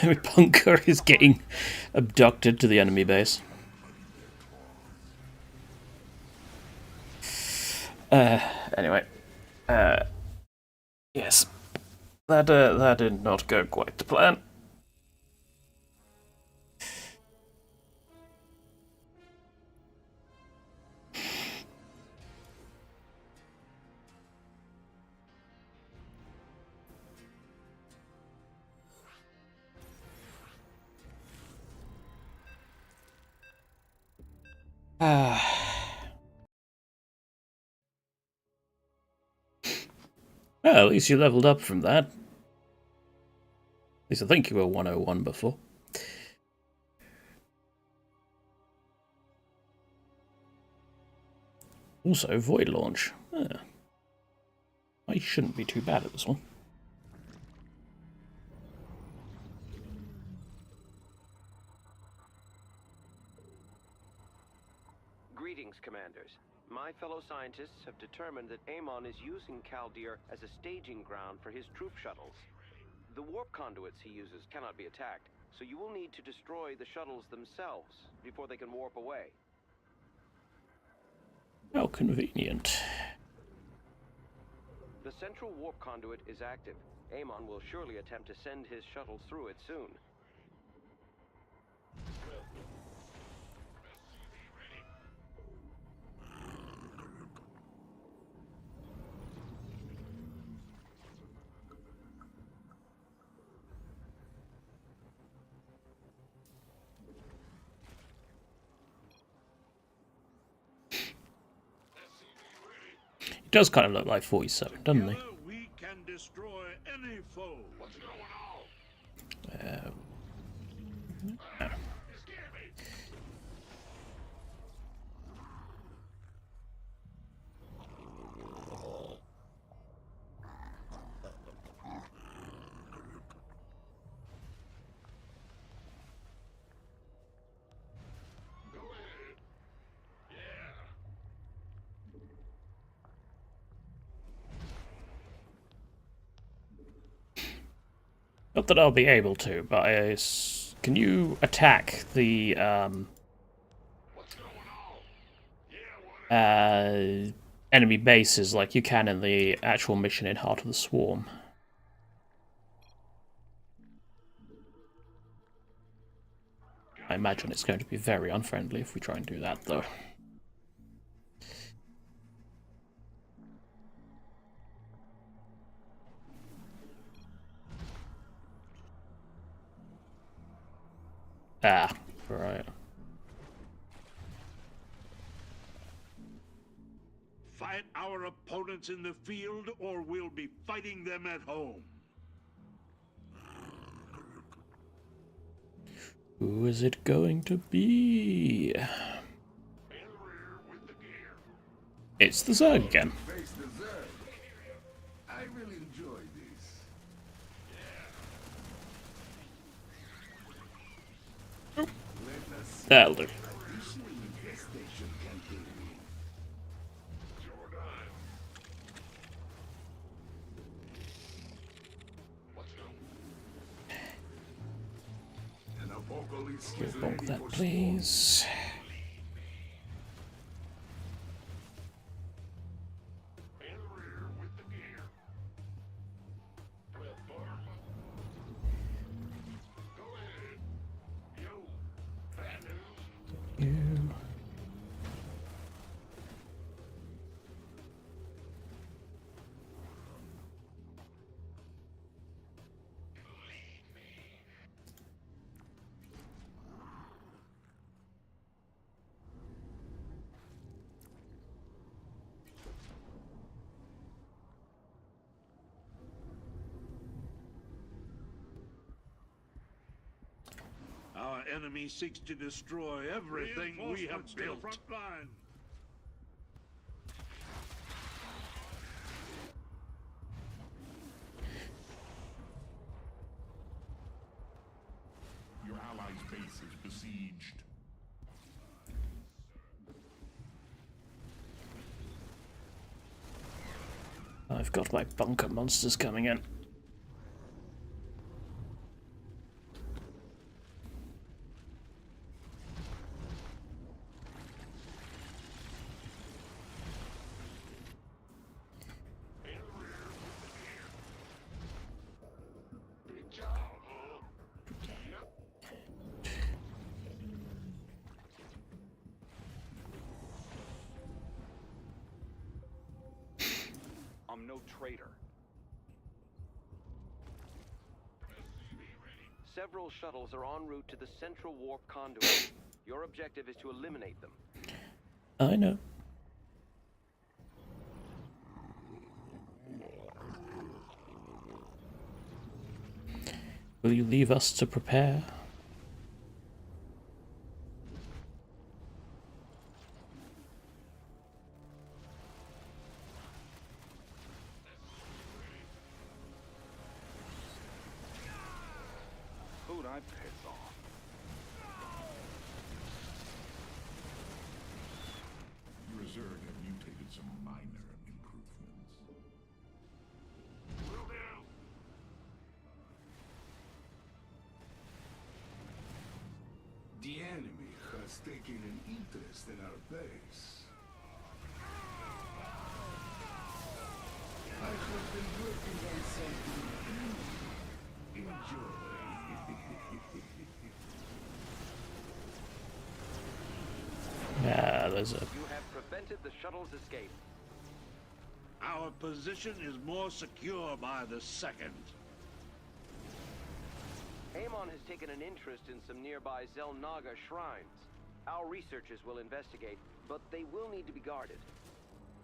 my bunker is getting abducted to the enemy base. Anyway, yes, that did not go quite to plan. Well, at least you leveled up from that. At least I think you were 101 before. Also, Void Launch. I shouldn't be too bad at this one. Greetings, Commanders. My fellow scientists have determined that Amon is using Caldaris as a staging ground for his troop shuttles. The warp conduits he uses cannot be attacked, so you will need to destroy the shuttles themselves before they can warp away. How convenient. The central warp conduit is active. Amon will surely attempt to send his shuttles through it soon. It does kind of look like 47, doesn't he? Together we can destroy any foe. What's going on? No. You scared me. Not that I'll be able to, but can you attack the enemy bases like you can in the actual mission in Heart of the Swarm? I imagine it's going to be very unfriendly if we try and do that, though. Ah, right. Fight our opponents in the field, or we'll be fighting them at home. Who is it going to be? It's the Zerg again. Face the Zerg. I really enjoy this. That'll do. Bonk that, please. You. Our enemy seeks to destroy everything we have built. Front line. Your allies' base is besieged. I've got my bunker monsters coming in. I'm no traitor. Several shuttles are en route to the central warp conduit. Your objective is to eliminate them. I know. Will you leave us to prepare? Who'd I piss off? Your Zerg have mutated some minor improvements. The enemy has taken an interest in our base. I have been working on something new. Enjoy. Yeah, there's a... You have prevented the shuttle's escape. Our position is more secure by the second. Amon has taken an interest in some nearby Zelnaga shrines. Our researchers will investigate, but they will need to be guarded.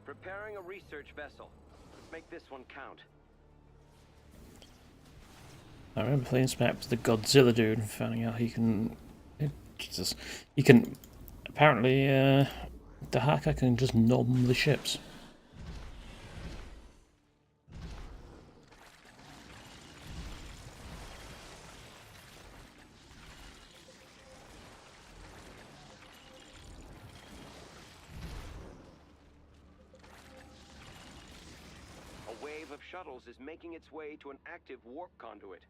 Preparing a research vessel. Let's make this one count. I remember playing this map with the Godzilla dude and finding out he can... Jesus. He can... Apparently, the hacker can just nom the ships. A wave of shuttles is making its way to an active warp conduit.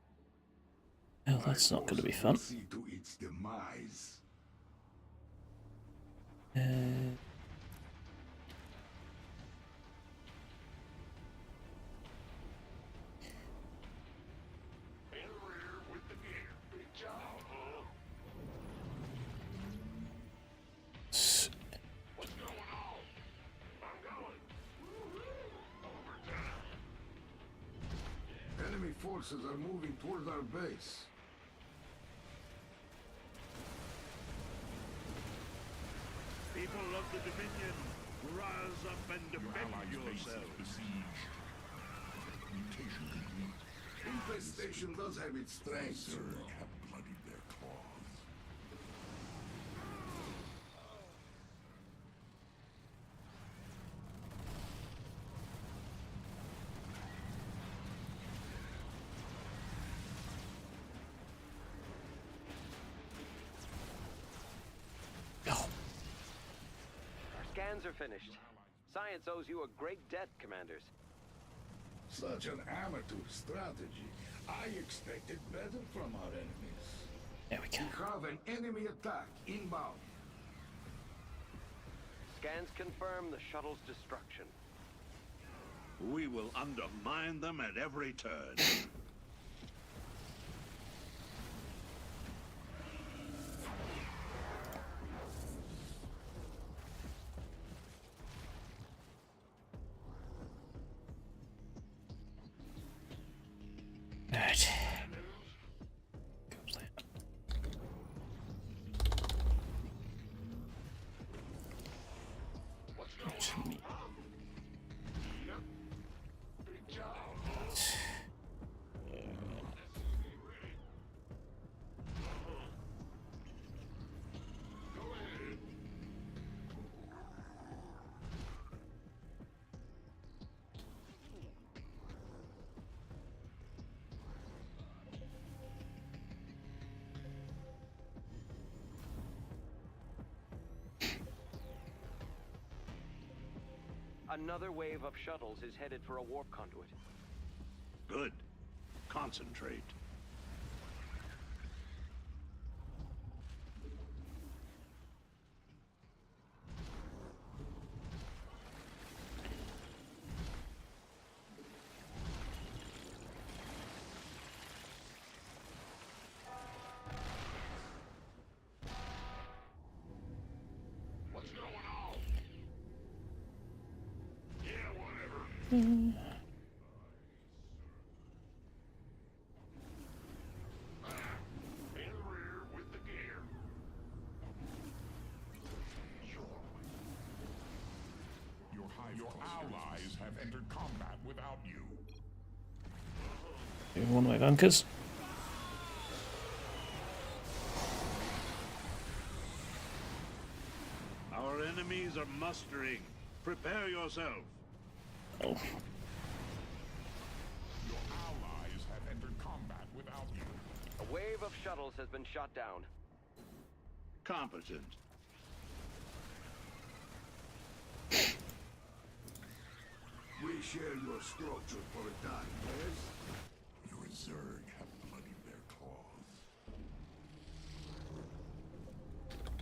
Well, that's not going to be fun. See to its demise. Enemy forces are moving toward our base. People of the Dominion, rise up and Your defend allies' base is yourselves. besieged. Mutation complete. Infestation does have its strengths. Zerg have bloodied their claws. Oh, Our scans are finished. Science owes you a great debt, Commanders. Such an amateur strategy. I expected better from our enemies. there we go. We have an enemy attack inbound. Scans confirm the shuttle's destruction. We will undermine them at every turn. Alright. Another wave of shuttles is headed for a warp conduit. Good. Concentrate. Your allies have entered combat without you. Doing one of my bunkers. Our enemies are mustering. Prepare yourself. Oh, Your allies have entered combat without you. A wave of shuttles has been shot down. Competent. We share your structure for a time, yes? Your Zerg have bloodied their claws.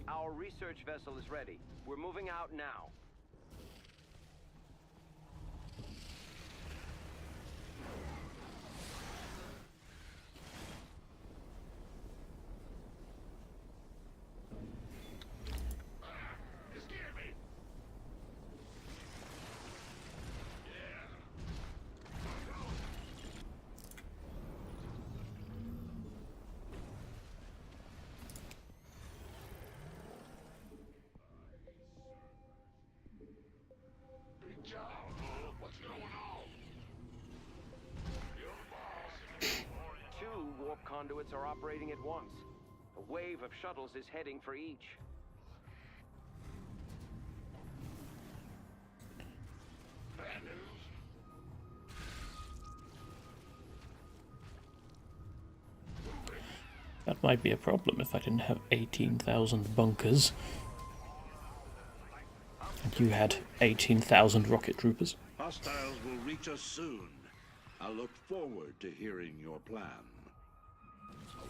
Our research vessel is ready. We're moving out now. Two warp conduits are operating at once. A wave of shuttles is heading for each. that might be a problem if I didn't have 18,000 bunkers. And you had 18,000 rocket troopers. Hostiles will reach us soon. I look forward to hearing your plan.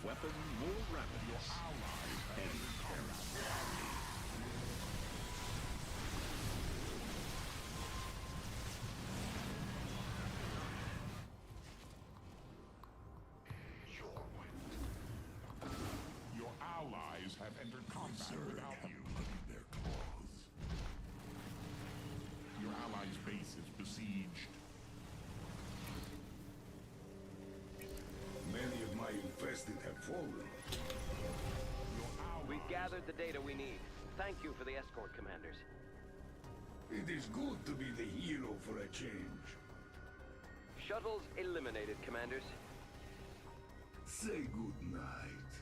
weapon more rapidly. Your allies and Your allies have entered combat without you. Their claws. Your allies' base is besieged. Many of my infested have fallen. We've gathered the data we need. Thank you for the escort, commanders. It is good to be the hero for a change. Shuttles eliminated, commanders. Say good night.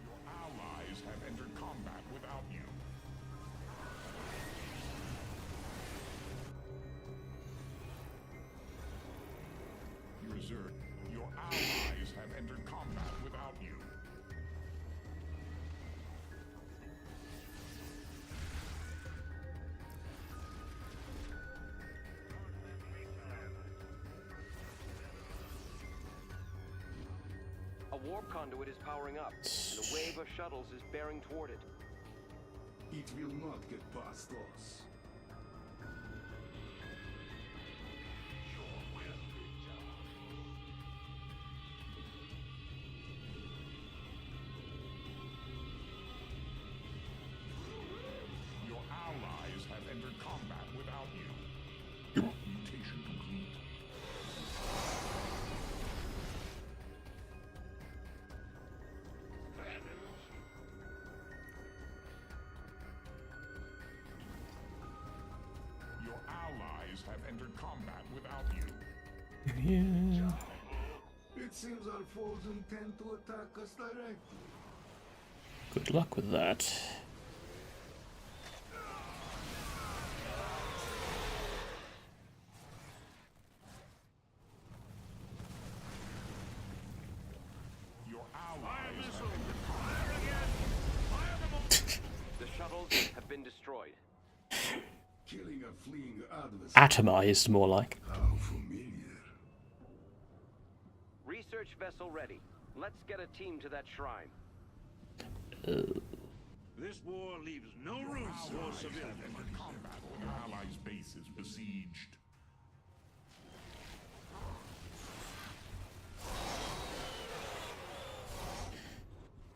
Your allies have entered combat without you. Your allies have entered combat without you. A warp conduit is powering up, and a wave of shuttles is bearing toward it. It will not get past us. Your allies have entered combat without you. Mutation complete. Your allies have entered combat without you. Yeah. It seems our foes intend to attack us directly. Good luck with that. Your allies have entered combat. The shuttles have been destroyed. Killing a fleeing adversary. Atomized, more like. How familiar. Research vessel ready. Let's get a team to that shrine. This war leaves no room for civilians. Entered combat. Your allies' base is besieged.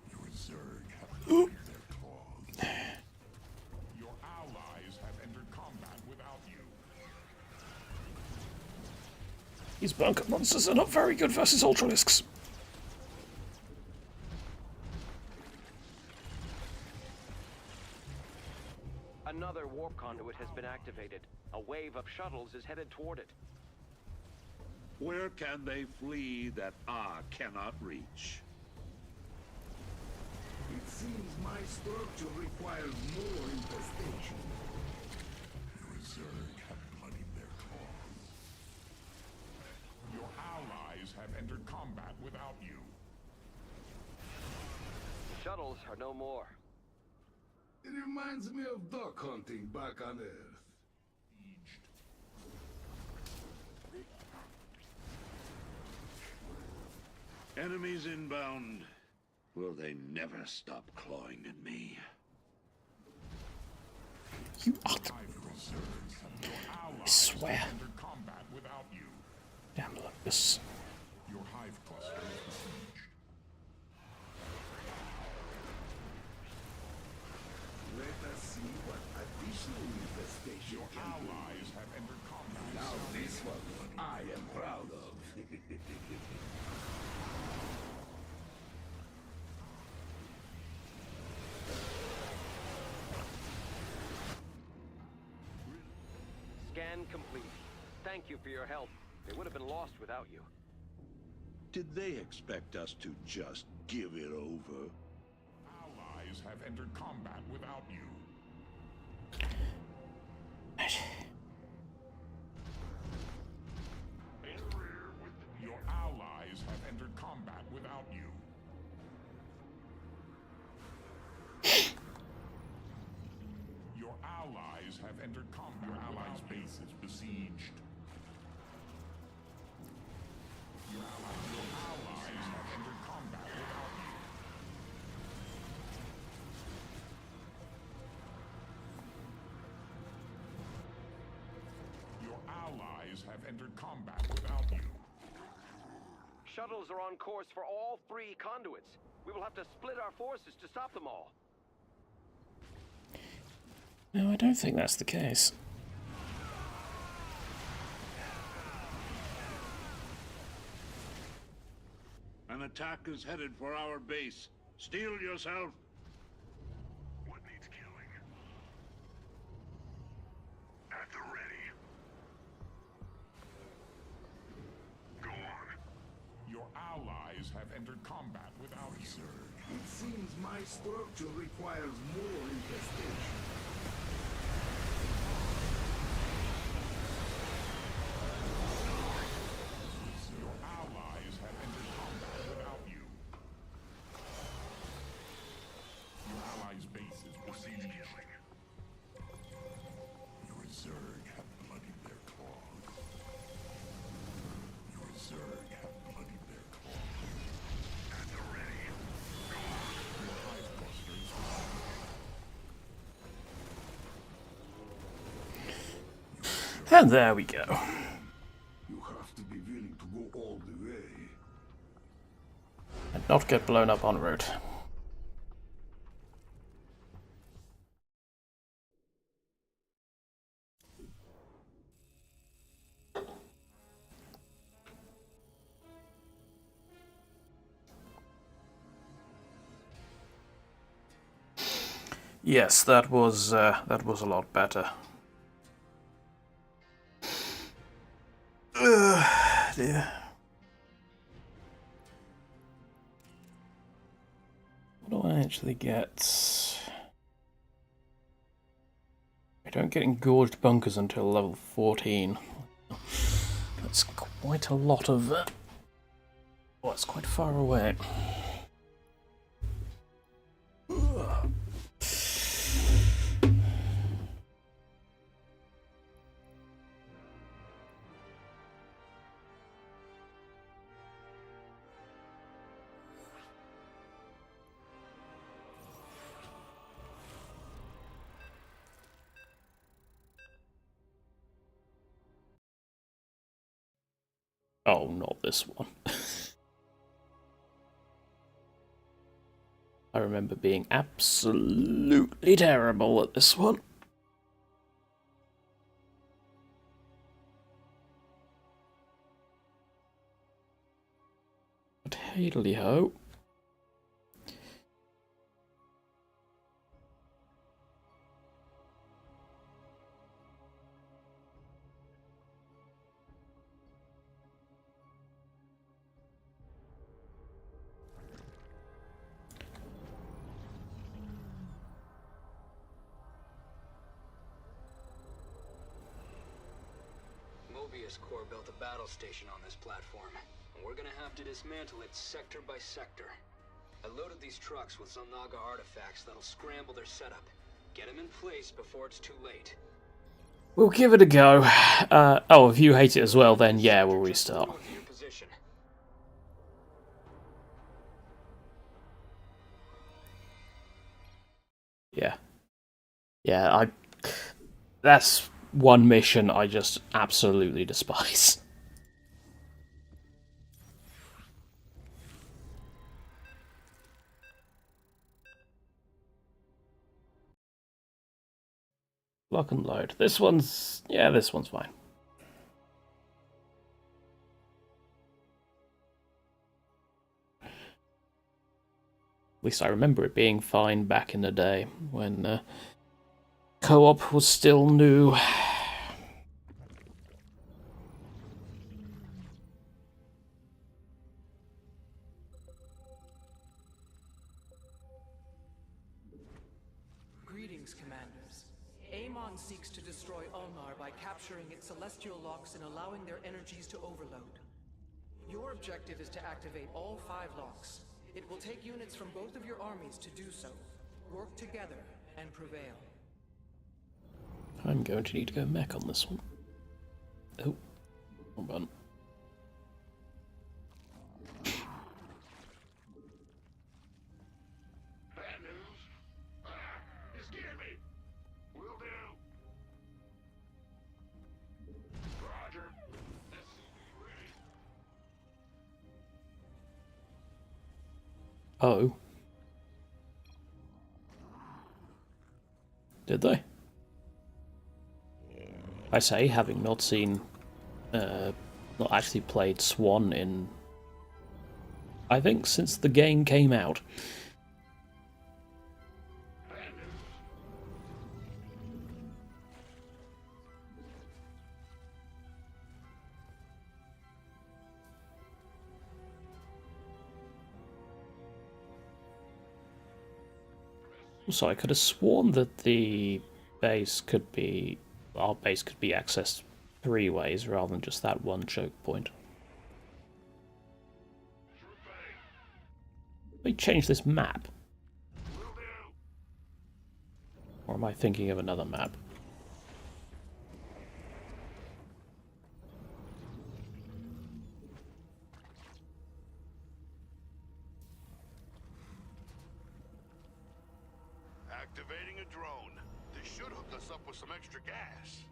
Your Zerg have bloodied their claws. Your allies have entered combat without you. These bunker monsters are not very good versus Ultralisks. Another warp conduit has been activated. A wave of shuttles is headed toward it. Where can they flee that I cannot reach? It seems my structure requires more infestation. Your Zerg have bloodied their claws. Your allies have entered combat without you. Shuttles are no more. It reminds me of duck hunting back on Earth. Enemies inbound. Will they never stop clawing at me? You are the... Your Zergs have your I allies swear. have entered combat without you. Damn, look, this... Your hive cluster is besieged. Let us see what additional infestation Your can do. allies have entered combat. Now this one I am proud of. Scan complete. Thank you for your help. They would have been lost without you. Did they expect us to just give it over? Allies have entered combat without you. Your allies have entered combat without you. Your allies have entered combat. Your allies' base is besieged. Your allies have entered combat without you. allies have entered combat without you. Shuttles are on course for all 3 conduits. We will have to split our forces to stop them all. No, I don't think that's the case. An attack is headed for our base. Steel yourself. What needs killing? At the ready. Go on. Your allies have entered combat without you. It seems my structure requires more infestation. Your allies have entered combat without you. Your allies' base is besieged. Your Zerg have bloodied their claws. Your Zerg have bloodied their claws. At the ready. Your hive clusters And there we go. You have to be willing to go all the way. And not get blown up en route. Yes, that was a lot better. Dear. What do I actually get? I don't get engorged bunkers until level 14. That's quite a lot of... Oh, it's quite far away. Oh, not this one. I remember being absolutely terrible at this one. But hey-ho. Corps built a battle station on this platform, and we're gonna have to dismantle it sector by sector. I loaded these trucks with some Naga artifacts that'll scramble their setup. Get them in place before it's too late. We'll give it a go. Oh, if you hate it as well, then yeah, we'll restart. Yeah. Yeah, that's one mission I just absolutely despise. Lock and load. This one's... yeah, this one's fine. At least I remember it being fine back in the day when co-op was still new. Greetings, Commanders. Amon seeks to destroy Ulnar by capturing its celestial locks and allowing their energies to overload. Your objective is to activate all 5 locks. It will take units from both of your armies to do so. Work together and prevail. I'm going to need to go mech on this one. Oh, wrong button. Bad news? You scared me. Will do. Roger. Oh. Did they? I say, having not seen, not actually played Swan in, I think, since the game came out. So I could have sworn that the base could be, our base could be accessed 3 ways rather than just that one choke point. Let me change this map. Or am I thinking of another map? Activating a drone. This should hook us up with some extra gas.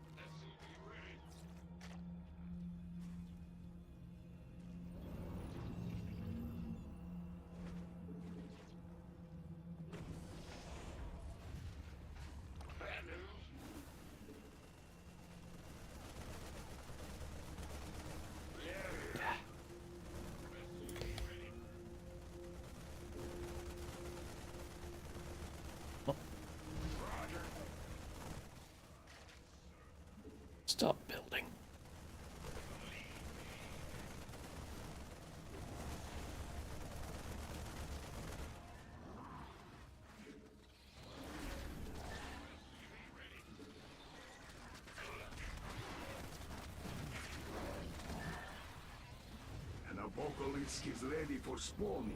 Stop building. An apocalypse is ready for spawning.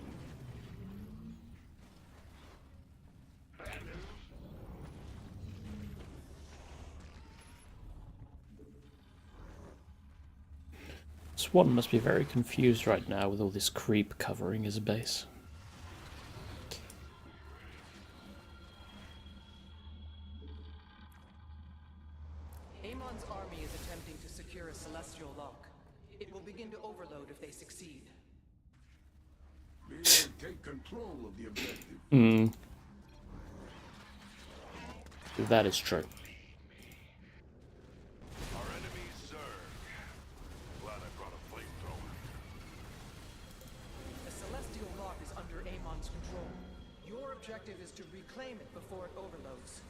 Swan must be very confused right now with all this creep covering his base. Amon's army is attempting to secure a celestial lock. It will begin to overload if they succeed. We will take control of the objective. That is true. Our enemy's Zerg. Glad I brought a flamethrower. The celestial lock is under Amon's control. Your objective is to reclaim it before it overloads.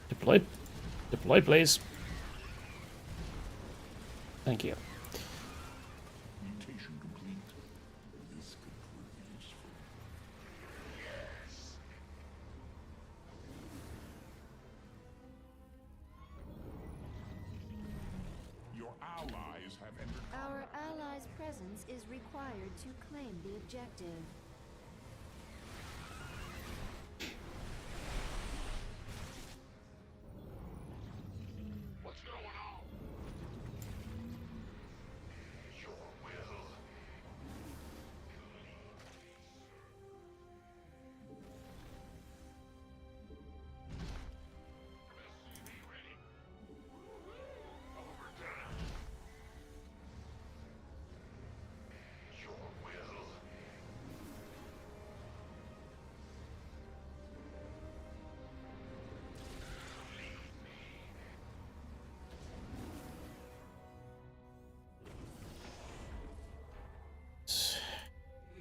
Deploy. Deploy, please. Thank you. Mutation complete. This could prove useful. Your allies have entered. Our allies' presence is required to claim the objective. What's going on? Your will. Overdone. Your will.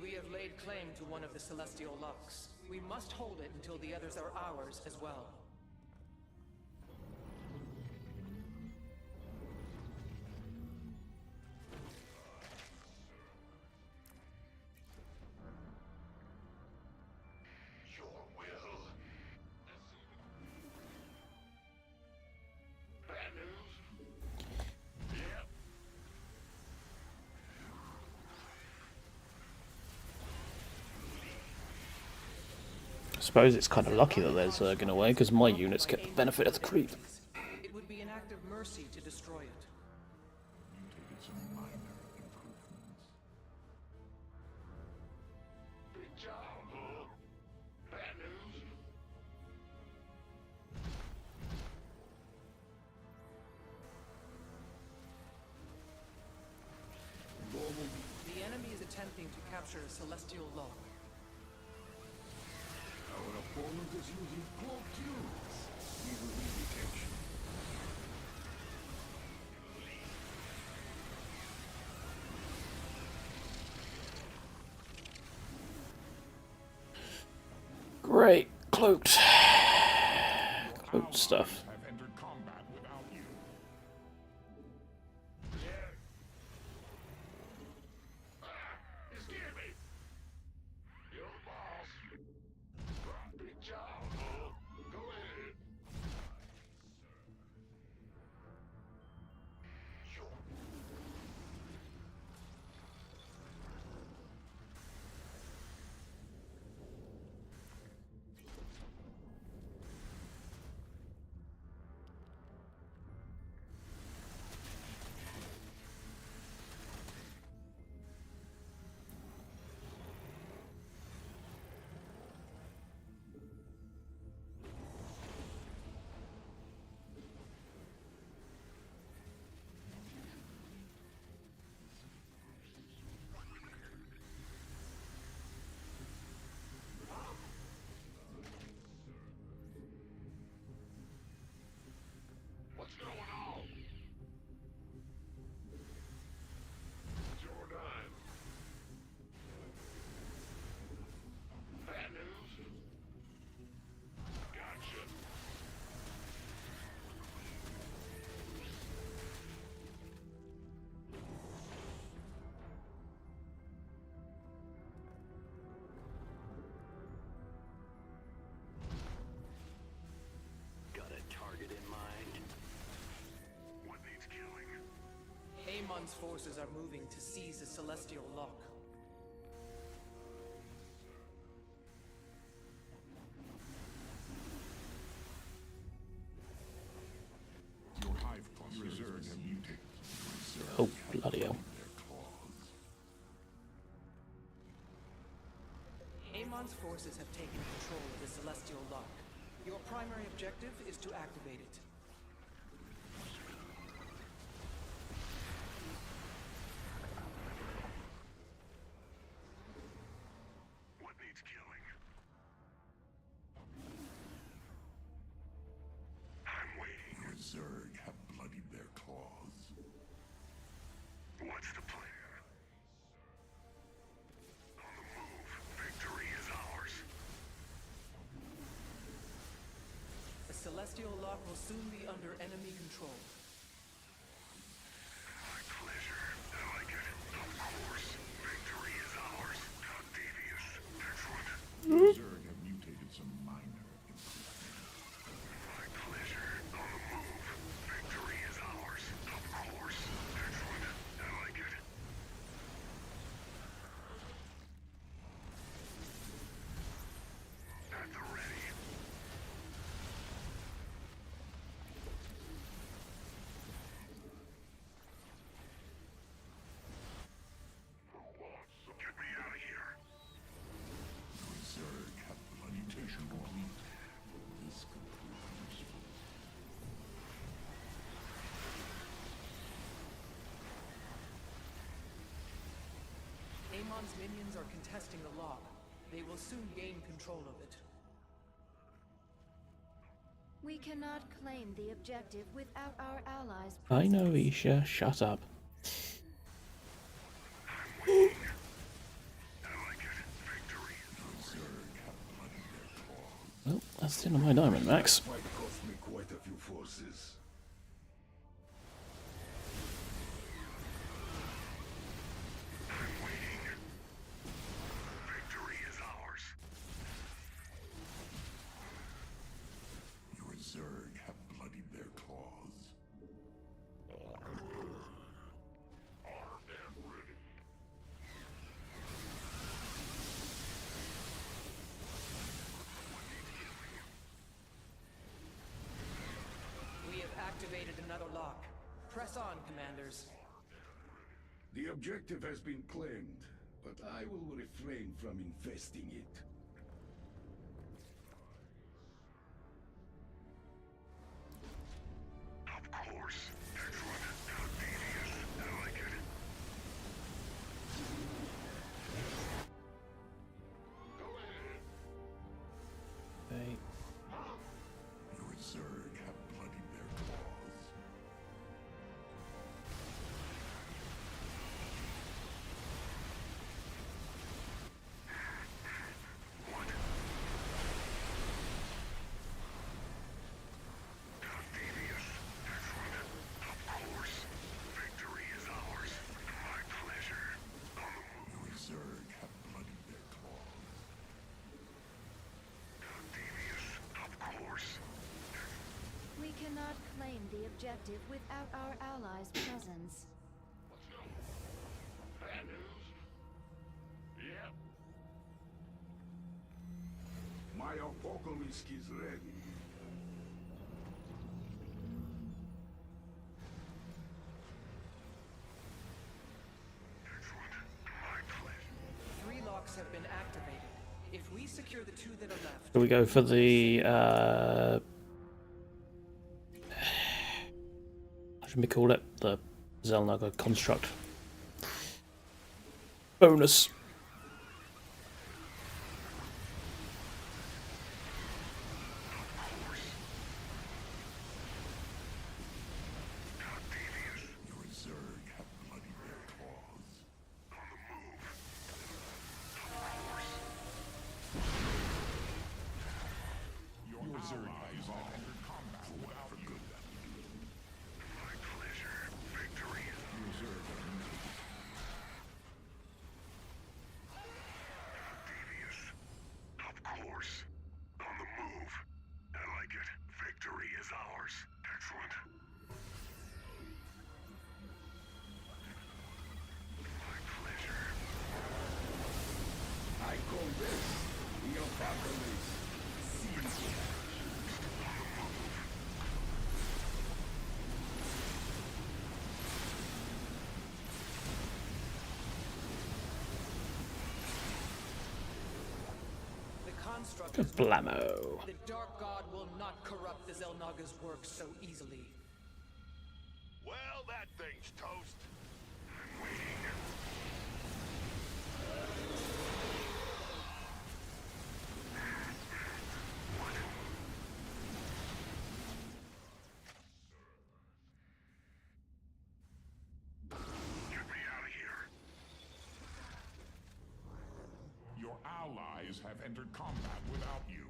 We have laid claim to one of the celestial locks. We must hold it until the others are ours as well. Your will. Bad news? Yep. I suppose it's kind of lucky that they're zerging away, because my units get the benefit of the creep. It would be an act of mercy to destroy it. Mutated some minor improvements. Big job, huh? Bad news? attempting to capture a celestial lock. Our opponent is using cloaked units. We will need detection. Great, cloaked stuff. Have entered combat without you. You scared me. You're the boss. Big job. Go ahead. What's going on? It's your time. Bad news? Gotcha. Got a target in mind? What needs killing? Amon's forces are moving to seize the celestial lock. Your hive clusters have mutated. Oh, bloody hell. Amon's forces have taken control of the celestial lock. Your primary objective is to activate it. What needs killing? I'm waiting. Your Zerg have bloodied their claws. What's the plan? On the move. Victory is ours. The celestial lock will soon be under enemy control. My pleasure. I like it. Of course. Victory is ours. How devious. Excellent. Your Zerg have mutated some minor improvements. My pleasure. On the move. Victory is ours. Of course. Excellent. I like it. At the ready. Get me out of here. Your Zerg have bloody mutation complete. This could prove useful. Amon's minions are contesting the lock. They will soon gain control of it. We cannot claim the objective without our allies' I presence. know, Isha. Shut up. I like it. Victory. Your Zerg have bloodied their claws. Well, that's the end of my diamond, Max. Might cost me quite a few forces. I'm waiting. Victory is ours. Your Zerg have bloodied their claws. Armed and ready. We have activated another lock. Press on, commanders. The objective has been claimed, but I will refrain from infesting it. Of course. Excellent. How devious. I like it. objective without our allies' presence. Bad news? Yep. My apocalypse is ready. Three locks have been activated. If we secure the two that are left... Do we go for the how should we call it? The Xel'Naga construct bonus. Blammo. The Dark God will not corrupt the Xel'Naga's work so easily. Well, that thing's toast. I'm waiting. Get me out of here. Your allies have entered combat without you.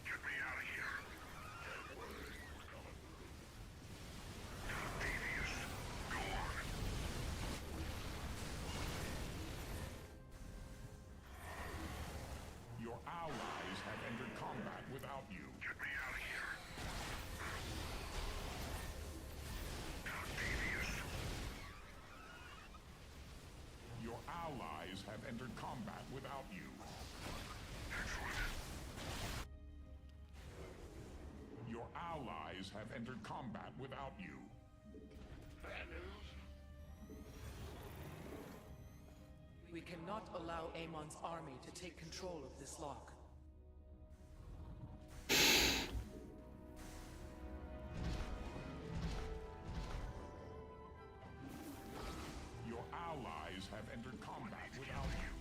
Get me out of here. Devious, go on. Your allies have entered combat without you. Get me out of here. Devious. Your allies have entered combat without you. Excellent. Your allies have entered combat without you. Bad news? We cannot allow Amon's army to take control of this lock. Your allies have entered combat without you.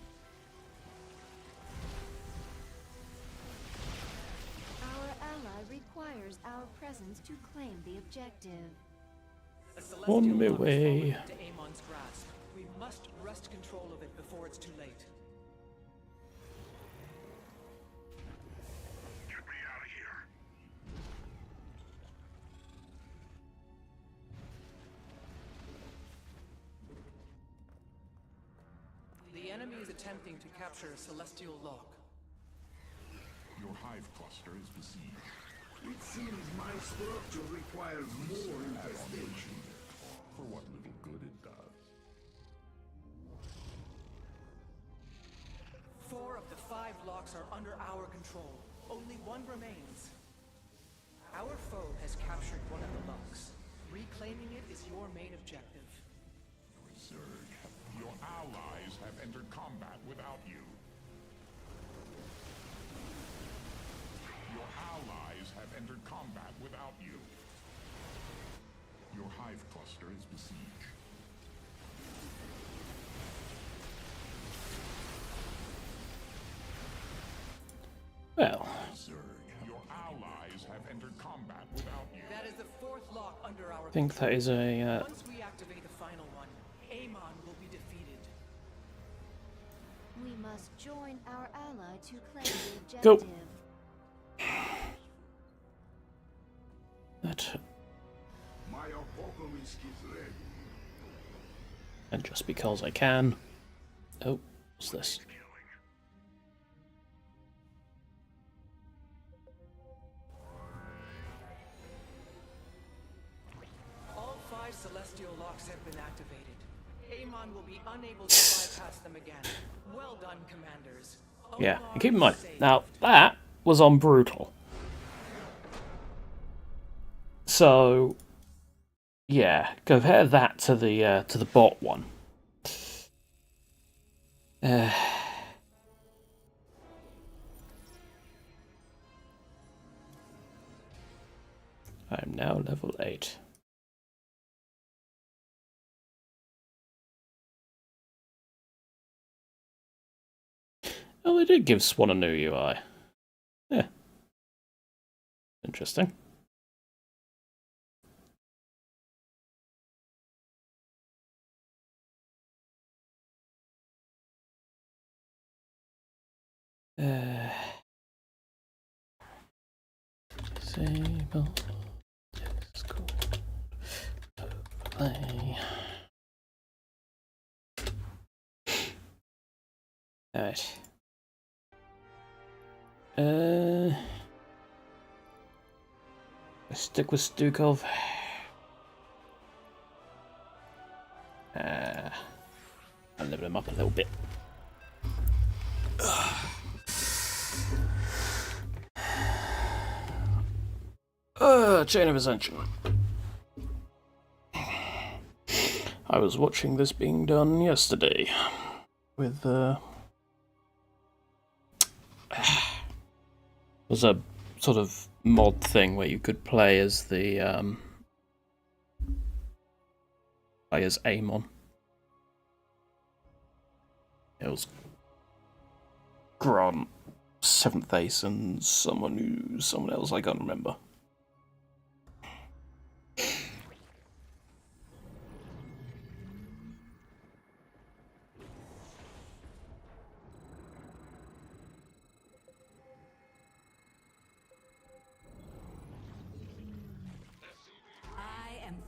Our ally requires our presence to claim the objective. A celestial On my lock has way. fallen into Amon's grasp. We must wrest control of it before it's too late. Get me out of here. The enemy is attempting to capture a celestial lock. Your hive cluster is besieged. It seems my structure requires more infestation. For what little good it does. 4 of the 5 locks are under our control. Only one remains. Our foe has captured one of the locks. Reclaiming it is your main objective. Your allies have entered combat without you. Your allies have entered combat without you. Your hive cluster is besieged. Well, Your allies have entered combat without you. That is the 4th lock under our I think that is a Once we activate the final one, Amon will be defeated. We must join our ally to claim the Go. objective. that, My apocalypse is ready. and just because I can. Oh, what's this? Killing. 5 celestial locks have been activated. Amon will be unable to bypass them again. Well done, commanders. Yeah, and keep in mind, now that was on brutal. So, yeah, compare that to the bot one. I am now level 8. Oh, they did give Swan a new UI. Yeah. Interesting. Disable Discord play. Alright. Stick with Stukov. I'll level him up a little bit. Chain of Ascension. I was watching this being done yesterday with was a sort of mod thing where you could play as the play as Amon. It was Grant, 7th Ace, and someone else I can't remember.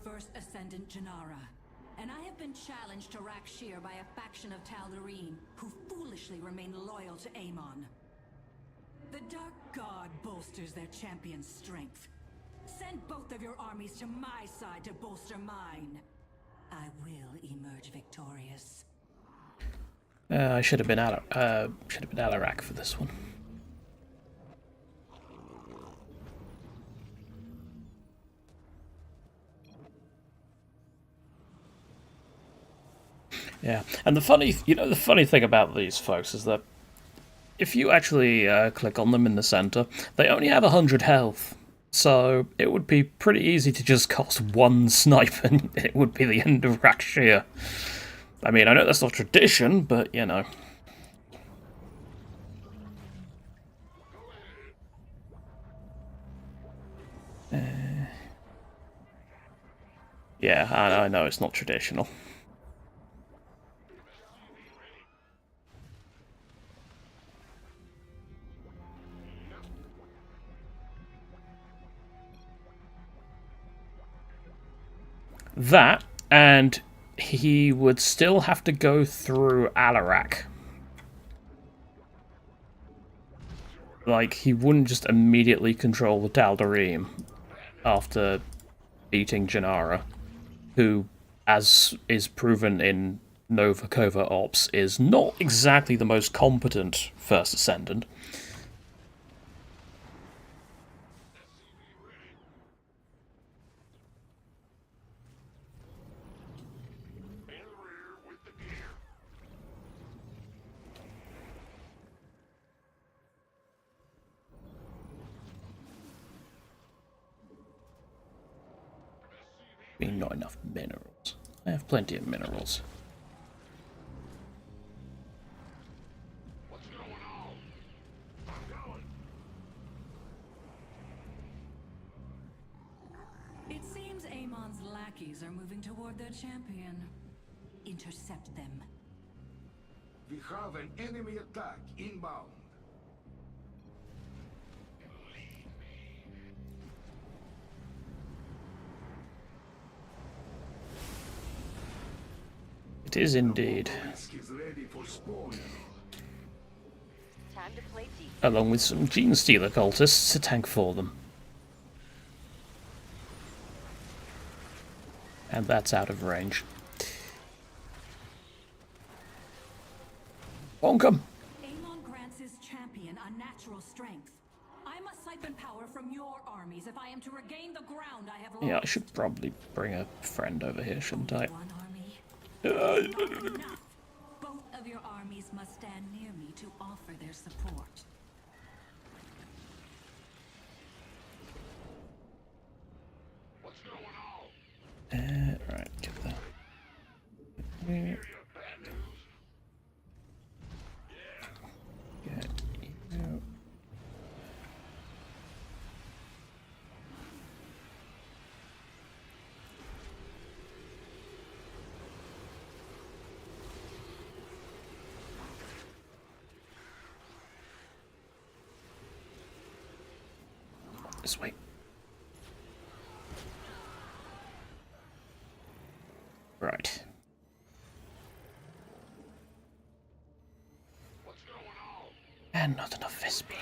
First Ascendant Janara, and I have been challenged to Rakshir by a faction of Caldaris who foolishly remain loyal to Amon. The Dark God bolsters their champion's strength. Send both of your armies to my side to bolster mine. I will emerge victorious. I should have been Alarak for this one. Yeah, and the funny thing about these folks is that if you actually click on them in the center, they only have 100 health. So it would be pretty easy to just cast one snipe and it would be the end of Rakshir. I mean, I know that's not tradition, but you know. Yeah, I know it's not traditional. That, and he would still have to go through Alarak. Like, he wouldn't just immediately control the Tal'Darim after beating Janara, who, as is proven in Nova Covert Ops, is not exactly the most competent First Ascendant. Not enough minerals. I have plenty of minerals. What's going on? I'm going. It seems Amon's lackeys are moving toward their champion. Intercept them. We have an enemy attack inbound. It is indeed. Time to play deep. Along with some Gene Stealer cultists to tank for them. And that's out of range. Bonkum! Amon grants his champion unnatural strength. I must siphon power from your armies if I am to regain the ground I have lost. Yeah, I should probably bring a friend over here, shouldn't I? One army. Not enough. Both of your armies must stand near me to offer their support. What's going on? Right, get that. Yeah. Get you. This way. Right. What's going on? And not enough Vespine.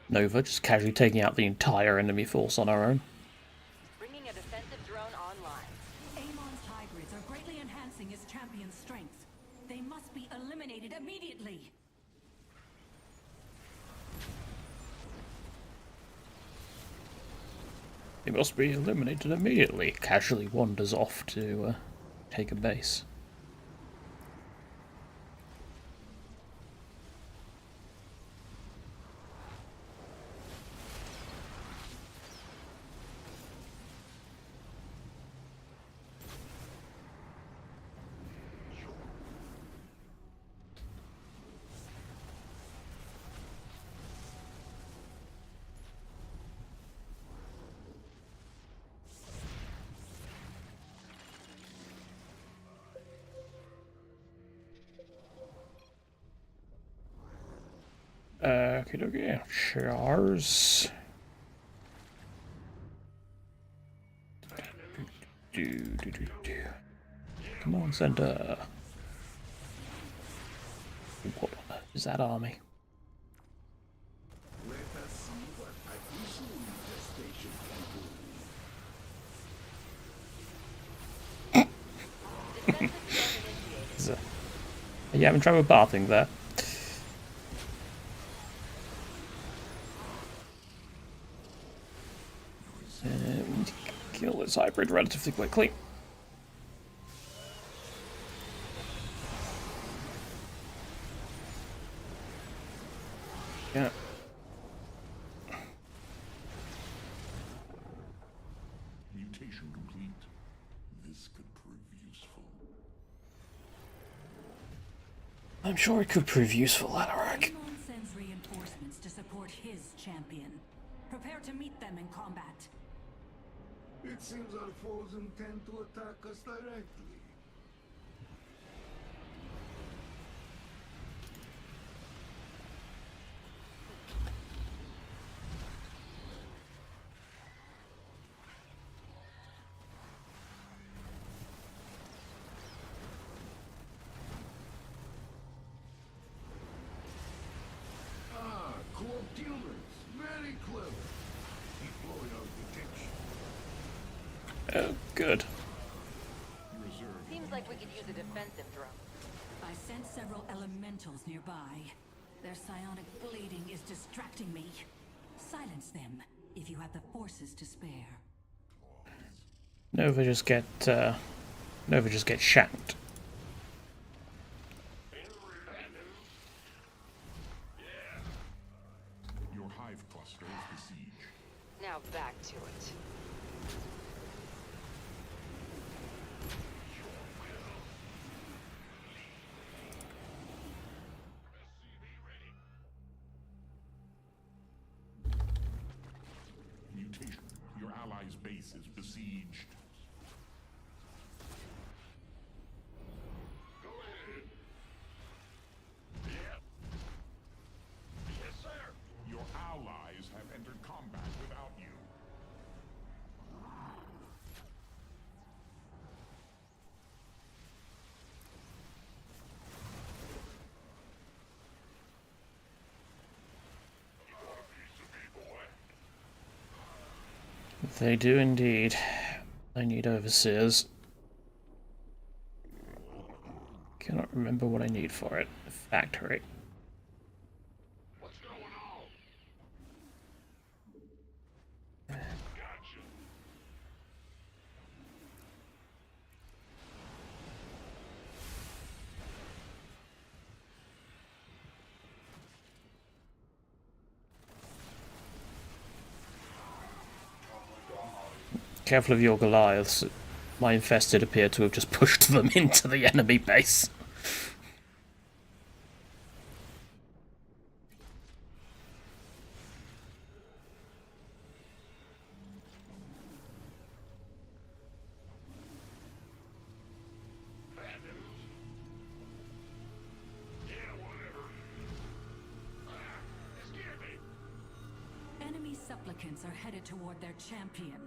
Nova just casually taking out the entire enemy force on our own. Bringing a defensive drone online. Amon's hybrids are greatly enhancing his champion's strength. They must be eliminated immediately. They must be eliminated immediately. Casually wanders off to take a base. Okay, Chars. Come on, Center. What is that army? Let us see what artificial infestation can do. Are you having trouble bathing there? We need to kill this hybrid relatively quickly. Yeah. Mutation complete. This could prove useful. I'm sure it could prove useful, Alarak. Amon sends reinforcements to support his champion. Prepare to meet them in combat. It seems our foes intend to attack us directly. Ah, Coop humans. Very clever. Deploy our detection. Oh, good. Seems like we could use a defensive drone. I sent several elementals nearby. Their psionic bleeding is distracting me. Silence them if you have the forces to spare. Nova just get shanked. Your hive cluster is besieged. Now back to it. Mutation. Your ally's base is besieged. Go ahead. Yep. Yes, sir. Your allies have entered combat without you. They do indeed. I need overseers. Cannot remember what I need for it. Factory. What's going on? Gotcha. Careful of your Goliaths. My infested appear to have just pushed them into the enemy base. Enemy supplicants are headed toward their champion.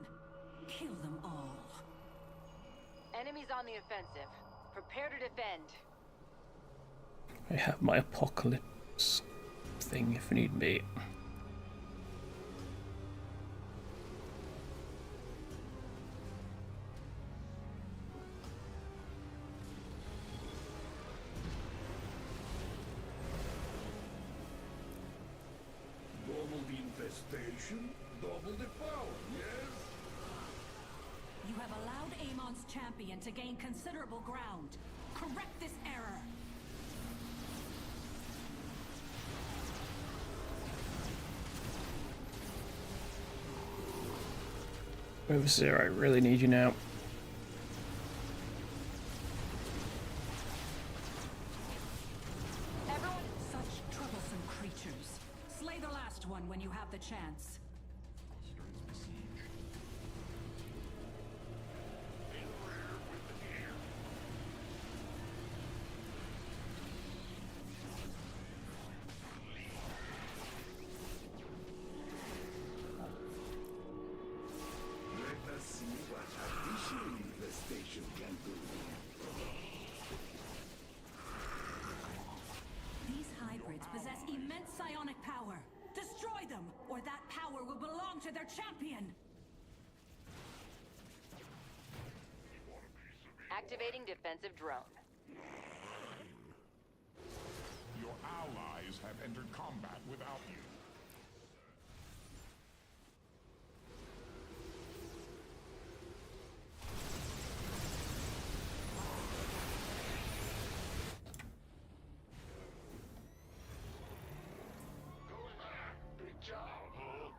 Kill them all. Enemies on the offensive. Prepare to defend. I have my apocalypse thing if need be. Double the infestation, double the power, yes? You have allowed Amon's champion to gain considerable ground. Correct this error. Overseer, I really need you now. Everyone, such troublesome creatures. Slay the last one when you have the chance. Let us see what additional infestation can do. These hybrids possess immense psionic power. Destroy them, or that power will belong to their champion. Activating defensive drone. Your allies have entered combat without you. Going back, big job, huh?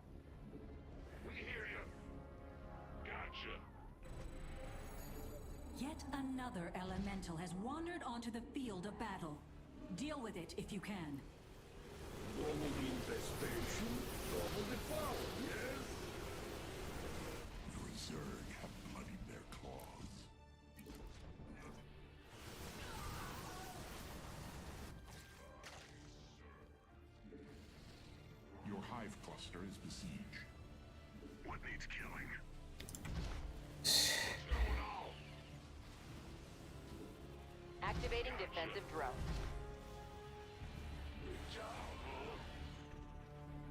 We hear you. Gotcha. Yet another elemental has wandered onto the field of battle. Deal with it if you can. Double the infestation, double the power, yes? Your Zerg have bloodied their claws. Your hive cluster is besieged. What needs killing? Activating defensive drone. Big job, huh?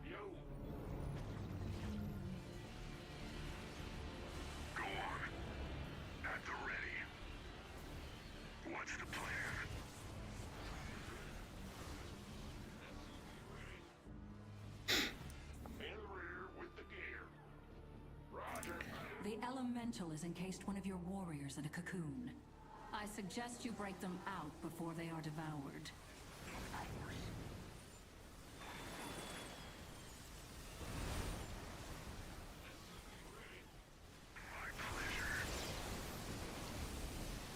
Yo. Go on. At the ready. What's the plan? In the rear with the gear. Roger. The elemental has encased one of your warriors in a cocoon. I suggest you break them out before they are devoured. My pleasure.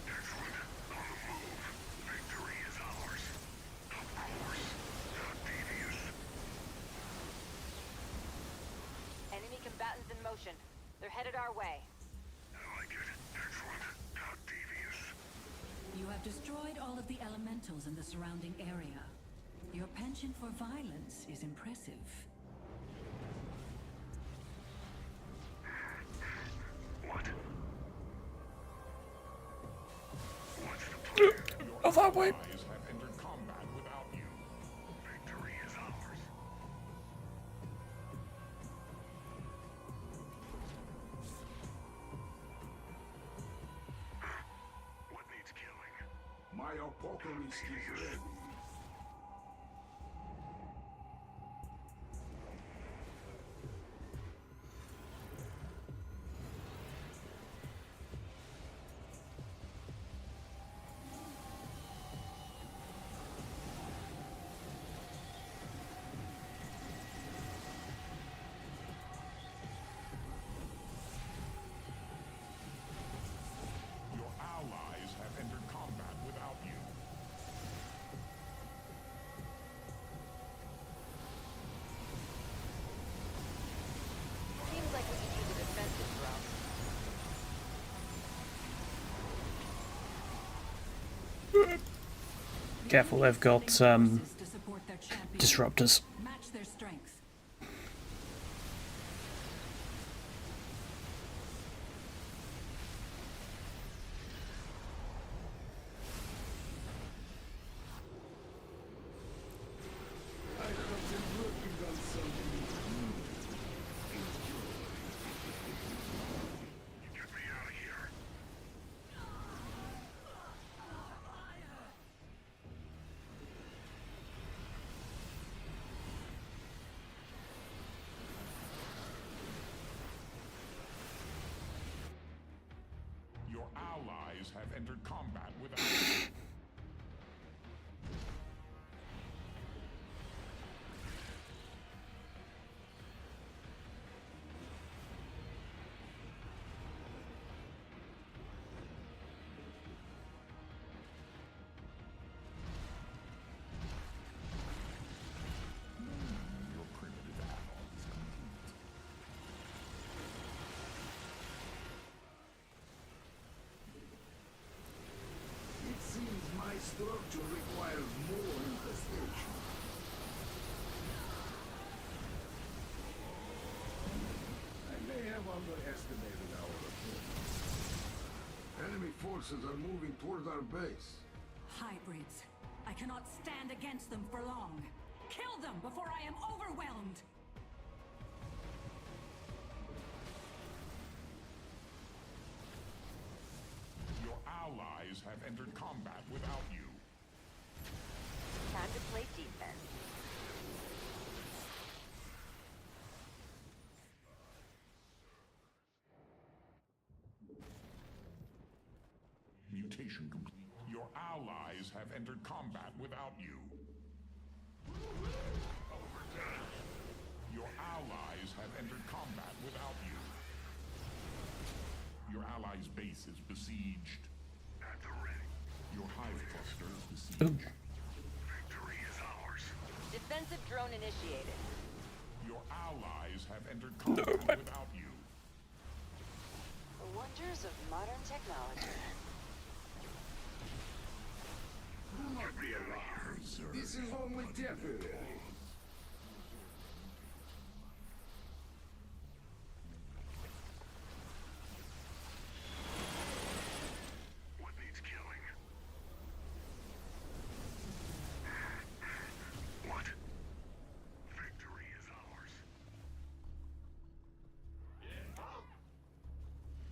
Excellent. On the move. Victory is ours. Of course. Not devious. Enemy combatants in motion. They're headed our way. I like it. Excellent. Not devious. You have destroyed all of the elementals in the surrounding area. Your penchant for violence is impressive. What? What's the plan? Oh, that way. Allies have entered combat without you. Victory is ours. My apocalypse is ready. Your allies have entered combat without you. Seems like we could use a defensive drone. Careful, they've got To support their champion. disruptors. Match their strengths. I have been working on something new. Get me out of here. Your allies have entered combat without you. Your primitive add-on is complete. It seems my structure requires more infestation. I may have underestimated our opponents. Enemy forces are moving toward our base. Hybrids. I cannot stand against them for long. Kill them before I am overwhelmed. Your allies have entered combat without you. Time to play defense. Mutation complete. Your allies have entered combat without you. Your allies have entered combat without you. Your allies' base is besieged. At the ready. Your hive cluster is besieged. Victory is ours. Defensive drone initiated. Your allies have entered combat without you. The wonders of modern technology. Get me out of here. This is only temporary. What needs killing? What? Victory is ours.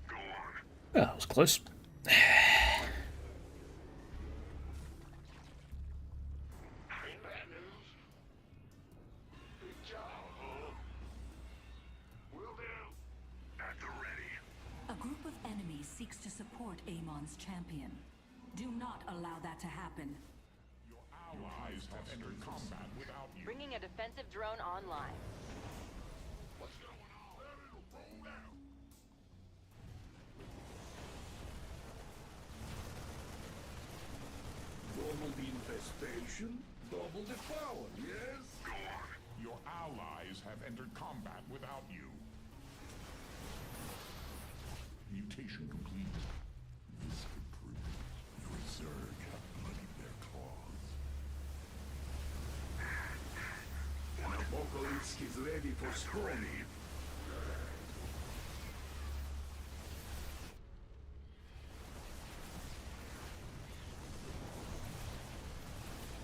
Go on. That was close. Bad news. Good job, huh? Will do. At the ready. A group of enemies seeks to support Amon's champion. Do not allow that to happen. Your allies have entered combat without you. Bringing a defensive drone online. What's going on? Roll out. Double the infestation, double the power, yes? Go on. Your allies have entered combat without you. Mutation complete. This could prove your Zerg have bloodied their claws. An apocalypse is ready for spawning.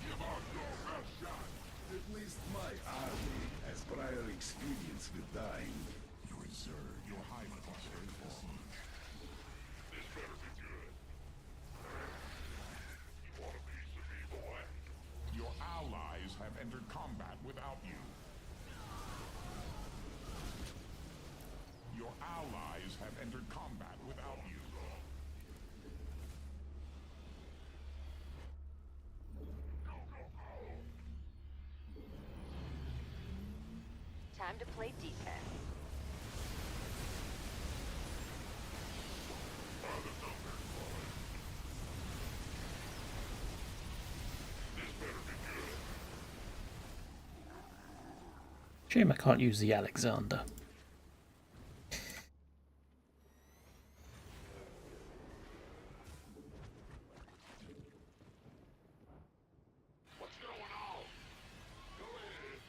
Give out your best shot. At least my army has prior experience with dying. Your Zerg, your hive cluster is besieged. This better be good. You wanna combat without you. Your allies have entered combat without you. Time to play defense. Shame I can't use the Alexander. What's going on? Go ahead.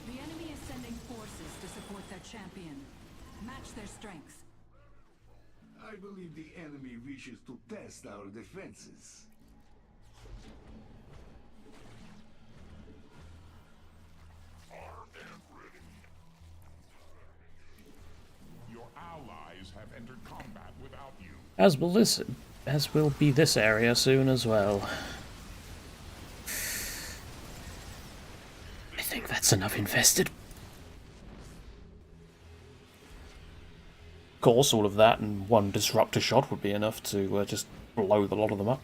The enemy is sending forces to support their champion. Match their strength. I believe the enemy wishes to test our defenses. Armed and ready. Your allies have entered combat without you. As will be this area soon as well. I think that's enough invested. Of course, all of that and one disruptor shot would be enough to just blow the lot of them up.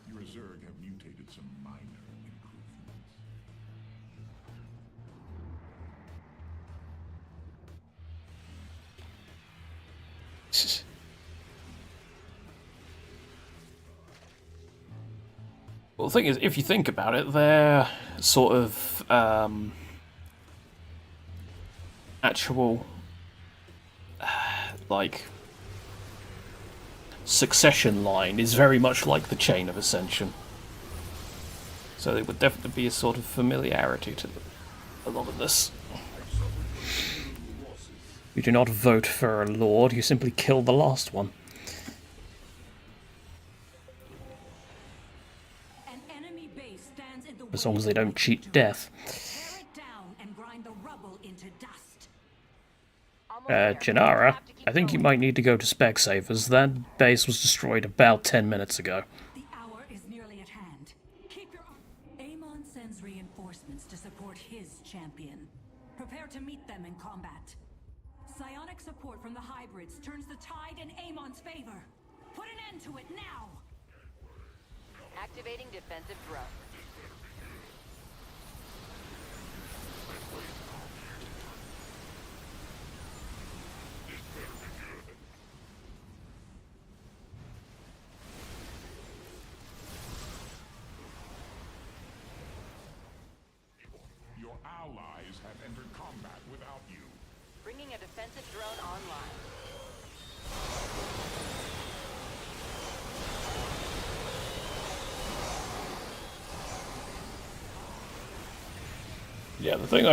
Your Zerg have mutated some minor improvements. Well, the thing is, if you think about it, they're sort of actual like succession line is very much like the Chain of Ascension. So there would definitely be a sort of familiarity to a lot of this. You do not vote for a lord, you simply kill the last one. An enemy base stands in the As long as they don't cheat death. Tear it down and grind the rubble into dust. Janara, I think you might need to go to Specsavers. That base was destroyed about 10 minutes ago. The hour is nearly at hand. Keep your Amon sends reinforcements to support his champion. Prepare to meet them in combat. Psionic support from the hybrids turns the tide in Amon's favor. Put an end to it now! Activating defensive drone. Your allies have entered combat without you. Bringing a defensive drone online. Yeah, the thing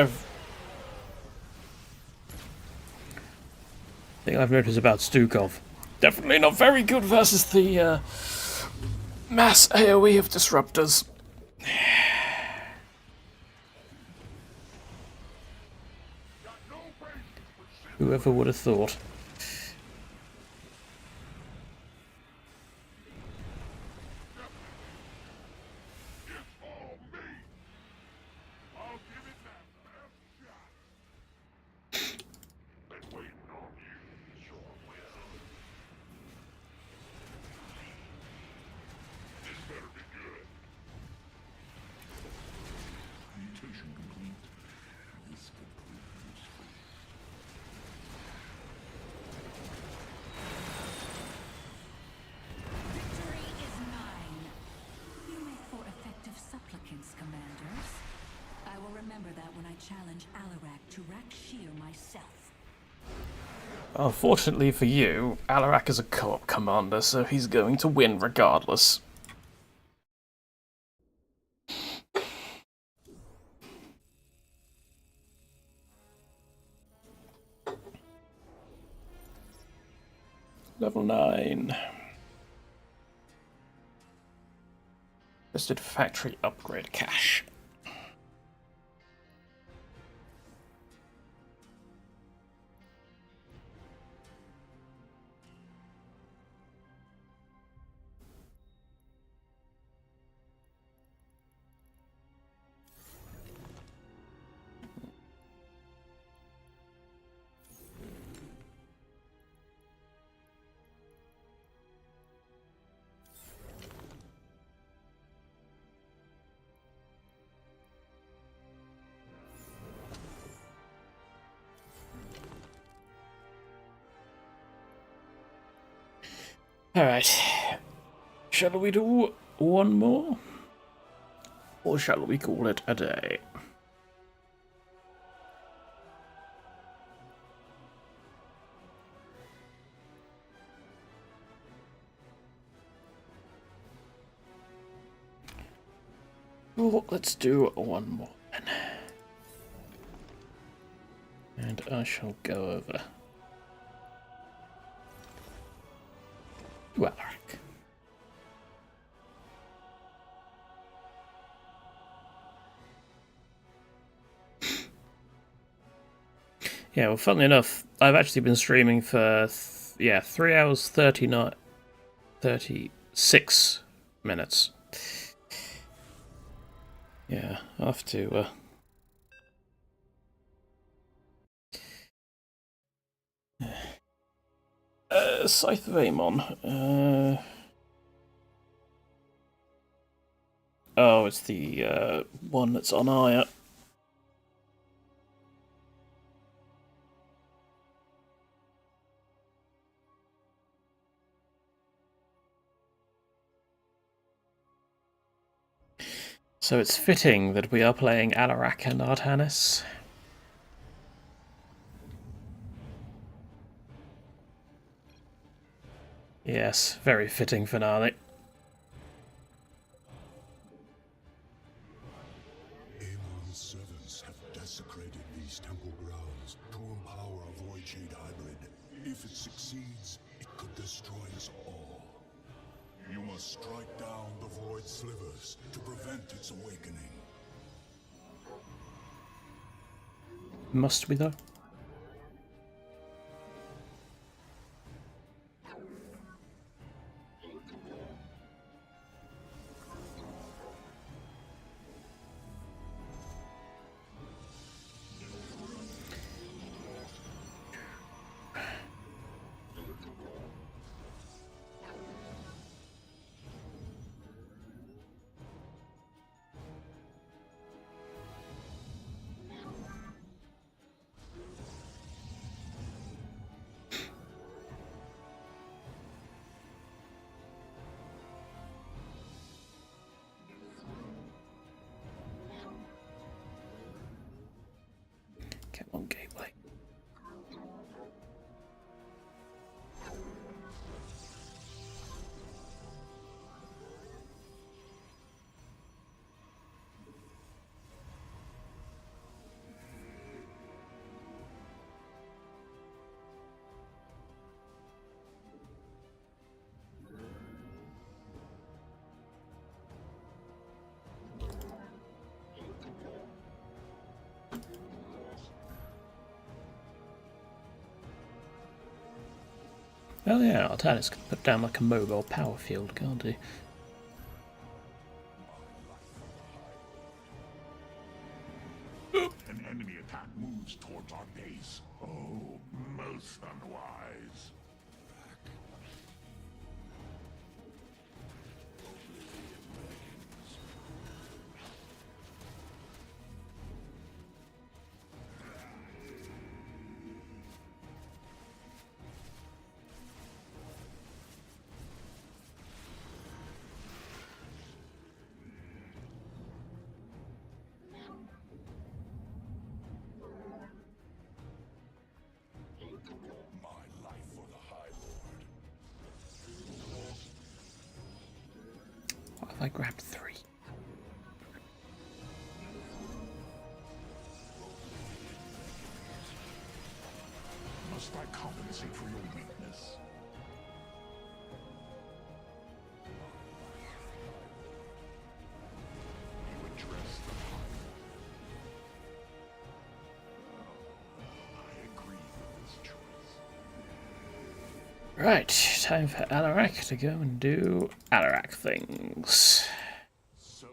I've noticed about Stukov, definitely not very good versus the mass AoE of disruptors. Whoever would have thought? Mutation complete. This could prove useful. Victory is mine. You make for effective supplicants, commanders. I will remember that when I challenge Alarak to rack shear myself. Unfortunately for you, Alarak is a co-op commander, so he's going to win regardless. Level 9. Listed factory upgrade cache. Alright. Shall we do one more? Or shall we call it a day? Well, let's do one more then. And I shall go over to Alaric. Yeah, well, funnily enough, I've actually been streaming for 3 hours 36 minutes. Yeah, I'll have to Scythe of Amon. Oh, it's the one that's on Aya. So it's fitting that we are playing Alarak and Artanis. Yes, very fitting finale. Amon's servants have desecrated these temple grounds to empower a void shade hybrid. If it succeeds, it could destroy us all. You must strike down the void slivers to prevent its awakening. Must we, though? Come on, gateway. Oh yeah, Artanis can put down like a mobile power field, can't he? An enemy attack moves towards our base. Oh, most unwise. What if I grabbed 3? Must I compensate for your weakness? Right, time for Alarak to go and do Alarak things. So goes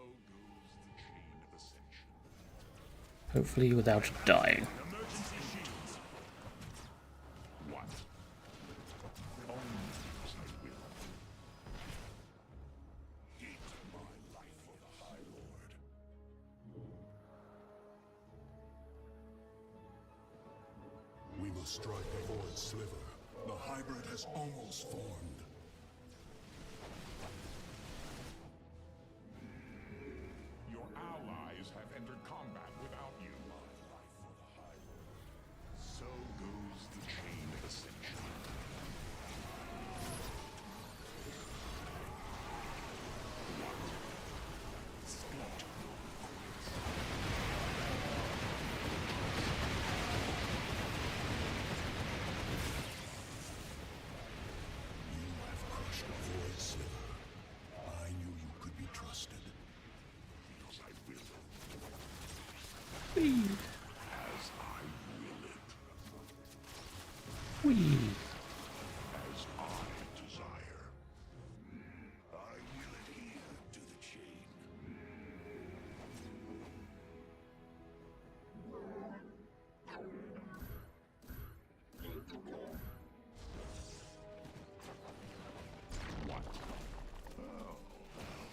the chain of ascension. Hopefully without dying. Emergency shields. What? Only as I will. Eat my life for the High Lord. We must strike the Void Sliver. The hybrid has almost formed. Your allies have entered combat without you. So goes the chain of ascension. You have crushed the Void Sliver. I knew you could be trusted. Because I will. Whee! As I will it. Whee! As I desire. I will adhere to the chain. What? Oh, well,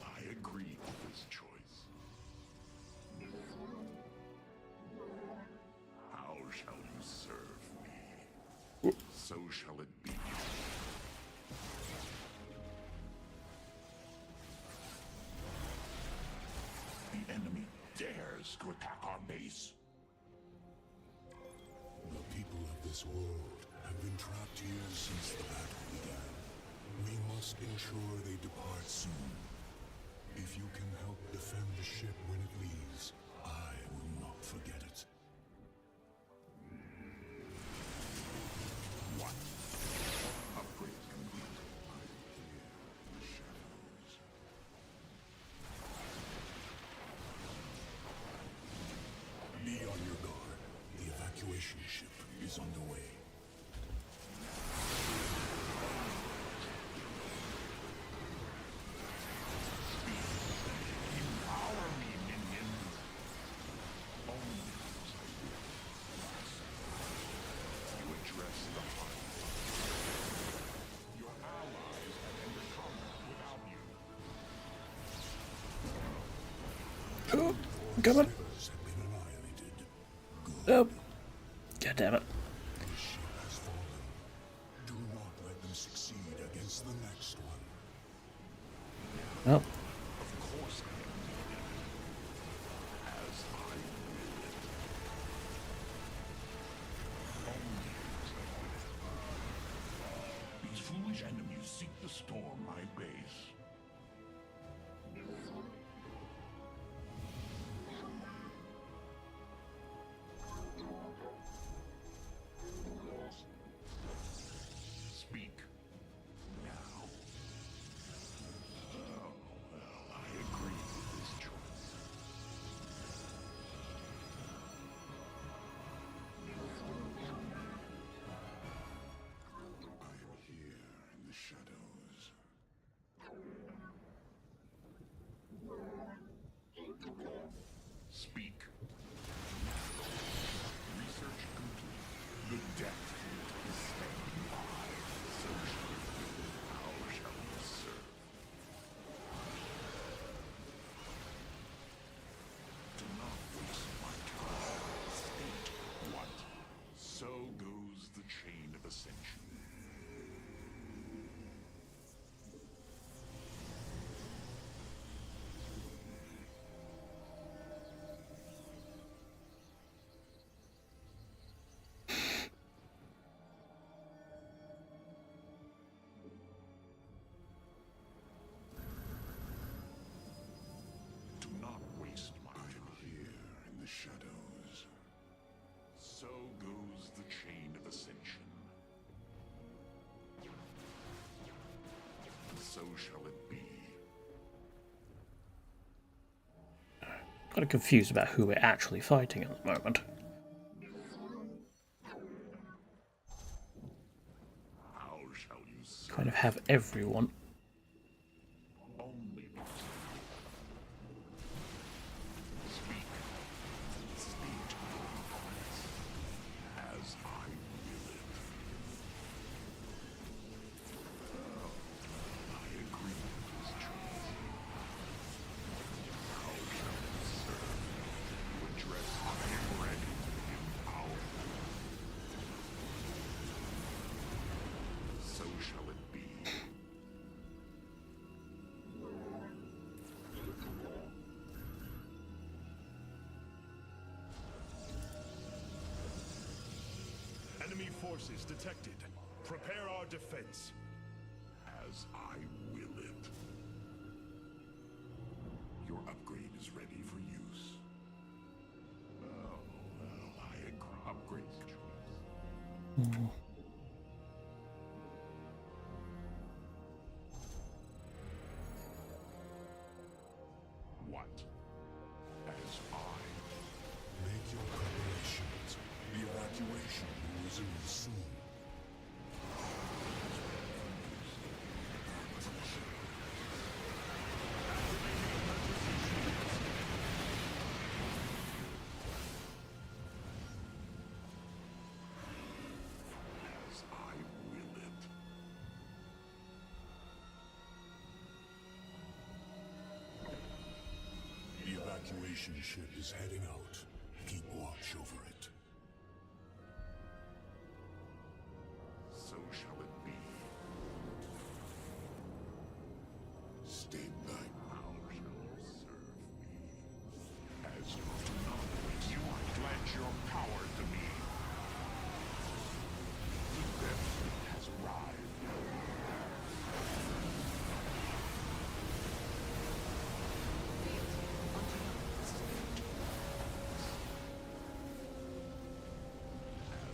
I agree with this choice. How shall you serve me? So shall it be. The enemy dares to attack our base. The people of this world have been trapped here since the battle began. We must ensure they depart soon. If you can help defend the ship when it leaves, I will not forget it. What? Upgrade complete. The shadows. Be on your guard. The evacuation ship is underway. Empower me, minions. Only as I will. You address the heart. Your allies have entered combat without you. Oh, come on. Slivers have been annihilated. Oh. God damn it. The ship has fallen. Do not let them succeed against the next one. Well, Of course I am needed. As I will it. Only as I will. These foolish enemies seek to storm my base. Speak. Now. Oh, well, I agree with this choice. I am here in the shadows. Speak. Research complete. The death is standing by. So shall it be. How shall we serve? Do not waste my time. State what? So goes the chain of ascension. Do not waste my time. Here in the shadows. So goes the chain of ascension. So shall it be. kind of confused about who we're actually fighting at the moment. How shall you kind of have everyone. Only speak. Speak as I will it. I agree with his choice. How shall it serve to address I am ready in power? So shall it be. Enemy forces detected. Prepare our defense. As I will it. Your upgrade is ready for use. Oh, well, I agree. Upgrade choice. What? As I Make your preparations. The evacuation will resume soon. as I will it. The evacuation ship is heading out. Keep watch over it. So shall it be. Stay back. How shall you serve me? As you do not waste you pledge your power to me. The death has arrived.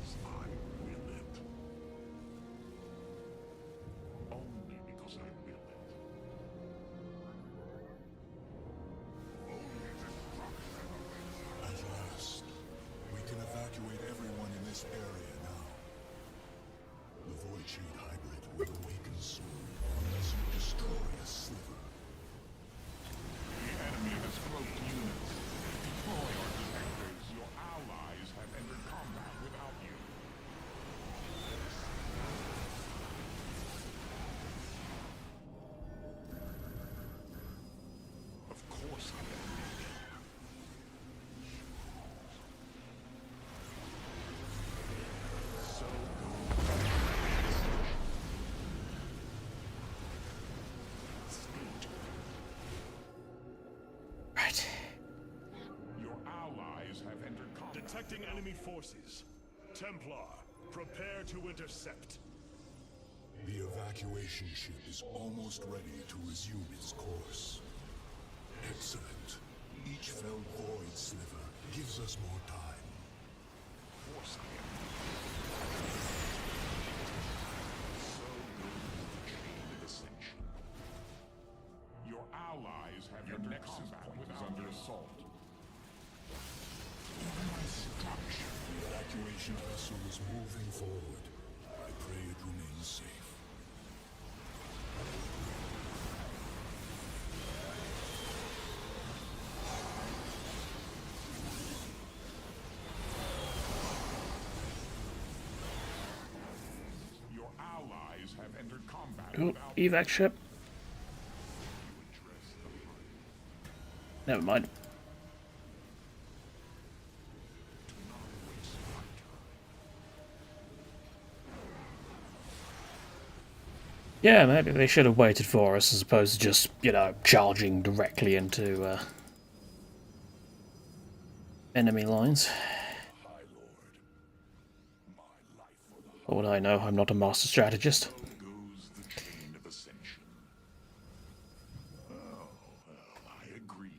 As I will it. Only because I will it. Only destruction awaits. At last, we can evacuate everyone in this area now. The Void Shade Hybrid will awaken soon unless you destroy a sliver. The enemy has cloaked units. Deploy our detectors. Your allies have entered combat without you. Of course I am. So Right. your allies have entered combat. Detecting enemy forces. Templar, prepare to intercept. The evacuation ship is almost ready to resume its course. Excellent. Each felled void sliver gives us more time. Of course I am. So goes the chain of ascension. Your allies have entered combat is under assault. My structure. The evacuation vessel is moving forward. I pray it remains safe. Your allies have entered combat Oh, without evac ship. you address the fight. Never mind. Do not waste my time. Yeah, maybe they should have waited for us as opposed to just, you know, charging directly into enemy lines. High Lord, my life for the For what I know, I'm not a master strategist. So goes the chain of ascension. Oh, well, I agree.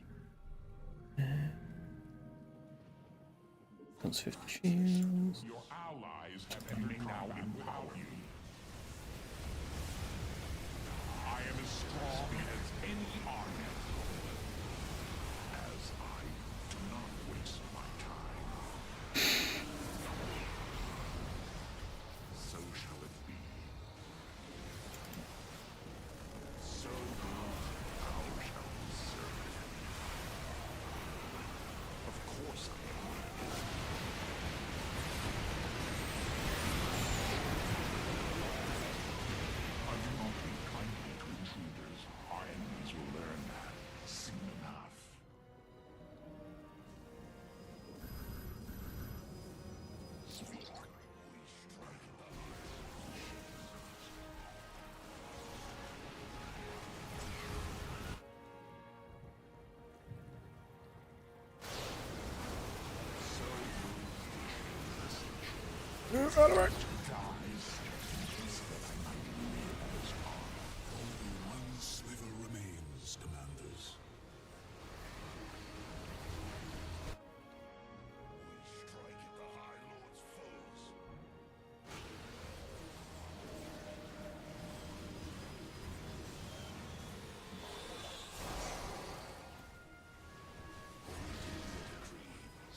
That's 50 shields. Your allies have entered combat without you. I am as strong as any army. As I do not waste my time. So shall it be. Move out of it! One sliver remains, commanders. Strike at the High Lord's foes.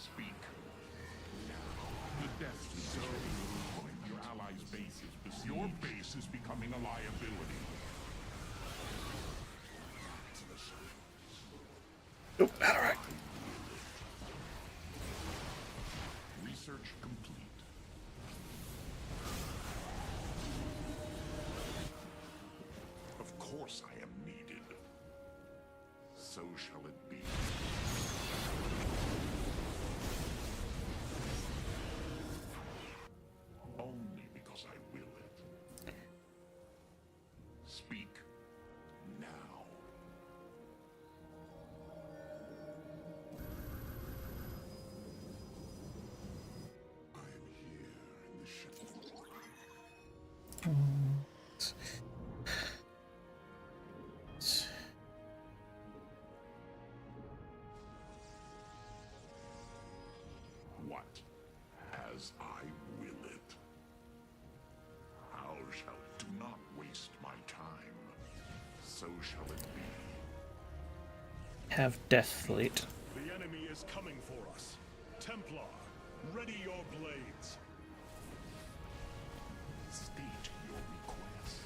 Speak. The death zone. Your allies' base is besieged. Your base is becoming a liability. Nope, alright. Research complete. Of course I am needed. So shall it be. Only because I will it. Speak now. I am here in the shadow. What? As I will it. How shall do not waste my time. So shall it be. Have Death Fleet. The enemy is coming for us. Templar, ready your blades. State your request.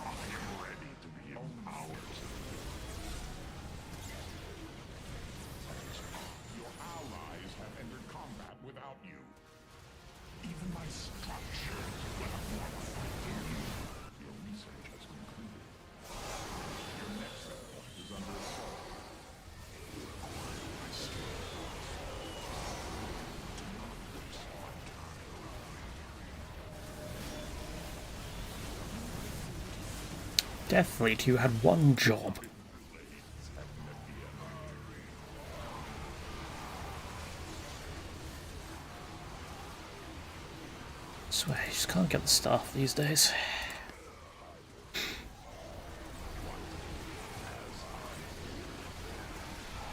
I am ready to be empowered. Your allies have entered combat without you. Even my structures will have not affected you. Your research has concluded. Your nexus is under assault. Death Fleet, you had one job. I swear, you just can't get the staff these days.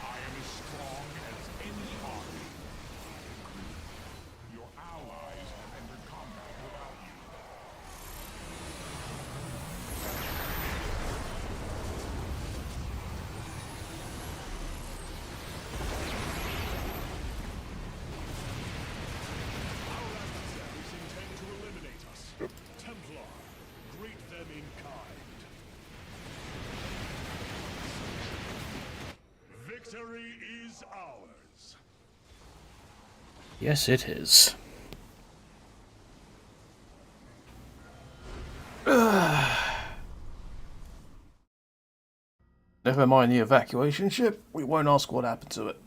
I am as strong as any army. Your allies have entered combat without you. Our adversaries intend to eliminate us. Templar, greet them in kind. Victory is ours. Yes, it is. Never mind the evacuation ship. We won't ask what happened to it.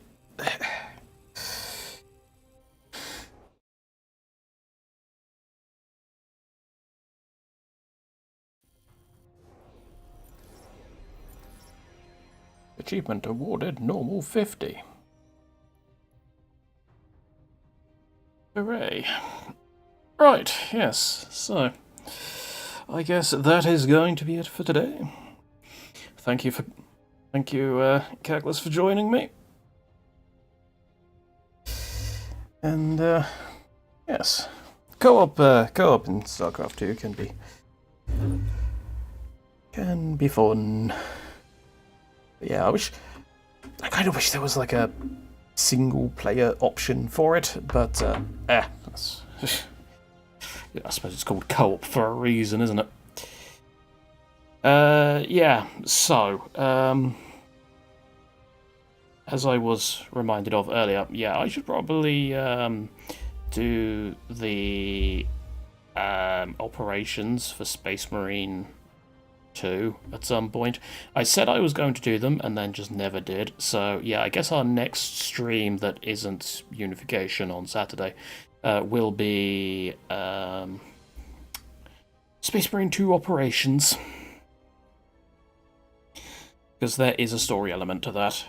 Achievement awarded, normal 50. Hooray. Right, yes, so I guess that is going to be it for today. Thank you, Kekoulis, for joining me. And, yes, co-op in StarCraft 2 can be fun. But yeah, I kind of wish there was like a single-player option for it, but, that's, yeah, I suppose it's called co-op for a reason, isn't it? Yeah, so, as I was reminded of earlier, yeah, I should probably, do the, operations for Space Marine 2 at some point. I said I was going to do them, and then just never did, so, yeah, I guess our next stream that isn't Unification on Saturday, will be, Space Marine 2 operations. Because there is a story element to that.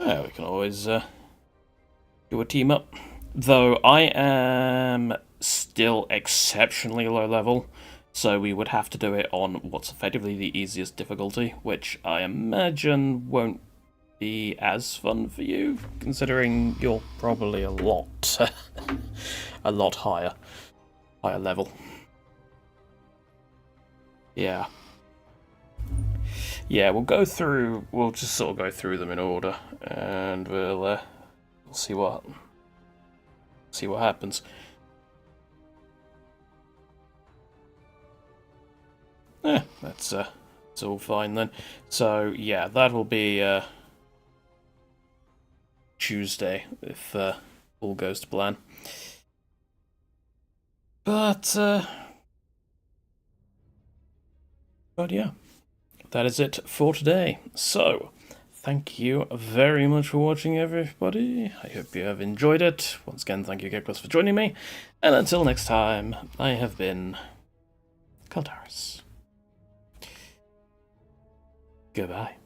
Yeah, we can always do a team up. Though I am still exceptionally low level, so we would have to do it on what's effectively the easiest difficulty, which I imagine won't be as fun for you, considering you're probably a lot, a lot higher level. Yeah. Yeah, we'll just sort of go through them in order, and we'll see what happens. Yeah, that's all fine then. So yeah, that will be Tuesday if all goes to plan. But yeah, that is it for today. So, thank you very much for watching, everybody. I hope you have enjoyed it. Once again, thank you, Kekoulis, for joining me. And until next time, I have been Caldaris. Goodbye.